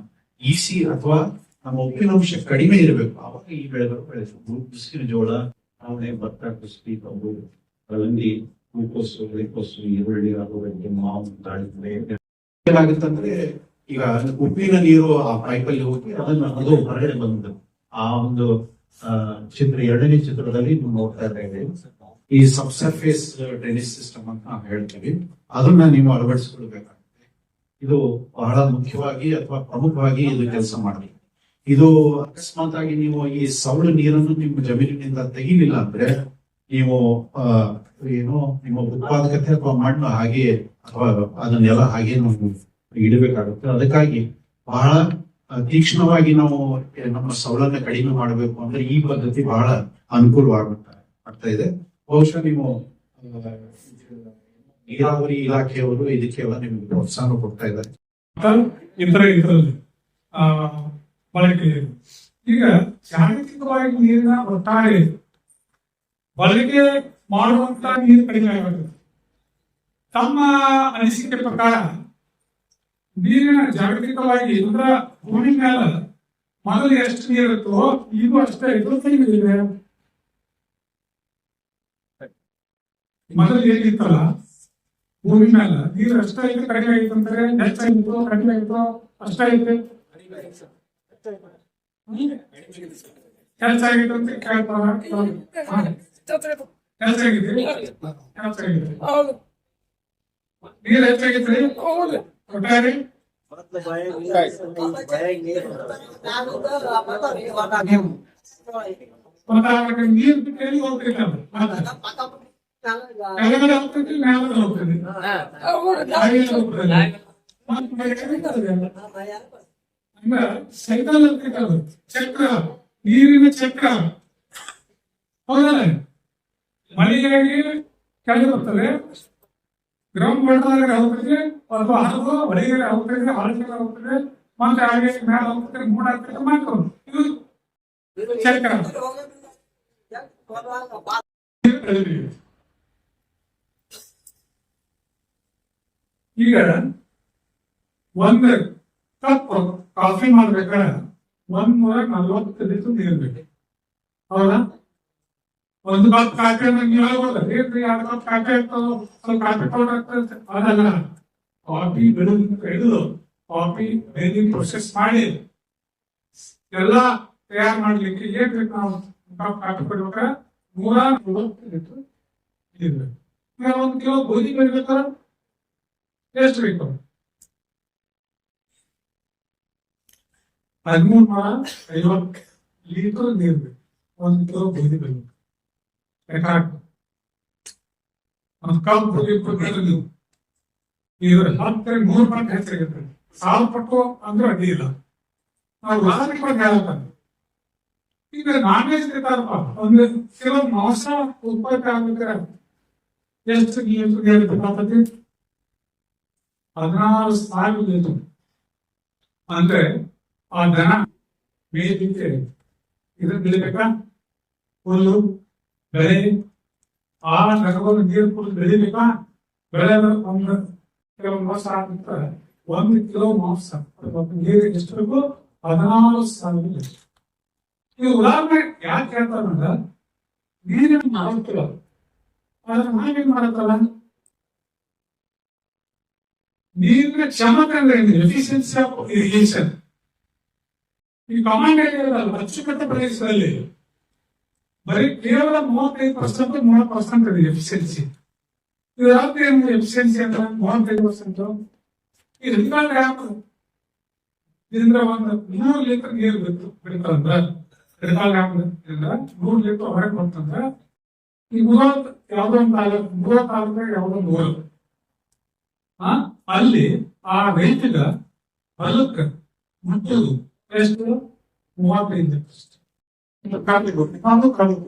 ಇಸಿ ಅಥವಾ ನಮ್ಮ ಉಪ್ಪಿನಾಂಶ ಕಡಿಮೆ ಇರಬೇಕು, ಅವಾಗ ಈ ಬೆಳೆಗಳು ಬೆಳೆಸಬಹುದು. ಬಿಸಿಲಿನ ಜೋಳ, ನವಣೆ, ಭತ್ತ, ಕುಸ್ಬಿ, ಕಬ್ಬು, ಕಲ್ಲಂಗಡಿ, ಹೂಕೋಸು, ಎಲೆಕೋಸು, ಈರುಳ್ಳಿ, ಆಲೂಗಡ್ಡೆ, ಮಾವು, ದಾಳಿಂಬೆ. ಏನಾಗುತ್ತಂದ್ರೆ ಈಗ ಉಪ್ಪಿನ ನೀರು ಆ ಪೈಪಲ್ಲಿ ಹೋಗಿ ಅದು ಹೊರಗಡೆ ಬಂದು ಆ ಒಂದು ಚಿತ್ರ 2ನೇ ಚಿತ್ರದಲ್ಲಿ ನೀವು ನೋಡ್ತಾ ಇದ್ದೇವೆ. ಈ ಸಬ್ಸರ್ಫೇಸ್ ಡ್ರೈನೇಜ್ ಸಿಸ್ಟಮ್ ಅಂತ ನಾವು ಹೇಳ್ತೀವಿ, ಅದನ್ನ ನೀವು ಅಳವಡಿಸಿಕೊಳ್ಬೇಕಾಗುತ್ತೆ. ಇದು ಬಹಳ ಮುಖ್ಯವಾಗಿ ಅಥವಾ ಪ್ರಮುಖವಾಗಿ ಇದು ಕೆಲಸ ಮಾಡಬೇಕು. ಇದು ಅಕಸ್ಮಾತ್ ಆಗಿ ನೀವು ಈ ಸವಳು ನೀರನ್ನು ನಿಮ್ಮ ಜಮೀನಿನಿಂದ ತೆಗಿಲಿಲ್ಲ ಅಂದ್ರೆ ನೀವು ಏನು ನಿಮ್ಮ ಉತ್ಪಾದಕತೆ ಅಥವಾ ಮಣ್ಣು ಹಾಗೆ ಅಥವಾ ಅದನ್ನೆಲ್ಲ ಹಾಗೆ ನಾವು ಇಡಬೇಕಾಗುತ್ತೆ. ಅದಕ್ಕಾಗಿ ಬಹಳ ತೀಕ್ಷ್ಣವಾಗಿ ನಾವು ನಮ್ಮ ಸವಳನ್ನ ಕಡಿಮೆ ಮಾಡಬೇಕು ಅಂದ್ರೆ ಈ ಪದ್ಧತಿ ಬಹಳ ಅನುಕೂಲವಾಗ್ತಾ ಇದೆ. ಬಹುಶಃ ನೀವು ನೀರಾವರಿ ಇಲಾಖೆಯವರು ಇದಕ್ಕೆಲ್ಲ ನಿಮ್ಗೆ ಪ್ರೋತ್ಸಾಹ ಕೊಡ್ತಾ ಇದ್ದಾರೆ. ಇದರಲ್ಲಿ ಬಳಕೆ ಈಗ ಜಾಗತಿಕವಾಗಿ ನೀರಿನ ಒಟ್ಟಾರೆ ಬಳಕೆ ಮಾಡುವಂತ ನೀರು ಕಡಿಮೆ ಆಗುತ್ತೆ. ತಮ್ಮ ಅನಿಸಿಕೆ ಪ್ರಕಾರ ನೀರಿನ ಜಾಗತಿಕವಾಗಿ ಅಂದ್ರೆ ಭೂಮಿ ಮೇಲೆ ಮೊದಲು ಎಷ್ಟು ನೀರಿರುತ್ತೋ ಈಗ ಅಷ್ಟೇ ಇದೆ. ಮೊದಲು ಏನಿತ್ತಲ್ಲ ಭೂಮಿ ಮೇಲೆ ನೀರು ಅಷ್ಟೇ ಐತೆ ಕಡಿಮೆ ಐತೆ ಅಂತಾರೆ, ಹೆಚ್ಚಾಗಿತ್ತು ಕಡಿಮೆ ಆಯ್ತು ಅಷ್ಟೇ ಐತೆ ಹೆಚ್ಚಾಗಿತ್ತು ಅಂತ ಕೇಳ್ತಾರ. ಹೆಚ್ಚಾಗಿದೆ ನೀರು ಹೆಚ್ಚಾಗಿತ್ರಿ ಒಟ್ಟಾರೆ ನೀರು ಬಿಟ್ಟು ಹೋಗ್ತಿಲ್ಲ, ಕೆಳಗಡೆ ಹೋಗ್ತೈತಿ, ಮೇಲಗಡೆ ಹೋಗ್ತದೆ. ಸೈಕಲ್ ಅಂತ ಚಕ್ರ, ನೀರಿನ ಚಕ್ರ ಹೌದಲ್ಲ. ಮಳೆಗಾಗಿ ಕೆಳಗೆ ಬರ್ತದೆ, ಗ್ರೌಂಡ್ ಬಡ್ದಾಗ ಹೋಗ್ತದೆ, ಅಥವಾ ಹರಿದು ಹೊಡಿಗೆ ಹೋಗ್ತದೆ, ಹರಕೆ ಹೋಗ್ತದೆ, ಮತ್ತೆ ಹಾಗೆ ಮೇಲೆ ಹೋಗ್ತದೆ, ಮೂಡ ಆಗ್ತದೆ, ಮಾಡ್ಕೊಂಡು ಇದು ಚಕ್ರ. ಈಗ ಒಂದು ಕಪ್ ಕಾಫಿ ಮಾಡ್ಬೇಕಾದ್ರೆ 140 ಲೀಟರ್ ನೀರು ಬೇಕು, ಹೌದಾ? ಒಂದು ಕಪ್ ಕಾಫಿ ನೀವು ಹೇಳ್ಬೋದ, 2 ಕಪ್ ಕಾಫಿ ಆಗ್ತಾವ, ಸ್ವಲ್ಪ ಕಾಫಿ ಪೌಡರ್ ಆಗ್ತದೆ. ಅದಲ್ಲ, ಕಾಫಿ ಬೆಳೆದಿಂದ ಹಿಡಿದು ಕಾಫಿ ಬೇರಿಂಗ್ ಪ್ರೊಸೆಸ್ ಮಾಡಿ ಎಲ್ಲ ತಯಾರು ಮಾಡ್ಲಿಕ್ಕೆ ಏನ್ ಬೇಕು? ನಾವು ಕಪ್ ಕಾಫಿ ಕೊಡ್ಬೇಕಾದ್ರೆ 140 ಲೀಟರ್ ನೀರು ಬೇಕು. ಈಗ 1 ಕಿಲೋ ಗೋಧಿ ಬೆಳಿಬೇಕಾದ್ರೆ ಎಷ್ಟು ಬೇಕು? 1350 ಲೀಟರ್ ನೀರು ಬೇಕು 1 ಕಿಲೋ ಗೋಧಿ ಬೆಳಿಬೇಕು. ಒಂದು ಕಪ್ ಗೋಧಿ ನೀವು ಇದ್ರ 10-3 ಪಟ್ಟು ಹೆಚ್ಚಾಗುತ್ತೆ. 1000 ಪಟ್ಟು ಅಂದ್ರೆ ಅಡ್ಡಿ ಇಲ್ಲ. ನಾವು ಉದಾಹರಣೆ ಕೂಡ ಹೇಳತ್ತ. ಈಗ ನಾನ್ ವೆಜ್ ತಿಂತಾರಪ್ಪ, 1 ಕಿಲೋ ಮಾಂಸ ಉತ್ಪತ್ತಿ ಆಗ್ಬೇಕಾದ್ರೆ ಎಷ್ಟು ನೀರು ಬೇಕಾಗ್ತದೆ? 16,000 ಲೀಟರ್. ಅಂದ್ರೆ ಆ ದನ ಮೇಯಲಿಕ್ಕೆ ಇದನ್ನ ಬೆಳಿಬೇಕಾ? ಹುಲ್ಲು ಬೆಳೆ, ಆ ದನವನ್ನು ನೀರು ಕುಡಿದು ಬೆಳಿಬೇಕಾ? ಬೆಳೆದ ಒಂದು ಕೆಲವು ಮಾಂಸ ಆಗ್ಬಿಟ್ರೆ 1 ಕಿಲೋ ಮಾಂಸ ನೀರು ಎಷ್ಟು ಬೇಕು? 16,000 ಲೀಟರ್. ಇದು ಉದಾಹರಣೆ ಯಾಕೆ ಹೇಳ್ತಾರಂದ್ರೆ ನೀರಿನ ಮಾಡುತ್ತಿಲ್ಲ, ಆದ್ರೆ ನಾವೇನ್ ಮಾಡತ್ತಲ್ಲ, ನೀರಿನ ಕ್ಷಮತೆ ಅಂದ್ರೆ ಎಫಿಷಿಯನ್ಸಿ ಆಫ್ ಇರಿಗೇಷನ್. ಈ ಕಮಾಂಡ್ ಏರಿಯಾದ ಅಚ್ಚುಕಟ್ಟು ಪ್ರದೇಶದಲ್ಲಿ ಬರೀ ಕೇವಲ 35% 30% ಇದೆ ಎಫಿಷಿಯನ್ಸಿ. ಇದು ಯಾಕೆ ಎಫಿಷಿಯನ್ಸಿ ಅಂದ್ರೆ 35%? ಈ ರಿಕಾರ್ಡ್ ಯಾಕೆ ಇದರಿಂದ 100 ಲೀಟರ್ ನೀರು ಬಿಡ್ತಾರಂದ್ರ ರಿಕಾರ್ಡ್ ಯಾಕಂದ್ರ 100 ಲೀಟರ್ ಹೊರಗೆ ಬಂತಂದ್ರ ಈ 30 ಯಾವ್ದೋ ಒಂದು ತಾಲೂಕಾಗ ಯಾವ್ದೋ ಒಂದು ಊರು, ಅಲ್ಲಿ ಆ ರೈತಗ ಹೊಲಕ್ಕ ಮುಟ್ಟುದು ಎಷ್ಟು? 35%.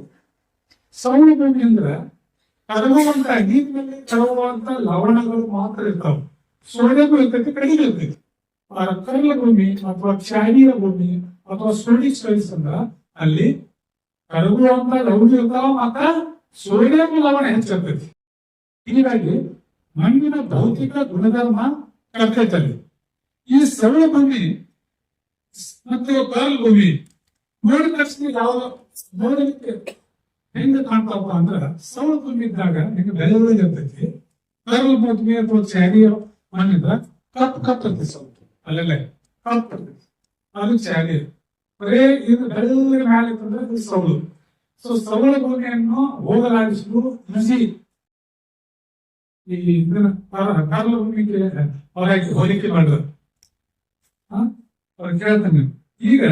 ಸೌಳು ಭೂಮಿ ಅಂದ್ರೆ ಕರಗುವಂತ ನೀರಿನಲ್ಲಿ ಕರಗುವಂತ ಲವಣಗಳು ಮಾತ್ರ ಇರ್ತಾವ, ಸೋಡಿಯಂ ಇರ್ತೈತಿ, ಕಡಿಮೆ ಇರ್ತೈತಿ. ಆ ಕರಲ ಭೂಮಿ ಅಥವಾ ಕ್ಷಾರೀಯ ಭೂಮಿ ಅಥವಾ ಸೋಡಿಕ್ ಸಾಯಿಲ್ಸ್ ಅಂದ್ರ ಅಲ್ಲಿ ಕರಗುವಂತ ಲವಣ ಇರ್ತಾವ, ಮತ್ತ ಸೋಡಿಯಂ ಲವಣ ಹೆಚ್ಚಾಗ್ತೈತಿ. ಹೀಗಾಗಿ ಮಣ್ಣಿನ ಭೌತಿಕ ಗುಣಧರ್ಮ ಕಳ್ತೈತಲ್ಲಿ. ಈ ಸರಳ ಭೂಮಿ ಮತ್ತು ಕರ್ಲ್ ಭೂಮಿ ನೋಡಿದ ತಕ್ಷಣ ಯಾವ ನೋಡಲಿಕ್ಕೆ ಹೆಂಗ ಕಾಣ್ತಾವಪ್ಪ ಅಂದ್ರ ಸರಳ ಭೂಮಿ ಇದ್ದಾಗ ಹೆಂಗ ಬೆಳೆ ಇರ್ತೈತಿ. ಕರ್ಲ್ ಭೂಮಿ ಅಥವಾ ಚಾರಿಯ ಮಣ್ಣಿಂದ ಕಪ್ ಇರ್ತೈತಿ. ಸ್ವಲ್ಪ ಅಲ್ಲೆಲ್ಲ ಕಪ್ ಇರ್ತೈತಿ, ಅದು ಚಾರಿ. ಬರೇ ಇದು ಬೆಳ್ಳಗೆ ಮ್ಯಾಲೆ ಇರ್ತಂದ್ರೆ ಇದು ಸೌಳು. ಸೊ ಸೌಳ ಭೂಮಿಯನ್ನು ಹೋಗಲಾಡಿಸಲು ನಸಿ ಈ ಇದನ್ನ ಕರ್ಲ ಭೂಮಿಗೆ ಹೊರಗೆ ಹೋಲಿಕೆ ಮಾಡಿದ್ರು. ಅವ್ರು ಕೇಳ್ತಾನೆ ಈಗ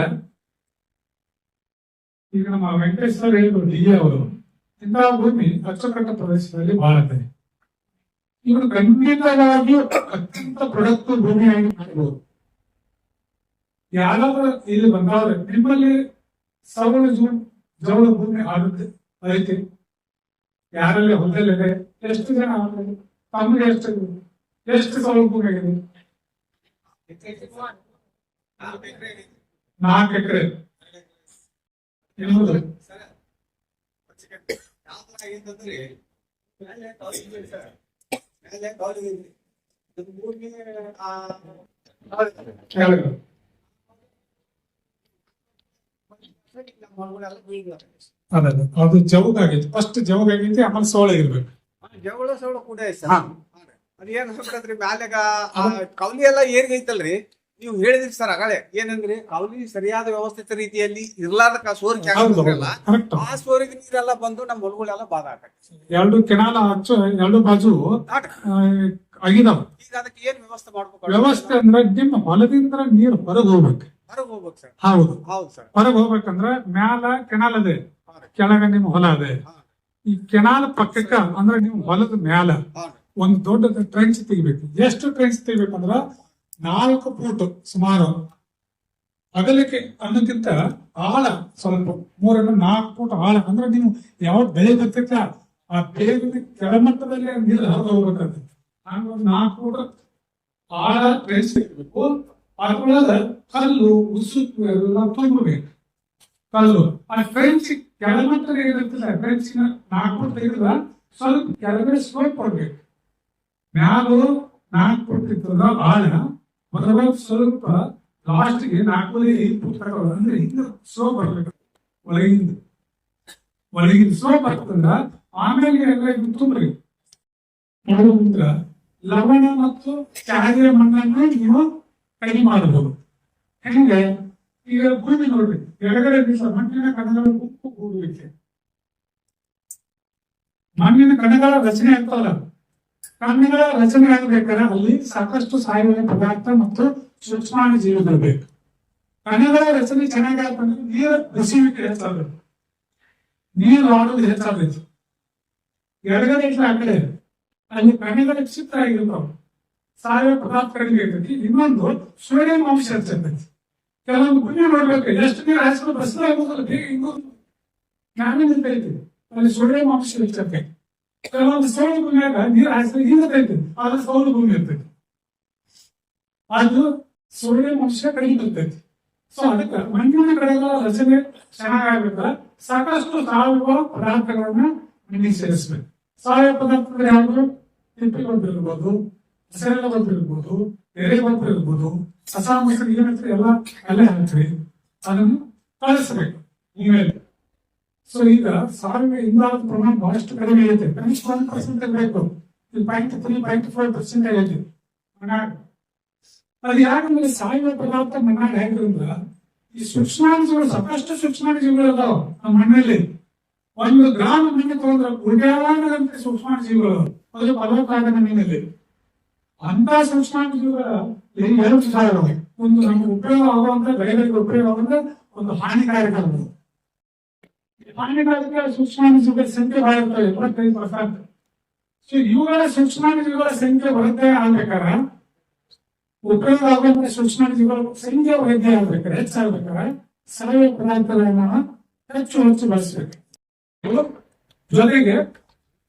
ನಮ್ಮ ವೆಂಕಟೇಶ್ ಸರ್ ಹೇಳಿದ್ರು ಡಿ ಅವರು, ಇಂತಹ ಭೂಮಿ ಅಚ್ಚುಕಟ್ಟ ಪ್ರದೇಶದಲ್ಲಿ ಬಹಳ ಇದೆ. ಇವರು ಖಂಡಿತವಾಗಿಯೂ ಅತ್ಯಂತ ಪ್ರೊಡಕ್ಟಿವ್ ಭೂಮಿಯಾಗಿ ಮಾಡಬಹುದು. ಯಾರಾದ್ರೂ ಇಲ್ಲಿ ಬಂದಾದ್ರೆ ನಿಮ್ಮಲ್ಲಿ ಸೌಳ ಜವಳ ಭೂಮಿ ಆಗುತ್ತೆ ಐತಿ, ಯಾರಲ್ಲಿ ಹೊಲದಲ್ಲಿದೆ, ಎಷ್ಟು ಜನ ಆಗಿದೆ, ತಮಗೆ ಎಷ್ಟು ಸೌಳ ಭೂಮಿ ಆಗಿದೆ? 4 ಎಕರೆ ಎಂಬುದು ಅದಲ್ಲ, ಅದು ಜವಗಾಗೈತಿ. ಫಸ್ಟ್ ಜವಗಾಗೈತಿ, ಆಮೇಲೆ ಸೋಳ ಇರ್ಬೇಕು. ಜವಳ ಕೂಡ ಅದೇನ್ ಹೇಳ್ಬೇಕಂದ್ರಿ ಮ್ಯಾಲೆಗ ಕೌಲಿ ಎಲ್ಲ ಏರ್ಗೈತಲ್ರಿ, ನೀವು ಹೇಳಿದ್ರಿ ಸರ್ ಆಗಲೇ ಏನಂದ್ರಿ, ಕೌಲಿ ಸರಿಯಾದ ವ್ಯವಸ್ಥಿತ ರೀತಿಯಲ್ಲಿ ಇರ್ಲಾರ್ದಕ್ಕ ಸೋರಿಕೆ ಆಗಿರಲ್ಲ, ಆ ಸೋರಿಗೆ ನೀರೆಲ್ಲ ಬಂದು ನಮ್ಮ ಹೊಲಗಳೆಲ್ಲ ಬಾಧ ಆಗತ್ತೆ. 2 ಕೆನಾಲ್ ಎರಡು ಬಾಜು ಆಗಿದಾವ. ಈಗ ಅದಕ್ಕೆ ಏನ್ ವ್ಯವಸ್ಥೆ ಮಾಡ್ಬೇಕು? ವ್ಯವಸ್ಥೆ ಅಂದ್ರೆ ನಿಮ್ಮ ಹೊಲದಿಂದ ನೀರು ಹೊರಗೆ ಹೋಗ್ಬೇಕು. ಹೊರಗೆ ಹೋಗ್ಬೇಕು ಸರ್. ಹೌದು, ಸರ್. ಹೊರಗೆ ಹೋಗ್ಬೇಕಂದ್ರ ಮ್ಯಾಲ ಕೆನಾಲ್ ಅದೇ, ಕೆಳಗ ನಿಮ್ ಹೊಲ ಅದೇ. ಈ ಕೆನಾಲ್ ಪಕ್ಕಕ್ಕ ಅಂದ್ರೆ ನಿಮ್ ಹೊಲದ ಮ್ಯಾಲ ಒಂದು ದೊಡ್ಡ ಟ್ರೆಂಚ್ ತೆಗಿಬೇಕು. ಎಷ್ಟು ಟ್ರೆಂಚ್ ತೆಗಿಬೇಕಂದ್ರ 4 ಫೂಟ್ ಸುಮಾರು ಅಗಲಕ್ಕೆ ಅನ್ನೋಕ್ಕಿಂತ ಆಳ ಸ್ವಲ್ಪ 3-4 ಫೂಟ್ ಆಳ. ಅಂದ್ರೆ ನೀವು ಯಾವ ಬೆಳೆ ಬರ್ತೈತ ಆ ಬೆಳೆಗಿನ ಕೆಳಮಟ್ಟದಲ್ಲಿ ನೀರು ಹರಿದು ಹೋಗ್ಬೇಕಾಗ್ತದೆ. ಹಂಗ 4 ಫೂಟ್ ಆಳ ಟ್ರೆಂಚ್ ತೆಗಿಬೇಕು. ಅದ್ರೊಳಗ ಕಲ್ಲು ಉಸುಕು ಎಲ್ಲ ತುಂಬಬೇಕು. ಕಲ್ಲು ಆ ಟ್ರೆಂಚ್ ಕೆಳಮಟ್ಟ ಏನಿರ್ತದೆ, ಟ್ರೆಂಚಿನ 4 ಫೂಟ್ ತೆಗೆದ್ರ ಸ್ವಲ್ಪ ಕೆಳಗಡೆ ಸ್ಲೋಪ್ ಕೊಡ್ಬೇಕು. ಮ್ಯಾಲು 4 ಫೂಟ್ ಇರ್ತದ ಆಳ, ಮೊದಲ ಸ್ವಲ್ಪ ಲಾಸ್ಟ್ಗೆ 4-5 ಫೂಟ್ ತಗೊಳ್ಳ. ಅಂದ್ರೆ ಹಿಂಗ ಸ್ಲೋಪ್ ಬರ್ಬೇಕು. ಒಳಗಿಂದ ಸ್ಲೋಪ್ ಬರ್ತಂದ್ರ ಆಮೇಲೆ ಎಲ್ಲ ತುಂಬಬೇಕು. ಲವಣ ಮತ್ತು ಚಾರಿಯ ಮಣ್ಣನ್ನು ನೀವು ಕಡಿಮೆ ಮಾಡಬಹುದು. ಹೆಂಗೆ? ಈಗ ಭೂಮಿ ನೋಡ್ಬೇಕು, ಎಡಗಡೆ ದಿವಸ ಮಣ್ಣಿನ ಕಣಗಳ ಉಪ್ಪು ಕೂಡುವಿಕೆ, ಮಣ್ಣಿನ ಕಣಗಳ ರಚನೆ ಆಗ್ತಾವಲ್ಲ, ಕಣಗಳ ರಚನೆ ಆಗ್ಬೇಕಾದ್ರೆ ಅಲ್ಲಿ ಸಾಕಷ್ಟು ಸಾವಯವ ಪದಾರ್ಥ ಮತ್ತು ಸೂಕ್ಷ್ಮಾಣು ಜೀವಿಗಳು ಬೇಕು. ಕಣಗಳ ರಚನೆ ಚೆನ್ನಾಗಾಗ್ತಂದ್ರೆ ನೀರು ಬೆಸುವಿಕೆ ಹೆಚ್ಚಾಗಬೇಕು, ನೀರು ಆಡೋದು ಹೆಚ್ಚಾಗಬೇಕು. ಎಡಗಡೆ ಆ ಕಡೆ ಅಲ್ಲಿ ಕಣಗಳ ಕ್ಷಿಪ್ರ ಆಗಿರ್ತಾವ, ಸಾವಯವ ಪದಾರ್ಥ ಕಡಿಮೆ ಇರ್ತೈತಿ. ಇನ್ನೊಂದು ಸೋಡಿಯಂ ಅಂಶ ಹೆಚ್ಚಾಗ್ತೈತಿ. ಕೆಲವೊಂದು ಭೂಮಿ ನೋಡ್ಬೇಕು, ಎಷ್ಟು ನೀರು ಹಾಯಿಸಲು ಬಸ್ಲಾಗೋದಲ್ಲ, ಬೇಗ ಹಿಂಗೊಂದು ಜ್ಞಾನ ನಿಂತೈತಿ, ಅಲ್ಲಿ ಸೋಡಿಯಂ ಅಂಶ ಹೆಚ್ಚಾಗ್ತೈತಿ. ಕೆಲವೊಂದು ಸೌಳ ಭೂಮಿಯಾಗ ನೀರು ಹಾಯಿಸಲು ಹಿಂಗತೈತಿ, ಆದ್ರೆ ಸೌಳ ಭೂಮಿ ಇರ್ತೈತಿ, ಅದು ಸೋಡಿಯಂ ಅಂಶ ಕಡಿಮೆ ಇರ್ತೈತಿ. ಸೊ ಅದಕ್ಕೆ ಮಣ್ಣಿನ ಕಡೆಗಳ ರಚನೆ ಚೆನ್ನಾಗಾಗ್ಬೇಕಲ್ಲ, ಸಾಕಷ್ಟು ಸಾವಯವ ಪದಾರ್ಥಗಳನ್ನ ಮಣ್ಣಿಗೆ ಸೇರಿಸ್ಬೇಕು. ಸಾವಯವ ಪದಾರ್ಥಗಳು ಯಾವುದು? ತಿಪ್ಪೆ ಗೊಬ್ಬರ ಇರ್ಬೋದು, ಹಸಿರೆಲೆ ಗೊಬ್ಬರ ಇರ್ಬೋದು, ಎರೆ ಗೊಬ್ಬರ ಇರ್ಬೋದು, ಕಸ ಮೊಸರು ಏನಿರ್ತದೆ ಎಲ್ಲ ಅಲ್ಲೇ ಹಾಕ್ರಿ, ಅದನ್ನು ಕಳಿಸ್ಬೇಕು ಇಮೇಲೆ. ಸೊ ಈಗ ಸಾವಯವ ಇಂಗಾಲದ ಪ್ರಮಾಣ ಬಹಳಷ್ಟು ಕಡಿಮೆ ಐತೆ, ಕನಿಷ್ಠ 1% ಬೇಕು. ಇಲ್ಲಿ 0.3-0.4% ಐತೆ ಮಣ್ಣಾಗ. ಅದು ಯಾಕಂದ್ರೆ ಸಾವಯವ ಪದಾರ್ಥ ಮಣ್ಣಾಗ ಹೇಗಿರೋದ್ರ ಈ ಸೂಕ್ಷ್ಮಾಣುಜೀವಿಗಳು, ಸಾಕಷ್ಟು ಸೂಕ್ಷ್ಮಾಣುಜೀವಿಗಳು ಅದಾವ ನಮ್ಮ ಮಣ್ಣಲ್ಲಿ. 1 ಗ್ರಾಮ್ ಮಣ್ಣು ತಗೊಂಡ್ರೆ ಉಡ್ಯಾಡಂತೆ ಸೂಕ್ಷ್ಮಾಣುಜೀವಿಗಳು, ಅದು ಫಲವತ್ತಾದ ಮಣ್ಣಿನಲ್ಲಿ. ಅಂತ ಸೂಕ್ಷ್ಮಾಣುಜೀವಿಗಳ 2 ಸಾವಿರ. ಒಂದು ನಮ್ಗೆ ಉಪಯೋಗ ಆಗುವಂತ, ಬೆಳೆಗಳಿಗೆ ಉಪಯೋಗ ಆಗುವಂತ ಒಂದು ಹಾನಿಕಾರಕ. ಹಾನಿಕಾರಕ ಸೂಕ್ಷ್ಮಾಣುಜೀವಿಗಳ ಸಂಖ್ಯೆ ಬಹಳ ಇರ್ತವೆ, 75%. ಸೊ ಇವುಗಳ ಸೂಕ್ಷ್ಮಾಣುಜೀವಿಗಳ ಸಂಖ್ಯೆ ವೃದ್ಧಿ ಆಗ್ಬೇಕಾದ್ರೆ, ಉಪಯೋಗ ಆಗುವಂತ ಸೂಕ್ಷ್ಮಾಣುಜೀವಿಗಳ ಸಂಖ್ಯೆ ವೃದ್ಧಿ ಆಗ್ಬೇಕಾದ್ರೆ, ಹೆಚ್ಚಾಗ್ಬೇಕಾದ್ರೆ ಸಾವಯವ ಪದಾರ್ಥಗಳನ್ನ ಹೆಚ್ಚು ಬಳಸ್ಬೇಕು. ಜೊತೆಗೆ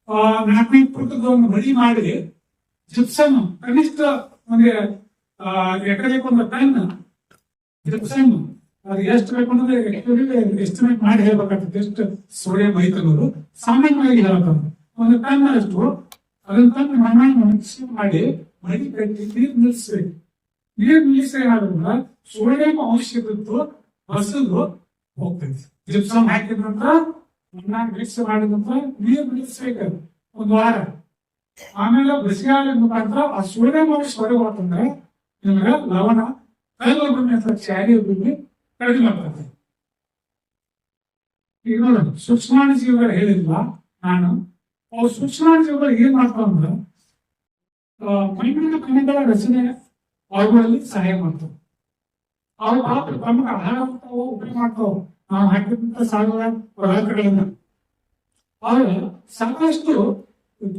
4 ಫೂಟ್ ಒಂದು ಮಡಿ ಮಾಡಿ ಜಿಪ್ಸಮ್ ಕನಿಷ್ಠ ಒಂದು ಎಕರೆಗೆ 1 ಟನ್ ಜಿಪ್ಸಮ್ ಅದು ಎಷ್ಟು ಬೇಕು ಅಂದ್ರೆ ಎಸ್ಟಿಮೇಟ್ ಮಾಡಿ ಹೇಳ್ಬೇಕಾಗ್ತದೆ ಎಷ್ಟು ಸೋಡಿಯಂ ಐತೆ ಅನ್ನೋದು. ಸಾಮಾನ್ಯವಾಗಿ ಹೇಳ್ತಾರೆ ಒಂದು ಟನ್ ಅಷ್ಟು ಅದನ್ನ ತಂದು ಮಣ್ಣನ್ನು ಮಿಕ್ಸಿ ಮಾಡಿ ಮಡಿ ಕಟ್ಟಿ ನೀರು ನಿಲ್ಲಿಸ್ಬೇಕು. ನೀರು ನಿಲ್ಲಿಸಿ ಏನಾದ್ರಿಂದ ಸೋಡಿಯಂ ಅಂಶ ಇದ್ದು ಬಸದು ಹೋಗ್ತದೆ. ಜಿಪ್ಸಮ್ ಹಾಕಿದ ನಂತರ ಮಣ್ಣಾಗ ಮಿಕ್ಸ್ ಮಾಡಿದ ನಂತರ ನೀರು ನಿಲ್ಲಿಸ್ಬೇಕು ಒಂದು ವಾರ. ಆಮೇಲೆ ಬಿಸಿಗಾಳಿ ಮುಖಾಂತರ ಆ ಸೋಡಿಯಂ ಅಂಶ ಹೊರಗೆ ಹೋಗ್ತಂದ್ರೆ ನಿಮ್ಗೆ ಲವಣ ಕಲ್ಲು ಭೂಮಿ ಅಥವಾ ಚಾರಿ ಭೂಮಿ ಕಡಿಮೆ ಆಗ್ತದೆ. ಈಗ ನೋಡಿ ಸೂಕ್ಷ್ಮಾಣು ಜೀವಿಗಳು ಹೇಳಿಲ್ಲ ನಾನು. ಅವು ಸೂಕ್ಷ್ಮಾಣು ಜೀವಿಗಳು ಏನ್ ಮಾಡ್ತಾವ ಅಂದ್ರೆ ಮಣ್ಣಿನ ಕಣಗಳ ರಚನೆ ಅವುಗಳಲ್ಲಿ ಸಹಾಯ ಮಾಡ್ತಾವ. ಅವು ಪ್ರಮುಖ ಆಹಾರ ಉಪಯೋಗ ಮಾಡ್ತಾವ. ನಾವು ಹಾಕಿದಂತ ಸಾಗುವ ಪದಾರ್ಥಗಳನ್ನ ಅವು ಸಾಕಷ್ಟು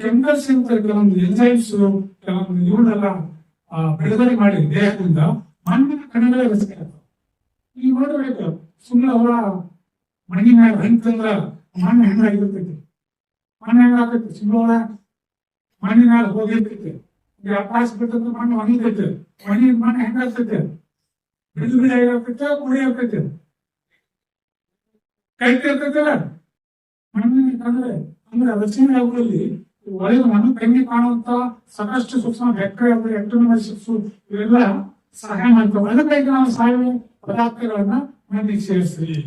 ಕೆಮಿಕಲ್ಸ್ ಇರ್ತಾರೆ, ಕೆಲವೊಂದು ಎಂಜೈಮ್ಸ್, ಕೆಲವೊಂದು ಇವನ್ನೆಲ್ಲ ಬಿಡುಗಡೆ ಮಾಡಿ ದೇಹದಿಂದ ಮಣ್ಣಿನ ಕಣಗಳ ರಚನೆ ಆಗ್ತಾವ. ಈಗ ನೋಡ್ಬೇಕು ಸುಮ್ಮನೆ ಅವರ ಮಣ್ಣಿನ ಹಂತಂದ್ರ ಮಣ್ಣು ಹೆಂಗಾಗಿರ್ತೈತಿ, ಮಣ್ಣು ಹೆಂಗಾಗ್ತೈತಿ ಸುಮ್ಮನೆ ಮಣ್ಣಿನ ಹೋಗಿರ್ತೈತಿ. ಈಗ ಆಕಾಶ ಬಿಟ್ಟಂದ್ರೆ ಮಣ್ಣು ಒಣಗಿತೈತೆ, ಒಣಗಿದ ಮಣ್ಣು ಹೆಂಗಾಗ್ತೈತೆ ಬಿಡು ಬಿಡಿ ಆಗ್ತೈತೆ, ಪುಡಿ ಆಗ್ತೈತೆ, ಕೈತಿರ್ತೈತಲ್ಲ ಮಣ್ಣಿನ ಕಣಲೆ. ಅಂದ್ರೆ ರಚನೆ ಅವುಗಳಲ್ಲಿ ಒಳಗೆ ಮಣ್ಣು ಕಣ್ಣಿ ಕಾಣುವಂತ ಸಾಕಷ್ಟು ಸೂಕ್ಷ್ಮ ಬ್ಯಾಕ್ಟೀರಿಯಾ ಎಕ್ಟೋನೋಮೈಸಿಟ್ಸ್ ಇವೆಲ್ಲ ಸಹಾಯ ಮಾಡ್ತಾವೆ. ಅದಕ್ಕಾಗಿ ನಾವು ಸಾವಯವ ಪದಾರ್ಥಗಳನ್ನ ಮಣ್ಣಿಗೆ ಸೇರಿಸ್ತೀವಿ.